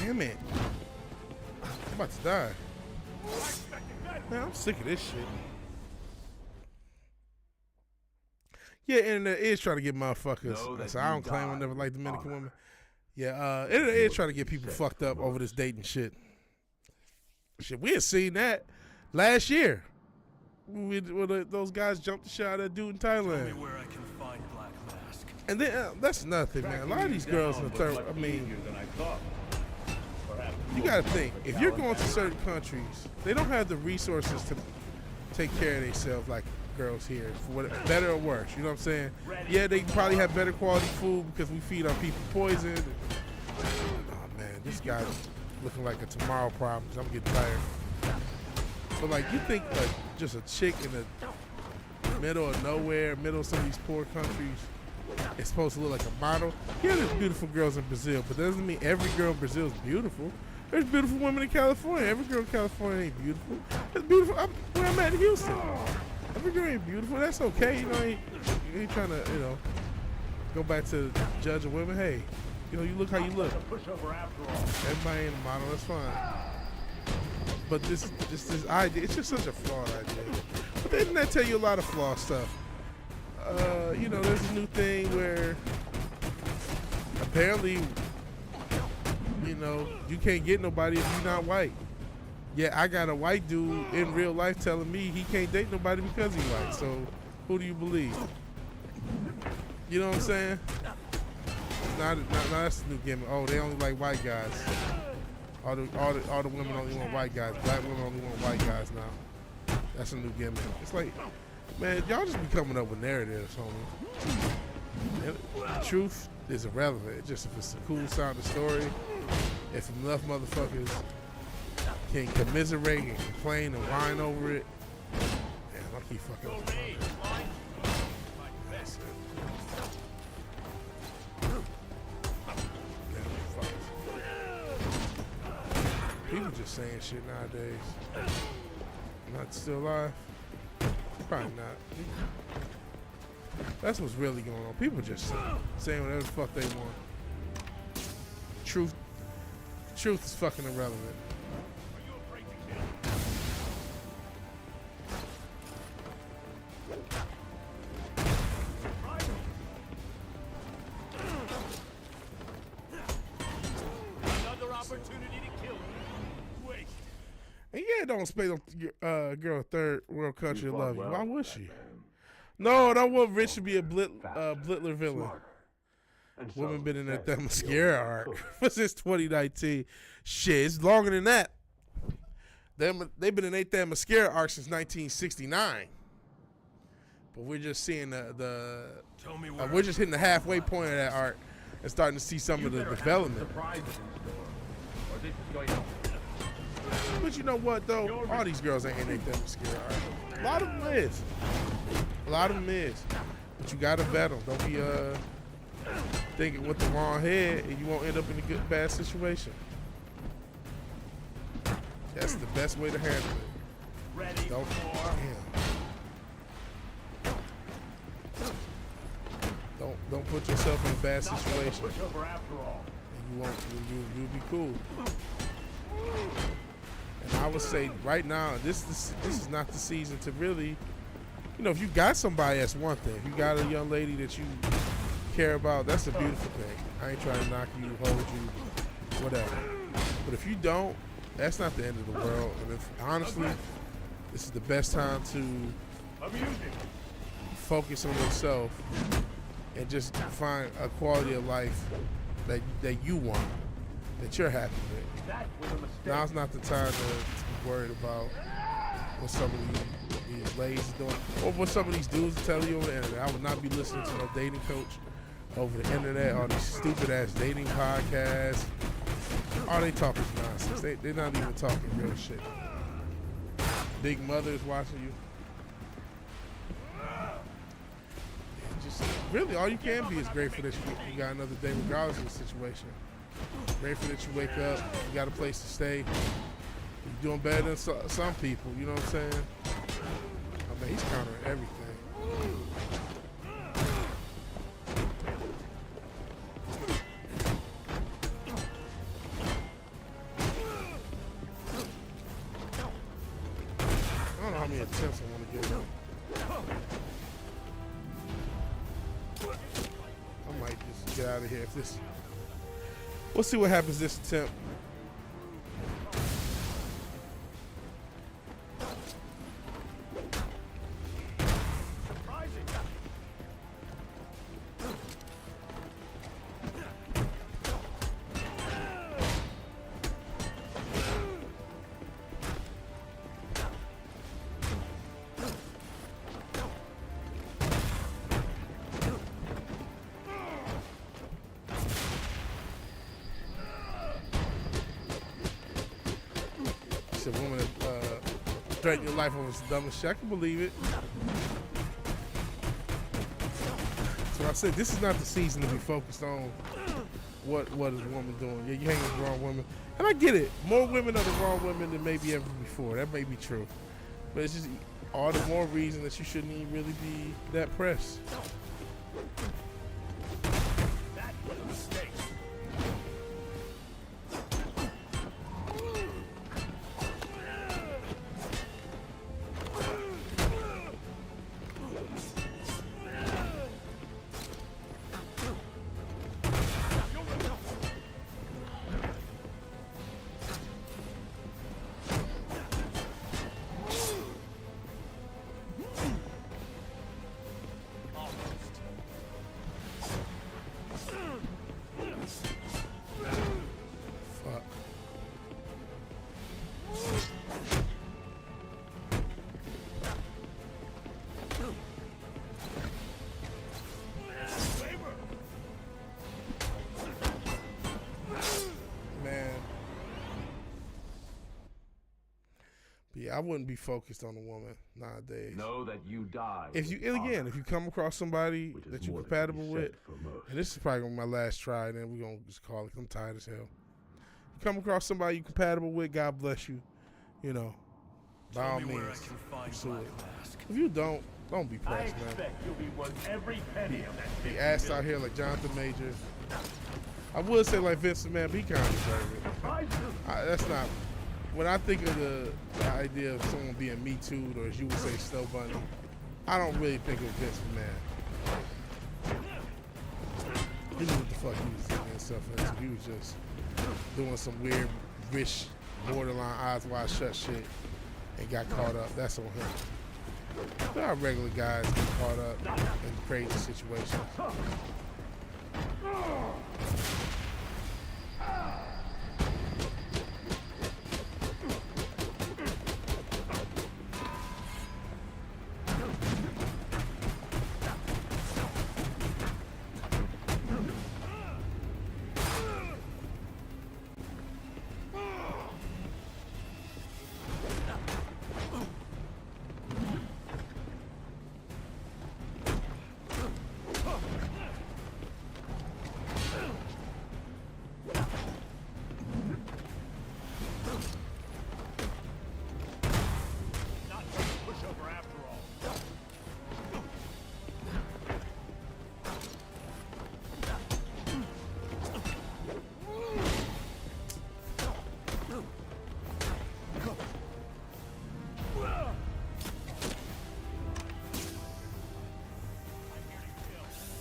Damn it. I'm about to die. Man, I'm sick of this shit. Yeah, internet is trying to get motherfuckers. So I don't claim I never liked Dominican women. Yeah, internet is trying to get people fucked up over this dating shit. Shit, we had seen that last year. When those guys jumped the shit out of that dude in Thailand. Tell me where I can find Black Mask. And then that's another thing, man. A lot of these girls in the third, I mean, you gotta think, if you're going to certain countries, they don't have the resources to take care of themselves like girls here, for better or worse. You know what I'm saying? Yeah, they probably have better quality food because we feed our people poison. Oh man, this guy's looking like a tomorrow problem. I'm getting tired. But like, you think like just a chick in the middle of nowhere, middle of some of these poor countries, is supposed to look like a model? Yeah, there's beautiful girls in Brazil, but that doesn't mean every girl in Brazil is beautiful. There's beautiful women in California. Every girl in California ain't beautiful. It's beautiful where I'm at in Houston. Every girl ain't beautiful. That's okay. You know, you ain't trying to, you know, go back to judge of women. Hey, you know, you look how you look. Everybody ain't a model. That's fine. But this idea, it's just such a flawed idea. But the internet tell you a lot of flawed stuff. You know, there's a new thing where apparently, you know, you can't get nobody if you're not white. Yeah, I got a white dude in real life telling me he can't date nobody because he's white. So, who do you believe? You know what I'm saying? Now that's the new gimmick. Oh, they only like white guys. All the women only want white guys. Black women only want white guys now. That's a new gimmick. It's like, man, y'all just be coming up with narratives, homie. And truth is irrelevant. It's just if it's a cool sounding story, if enough motherfuckers can commiserate and complain and whine over it. Damn, I keep fucking up. That's it. People just saying shit nowadays. Not still alive? Probably not. That's what's really going on. People just saying whatever the fuck they want. Truth is fucking irrelevant. Another opportunity to kill me. said don't expect a girl third world country to love you. Why would she? No, I want Rich to be a Blittler villain. Women been in that mascara arc since 2019. Shit, it's longer than that. They've been in that mascara arc since 1969. But we're just seeing we're just hitting the halfway point of that arc and starting to see some of the development. But you know what though? All these girls ain't in that mascara arc. A lot of them is. A lot of them is. But you gotta vet them. Don't be thinking with the wrong head and you won't end up in a bad situation. That's the best way to handle it. Don't put yourself in a bad situation. And you'll be cool. And I would say right now, this is not the season to really, if you got somebody, that's one thing. If you got a young lady that you care about, that's a beautiful thing. I ain't trying to knock you, hold you, whatever. But if you don't, that's not the end of the world. And if honestly, this is the best time to focus on yourself and just find a quality of life that you want, that you're happy with. Now's not the time to be worried about what some of these ladies are doing or what some of these dudes are telling you on the internet. I would not be listening to no dating coach over the internet, all these stupid ass dating podcasts. All they talk is nonsense. They're not even talking real shit. Big Mother is watching you. Just really, all you can be is grateful that you got another day regardless of the situation. Grateful that you wake up, you got a place to stay. You're doing better than some people, you know what I'm saying? I mean, he's countering everything. I don't know how many attempts I want to get. I might just get out of here if this. We'll see what happens this attempt. A woman that threatened your life over the dumbest shit. I can believe it. So I said this is not the season to be focused on what is a woman doing. Yeah, you hang with the wrong women. And I get it. More women are the wrong women than maybe ever before. That may be true. But it's just all the more reason that you shouldn't even really be that pressed. Yeah, I wouldn't be focused on a woman nowadays. Know that you die. If you come across somebody that you're compatible with, and this is probably gonna be my last try, then we're gonna just call it. I'm tired as hell. You come across somebody you're compatible with, God bless you. By all means, pursue it. If you don't be pressed, man. You'll be worth every penny of that. Be asked out here like Jonathan Majors. I would say like Vincent, man, but he kind of deserves it. That's not. When I think of the idea of someone being Me Too'd, or as you would say, Snow Bunny, I don't really think of Vince McMahon. He knew what the fuck he was getting himself into. He was just doing some weird, rich borderline eyes wide shut shit and got caught up. That's on him. There are regular guys get caught up in crazy situations.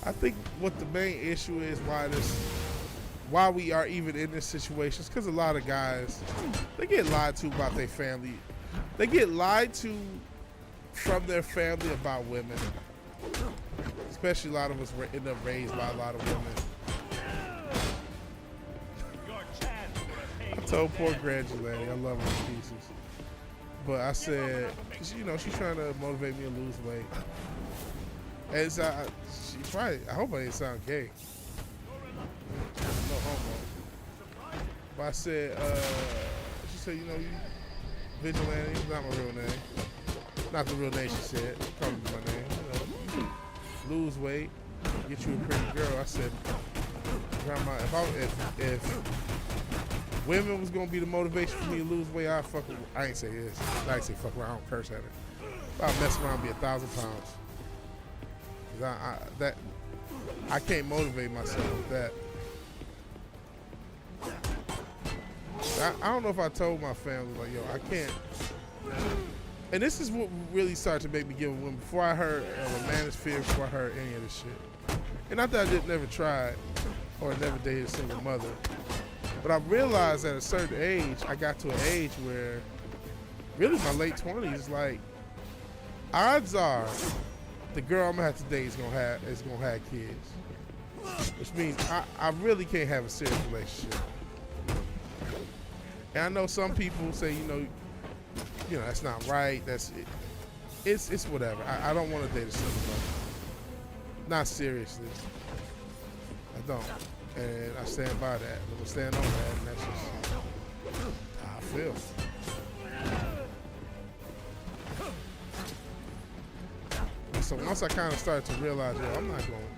I think what the main issue is why we are even in this situation is because a lot of guys, they get lied to about their family. They get lied to from their family about women. Especially a lot of us were end up raised by a lot of women. I told poor Granulati, I love her to pieces. But I said, you know, she's trying to motivate me to lose weight. And so she probably, I hope I didn't sound gay. No homo. But I said, she said, you know, you vigilante, not my real name. Not the real name, she said. Call me my name. You know, you lose weight, get you a pretty girl. I said, Grandma, if women was gonna be the motivation for me to lose weight, I ain't say this. I ain't say fuck around, I don't curse at her. I'll mess around and be 1,000 pounds. I can't motivate myself with that. I don't know if I told my family, like, yo, I can't. And this is what really started to make me give a woman, before I heard a manosphere, before I heard any of this shit. And not that I never tried or never dated a single mother, but I realized at a certain age, I got to an age where, really my late 20s, like, odds are the girl I'm gonna have to date is gonna have kids, which means I really can't have a serious relationship. And I know some people say, you know that's not right. That's it. It's whatever. I don't want to date a single mother. Not seriously. I don't, and I stand by that. I'm gonna stand on that, and that's just how I feel. So once I kind of started to realize, yo, I'm not going.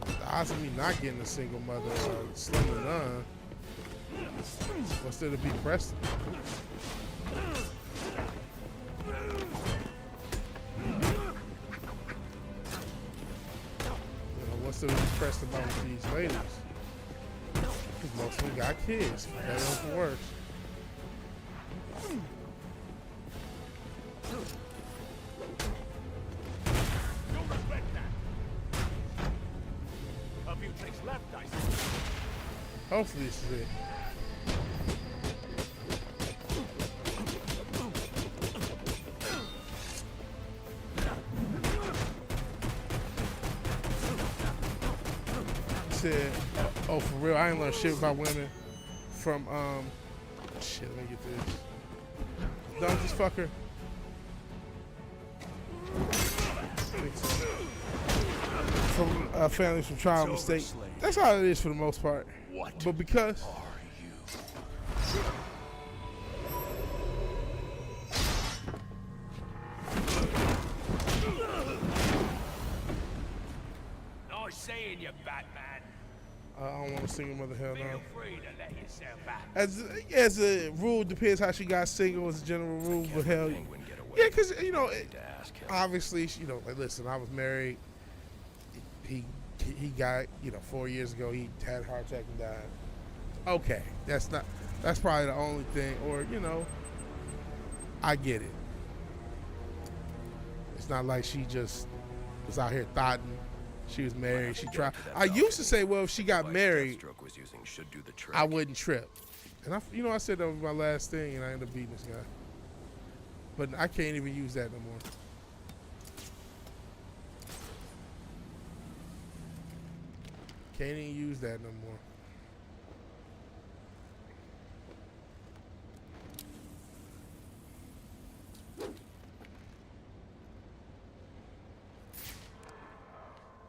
The odds of me not getting a single mother are slim to none. What's there to be pressed? What's there to be pressed about these ladies? Because most of them got kids, for better or for worse. Hopefully this is it. Said, oh, for real, I ain't learned shit about women from, shit, let me get this. Don't just fuck her. From families from trial mistake. That's how it is for the most part. But because Nice seeing you, Batman. I don't want to single mother, hell no. Feel free to let yourself out. As a rule, depends how she got single as a general rule, but hell, yeah, because obviously, like, listen, I was married. He got, 4 years ago, he had a heart attack and died. Okay, that's probably the only thing, or, I get it. It's not like she just was out here thotting. She was married, she tried. I used to say, well, if she got married, I wouldn't trip. And I said that was my last thing, and I ended up beating this guy. But I can't even use that no more. Can't even use that no more.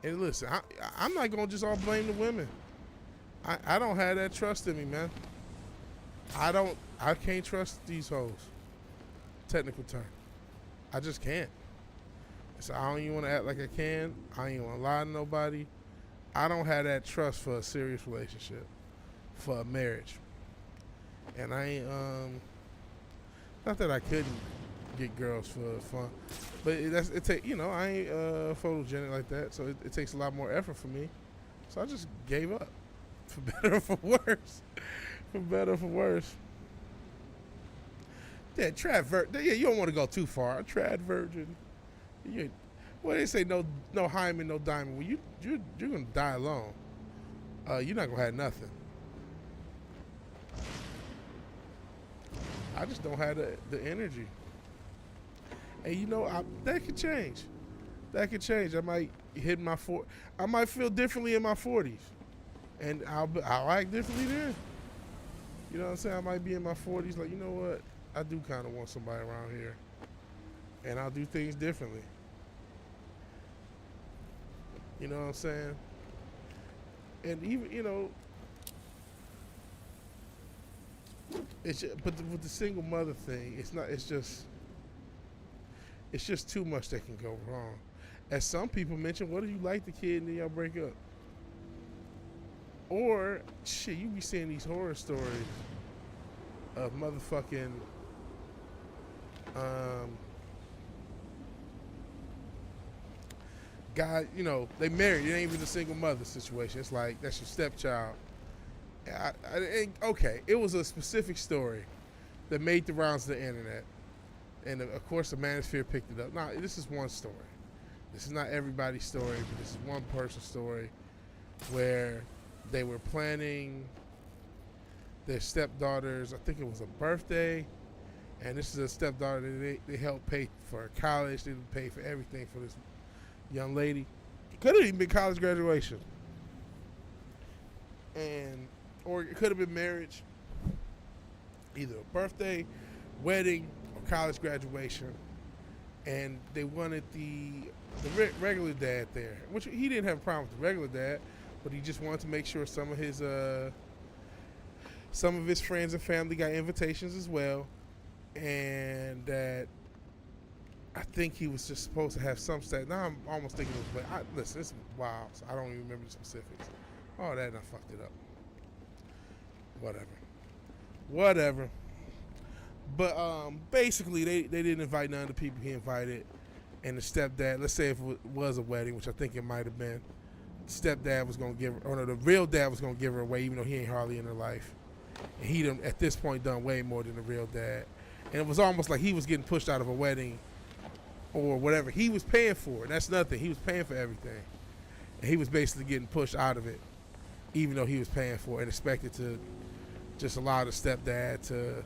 And listen, I'm not gonna just all blame the women. I don't have that trust in me, man. I can't trust these hoes. Technical term. I just can't. So I don't even want to act like I can. I don't even want to lie to nobody. I don't have that trust for a serious relationship, for a marriage. And I ain't, not that I couldn't get girls for fun, but I ain't photogenic like that, so it takes a lot more effort for me. So I just gave up, for better or for worse. For better or for worse. Yeah, you don't want to go too far. A trad virgin. Well, they say no hymen, no diamond. Well, you're gonna die alone. You're not gonna have nothing. I just don't have the energy. And that could change. That could change. I might hit I might feel differently in my 40s, and I'll act differently then. You know what I'm saying? I might be in my 40s, like, you know what? I do kind of want somebody around here, and I'll do things differently. You know what I'm saying? And even, but with the single mother thing, it's just too much that can go wrong. As some people mention, what if you like the kid and then y'all break up? Or, shit, you be seeing these horror stories of motherfucking, guy, they married. It ain't even a single mother situation. It's like, that's your stepchild. Okay, it was a specific story that made the rounds of the internet. And, of course, the manosphere picked it up. Now, this is one story. This is not everybody's story, but this is one person's story where they were planning their stepdaughter's, I think it was a birthday, and this is a stepdaughter that they helped pay for college. They didn't pay for everything for this young lady. It could have even been college graduation. Or it could have been marriage, either a birthday, wedding, or college graduation. And they wanted the regular dad there, which he didn't have a problem with the regular dad, but he just wanted to make sure some of his friends and family got invitations as well, and that I think he was just supposed to have some stat. Now I'm almost thinking it was, but listen, it's wild, so I don't even remember the specifics. All that, and I fucked it up. Whatever. But basically, they didn't invite none of the people he invited, and the stepdad. Let's say if it was a wedding, which I think it might have been. Stepdad was gonna give her, or no, the real dad was gonna give her away, even though he ain't hardly in her life. And he done, at this point, done way more than the real dad. And it was almost like he was getting pushed out of a wedding or whatever. He was paying for it. That's nothing. He was paying for everything. And he was basically getting pushed out of it, even though he was paying for it, and expected to just allow the stepdad to,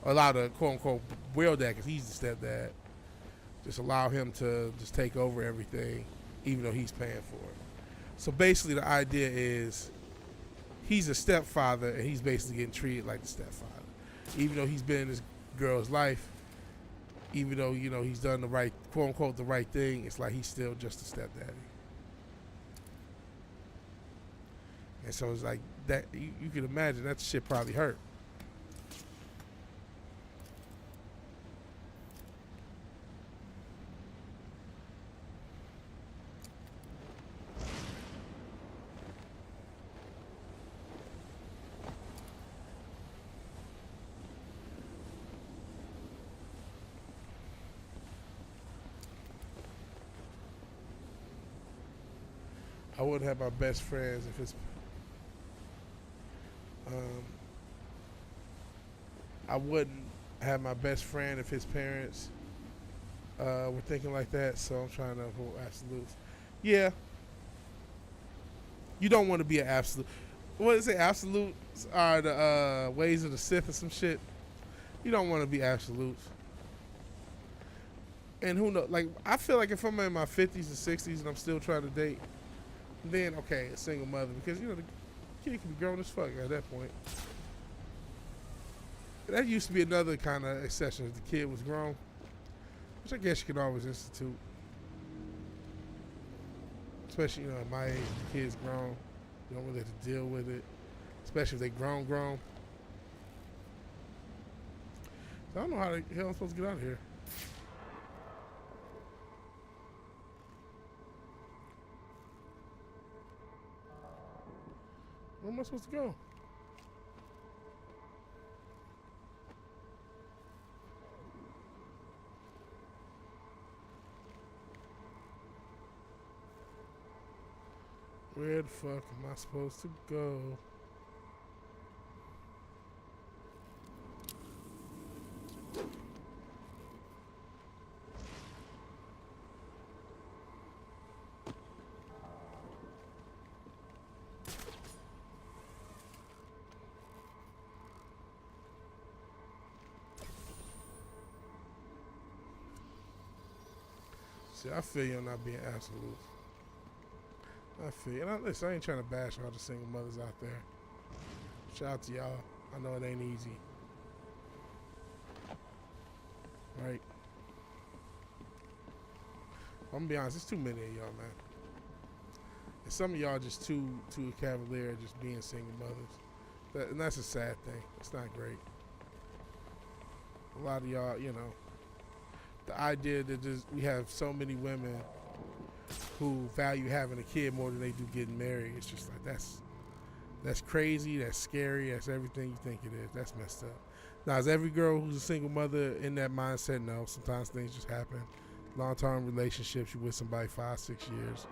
allow the quote-unquote real dad, because he's the stepdad, just allow him to just take over everything, even though he's paying for it. So basically the idea is he's a stepfather, and he's basically getting treated like the stepfather. Even though he's been in this girl's life, even though, he's done the right, quote-unquote, the right thing, it's like he's still just a stepdaddy. And so it's like that, you can imagine that shit probably hurt. I wouldn't have my best friends if it's. I wouldn't have my best friend if his parents were thinking like that. So I'm trying to avoid absolutes. Yeah. You don't want to be an absolute. what is it? Absolutes are the ways of the Sith or some shit. You don't want to be absolutes. And who knows? Like, I feel like if I'm in my 50s and 60s and I'm still trying to date, then okay, a single mother, because you know the kid can be grown as fuck at that point. That used to be another kind of exception if the kid was grown, which I guess you could always institute. Especially, you know, at my age, the kid's grown. You don't really have to deal with it, especially if they grown. So I don't know how the hell I'm supposed to get out of here. Where am I supposed to go? Where the fuck am I supposed to go? See, I feel you on not being absolute. I feel you. And listen, I ain't trying to bash all the single mothers out there. Shout out to y'all. I know it ain't easy. Right? I'm gonna be honest, there's too many of y'all, man. And some of y'all just too cavalier just being single mothers. And that's a sad thing. It's not great. A lot of y'all, you know, the idea that we have so many women who value having a kid more than they do getting married. It's just like, that's crazy, that's scary, that's everything you think it is. That's messed up. Now, is every girl who's a single mother in that mindset? No. Sometimes things just happen. Long-term relationships, you with somebody 5-6 years,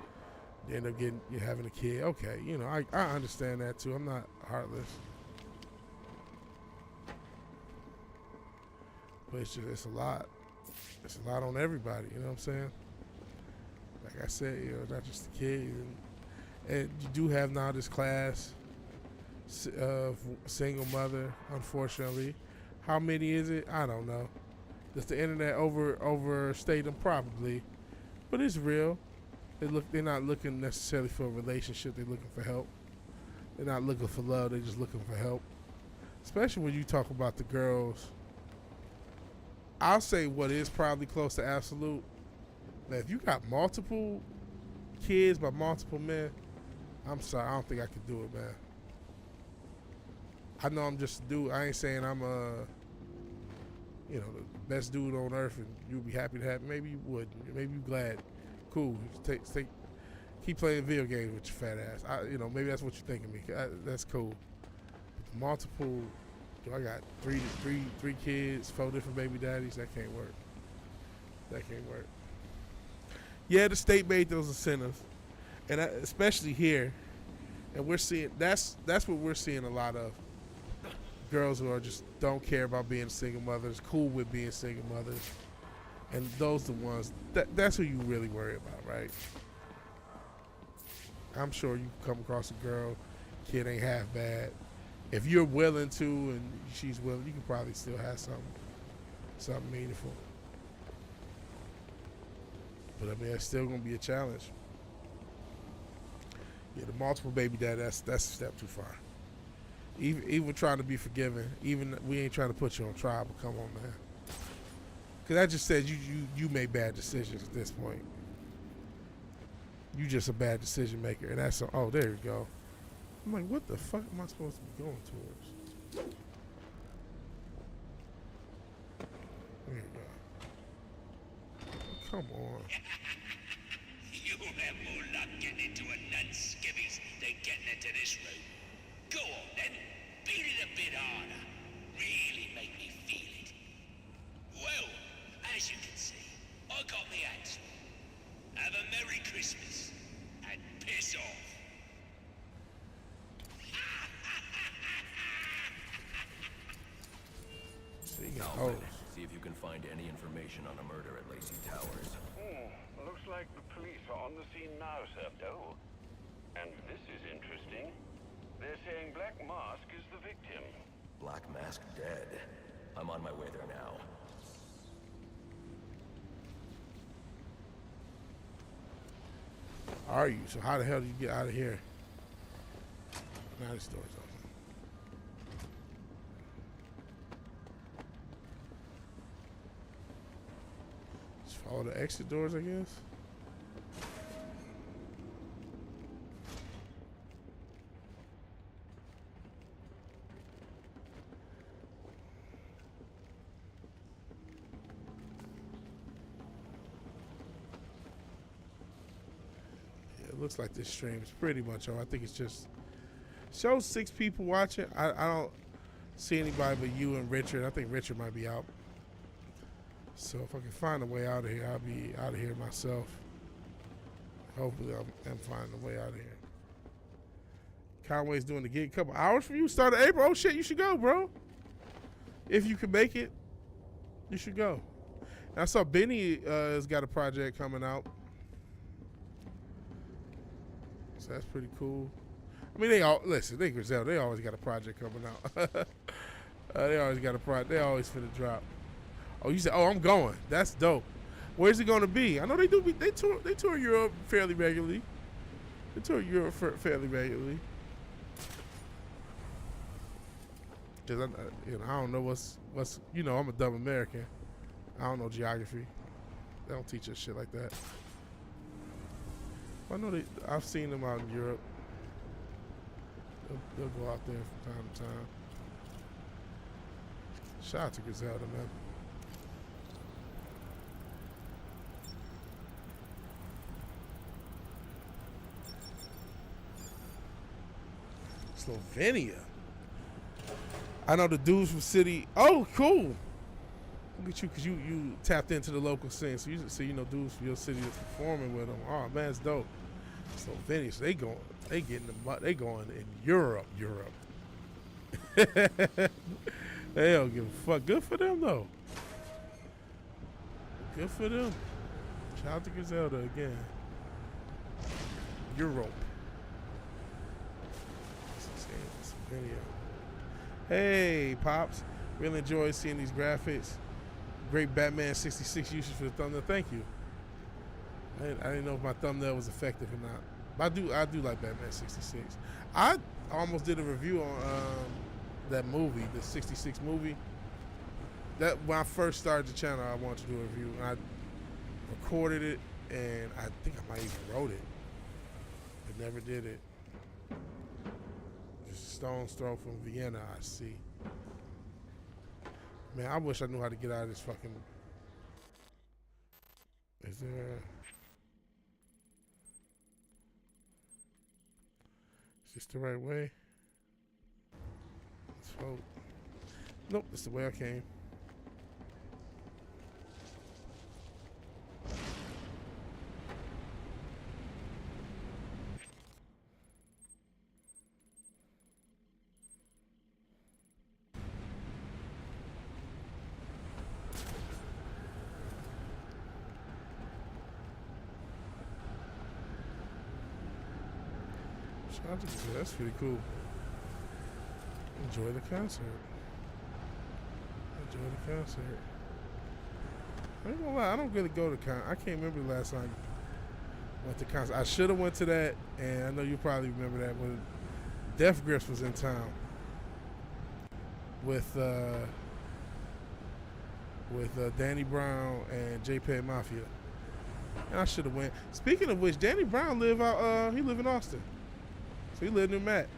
you end up you having a kid. Okay, you know, I understand that too. I'm not heartless. But it's a lot. It's a lot on everybody, you know what I'm saying? Like I said, you know, not just the kid. And you do have now this class of single mother, unfortunately. How many is it? I don't know. Does the internet overstate them? Probably. But it's real. They're not looking necessarily for a relationship. They're looking for help. They're not looking for love. They're just looking for help. Especially when you talk about the girls. I'll say what is probably close to absolute. Now, if you got multiple kids by multiple men, I'm sorry, I don't think I could do it, man. I know I'm just a dude. I ain't saying I'm you know, the best dude on earth and you'd be happy to have. Maybe you would. Maybe you glad. Cool. Keep playing video games with your fat ass. You know, maybe that's what you're thinking me. That's cool. But multiple. I got three kids, 4 different baby daddies. That can't work. That can't work. Yeah, the state made those incentives, and especially here, and we're seeing that's what we're seeing a lot of. Girls who are just don't care about being single mothers, cool with being single mothers, and those are the ones that's who you really worry about, right? I'm sure you come across a girl, kid ain't half bad. If you're willing to and she's willing, you can probably still have something meaningful. But I mean, it's still gonna be a challenge. Yeah, the multiple baby dad, that's a step too far. Even trying to be forgiving, even we ain't trying to put you on trial, but come on, man. Cause that just says you made bad decisions at this point. You just a bad decision maker, and that's oh, there you go. I'm like, what the fuck am I supposed to be going towards? There you go. Come on. You'll have more luck getting into a nun's skivvies than getting into this room. Go on then, beat it a bit harder. Really make me feel it. Well, as you can see, I got the answer. Have a Merry Christmas and piss off. See if you can find any information on a murder at Lacey Towers. Looks like the police are on the scene now, sir. Oh, and this is interesting. They're saying Black Mask is the victim. Black Mask dead. I'm on my way there now. Are you? So how the hell do you get out of here? Now this door's open. Just follow the exit doors, I guess. Looks like this stream is pretty much over. I think it's just shows 6 people watching. I don't see anybody but you and Richard. I think Richard might be out. So if I can find a way out of here, I'll be out of here myself. Hopefully I'm finding a way out of here. Conway's doing the gig a couple hours from you. Start of April. Oh shit, you should go, bro. If you can make it, you should go. And I saw Benny has got a project coming out. So that's pretty cool. I mean, they Griselda, they always got a project coming out. They always got a project. They always finna drop. Oh, you said, oh, I'm going. That's dope. Where's it gonna be? I know they do. They tour Europe fairly regularly. They tour Europe fairly regularly. Cause I don't know what's. I'm a dumb American. I don't know geography. They don't teach us shit like that. I know I've seen them out in Europe. They'll go out there from time to time. Shout out to Griselda, man. Slovenia. I know the dudes from City. Oh, cool. Look at you, because you tapped into the local scene. So you dudes from your city that's performing with them. Oh, man, it's dope. Slovenia, so they going in Europe. They don't give a fuck. Good for them, though. Good for them. Shout out to Griselda again. Europe. Video. Hey, Pops. Really enjoy seeing these graphics. Great Batman 66 usage for the thumbnail. Thank you. I didn't know if my thumbnail was effective or not. But I do like Batman 66. I almost did a review on that movie, the 66 movie. That when I first started the channel, I wanted to do a review. And I recorded it, and I think I might even wrote it, but never did it. Stone's throw from Vienna, I see. Man, I wish I knew how to get out of this fucking. Is this the right way? Let's hope. Nope, it's the way I came. That's pretty cool. Enjoy the concert. I ain't gonna lie, I don't really go to concert. I can't remember the last time I went to concert. I should have went to that, and I know you probably remember that when Death Grips was in town with Danny Brown and JPEG Mafia. And I should have went. Speaking of which, Danny Brown live in Austin. So he lived near Matt.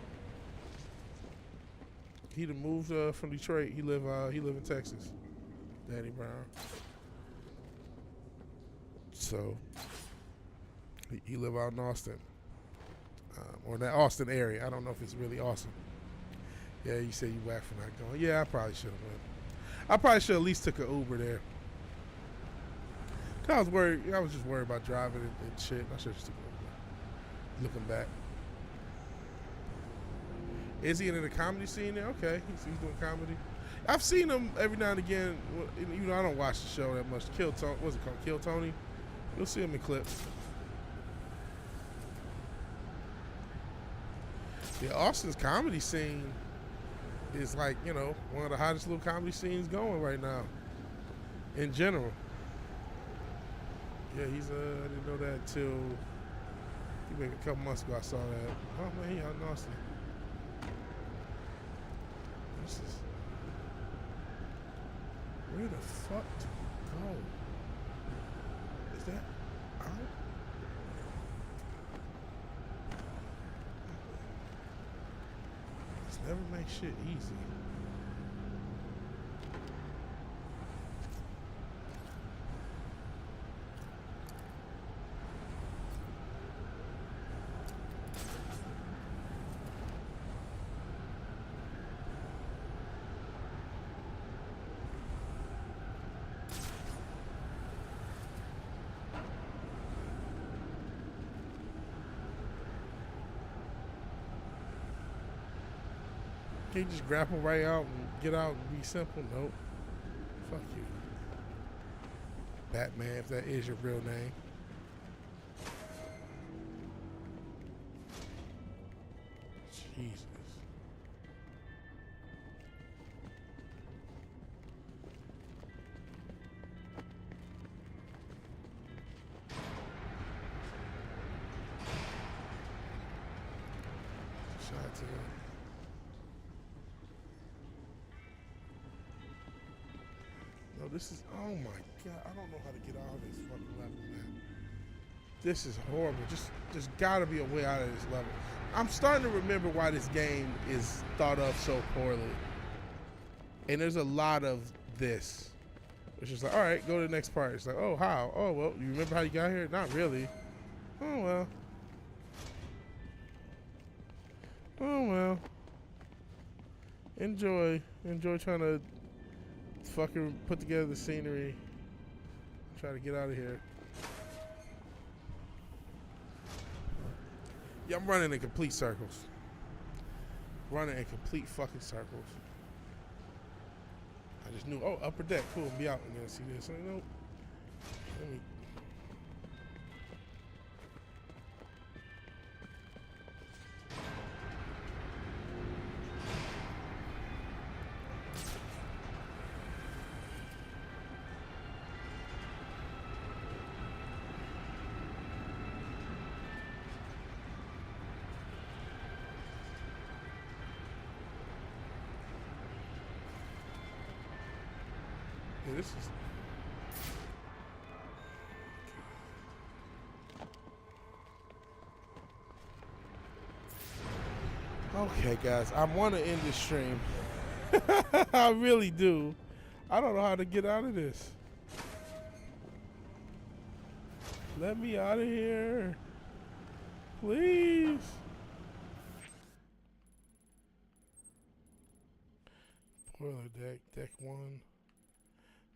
He done moved from Detroit. He live in Texas. Danny Brown. So he live out in Austin, or in that Austin area. I don't know if it's really Austin. Yeah, you say you whack for not going. Yeah, I probably should have went. I probably should at least took an Uber there. Cause I was worried. I was just worried about driving and shit. I should have just took an Uber. Looking back. Is he in the comedy scene there? Okay, he's doing comedy. I've seen him every now and again. I don't watch the show that much. What's it called? Kill Tony? You'll see him in clips. Yeah, Austin's comedy scene is like, you know, one of the hottest little comedy scenes going right now. In general. Yeah, he's I didn't know that till maybe a couple months ago I saw that. Oh man, he out in Austin. This is where the fuck to go? Is that out? Let's never make shit easy. Can't you just grapple right out and get out and be simple? Nope. Fuck you. Batman, if that is your real name. Jesus. Shot to him. No, this is, oh my God, I don't know how to get out of this fucking level, man. This is horrible. Just gotta be a way out of this level. I'm starting to remember why this game is thought of so poorly. And there's a lot of this. It's just like, all right, go to the next part. It's like, oh, how? Oh, well, you remember how you got here? Not really. Oh, well. Oh, well. Enjoy trying to fucking put together the scenery. Try to get out of here. Yeah, I'm running in complete circles. Running in complete fucking circles. I just knew, oh, upper deck, cool, be out and then see this. Nope. Let me. Yeah, this is. Okay, guys, I want to end this stream. I really do. I don't know how to get out of this. Let me out of here. Please. Boiler deck, deck 1.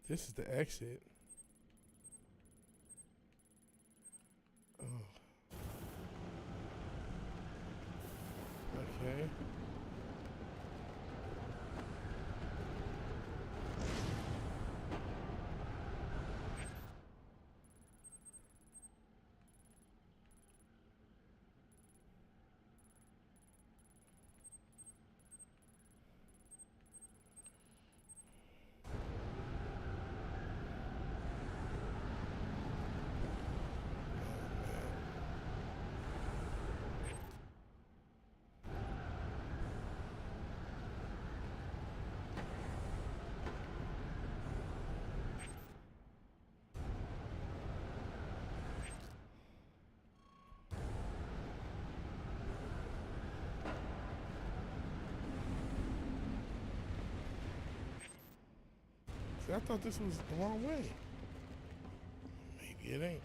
This is the exit. Oh. Okay. See, I thought this was the wrong way. Maybe it ain't.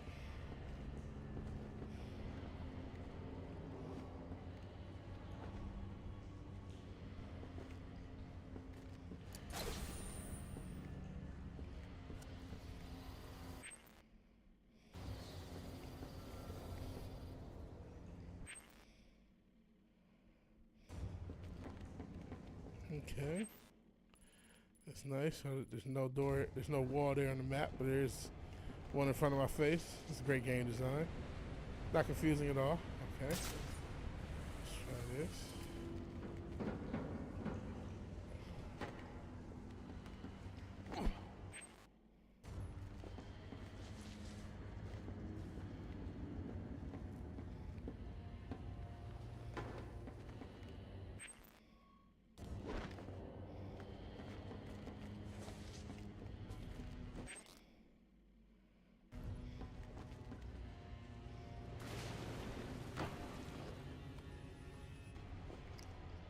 Okay. That's nice. So there's no door, there's no wall there on the map, but there's one in front of my face. It's a great game design. Not confusing at all. Okay. Let's try this.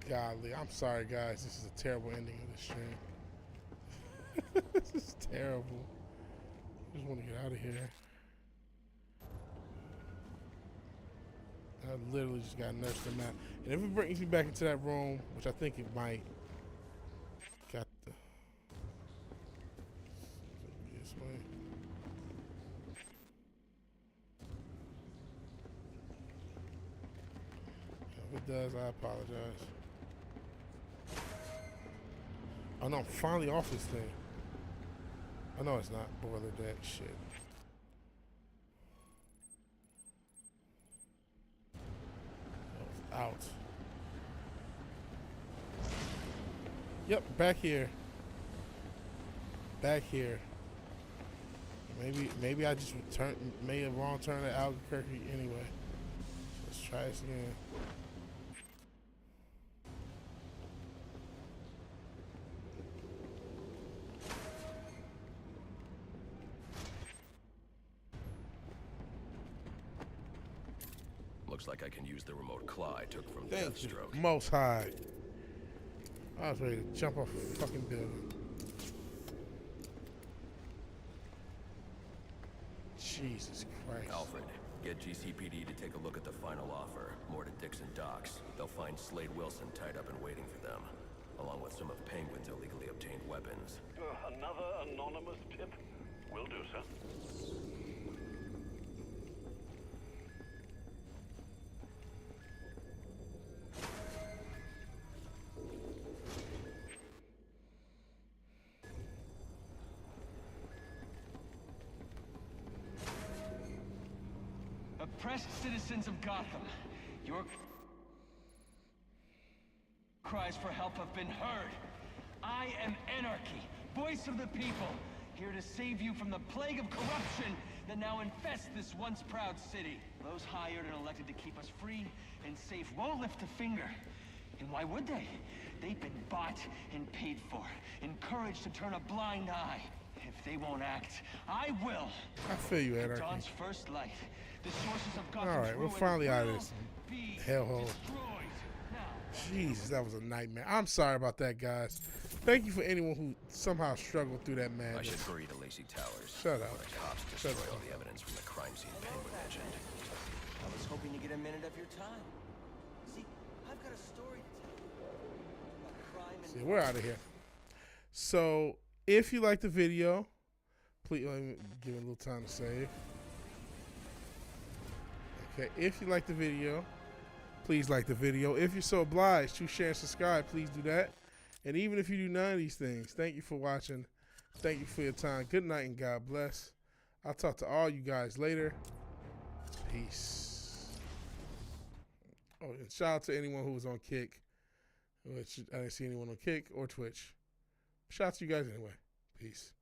Golly, I'm sorry, guys. This is a terrible ending of this stream. This is terrible. I just want to get out of here. I literally just got nursed them out. And if it brings me back into that room, which I think it might, got the this way. If it does, I apologize. Oh no, I'm finally off this thing. Oh no, it's not. Boiler deck shit. Out. Yep, back here. Back here. Maybe I just made a wrong turn at Albuquerque anyway. Let's try this again. Looks like I can use the remote claw I took from Thank you, Deathstroke. Most High. I was ready to jump off a fucking building. Jesus Christ. Alfred, get GCPD to take a look at the final offer. More to Dixon Docks. They'll find Slade Wilson tied up and waiting for them, along with some of Penguin's illegally obtained weapons. Another anonymous tip? Will do, sir. Oppressed citizens of Gotham, your cries for help have been heard. I am Anarchy, voice of the people, here to save you from the plague of corruption that now infests this once proud city. Those hired and elected to keep us free and safe won't lift a finger. And why would they? They've been bought and paid for, encouraged to turn a blind eye. If they won't act, I will. I feel you, Anarchy. Dawn's first light. The sources of Gotham's All right, we're ruin finally out of will this be hellhole. destroyed. Now, Jesus, that was a nightmare. I'm sorry about that, guys. Thank you for anyone who somehow struggled through that I madness. should hurry to Lacey Towers. Shut up. The cops Shut destroy up. all the evidence from the crime scene Penguin mentioned. I was hoping to get a minute of your time. See, I've got a story to tell you about crime and See, we're out of here. So, if you like the video, please let me give it a little time to save. Okay, if you like the video, please like the video. If you're so obliged to share and subscribe, please do that. And even if you do none of these things, thank you for watching. Thank you for your time. Good night and God bless. I'll talk to all you guys later. Peace. Oh, and shout out to anyone who was on Kick, which I didn't see anyone on Kick or Twitch. Shout out to you guys anyway. Peace.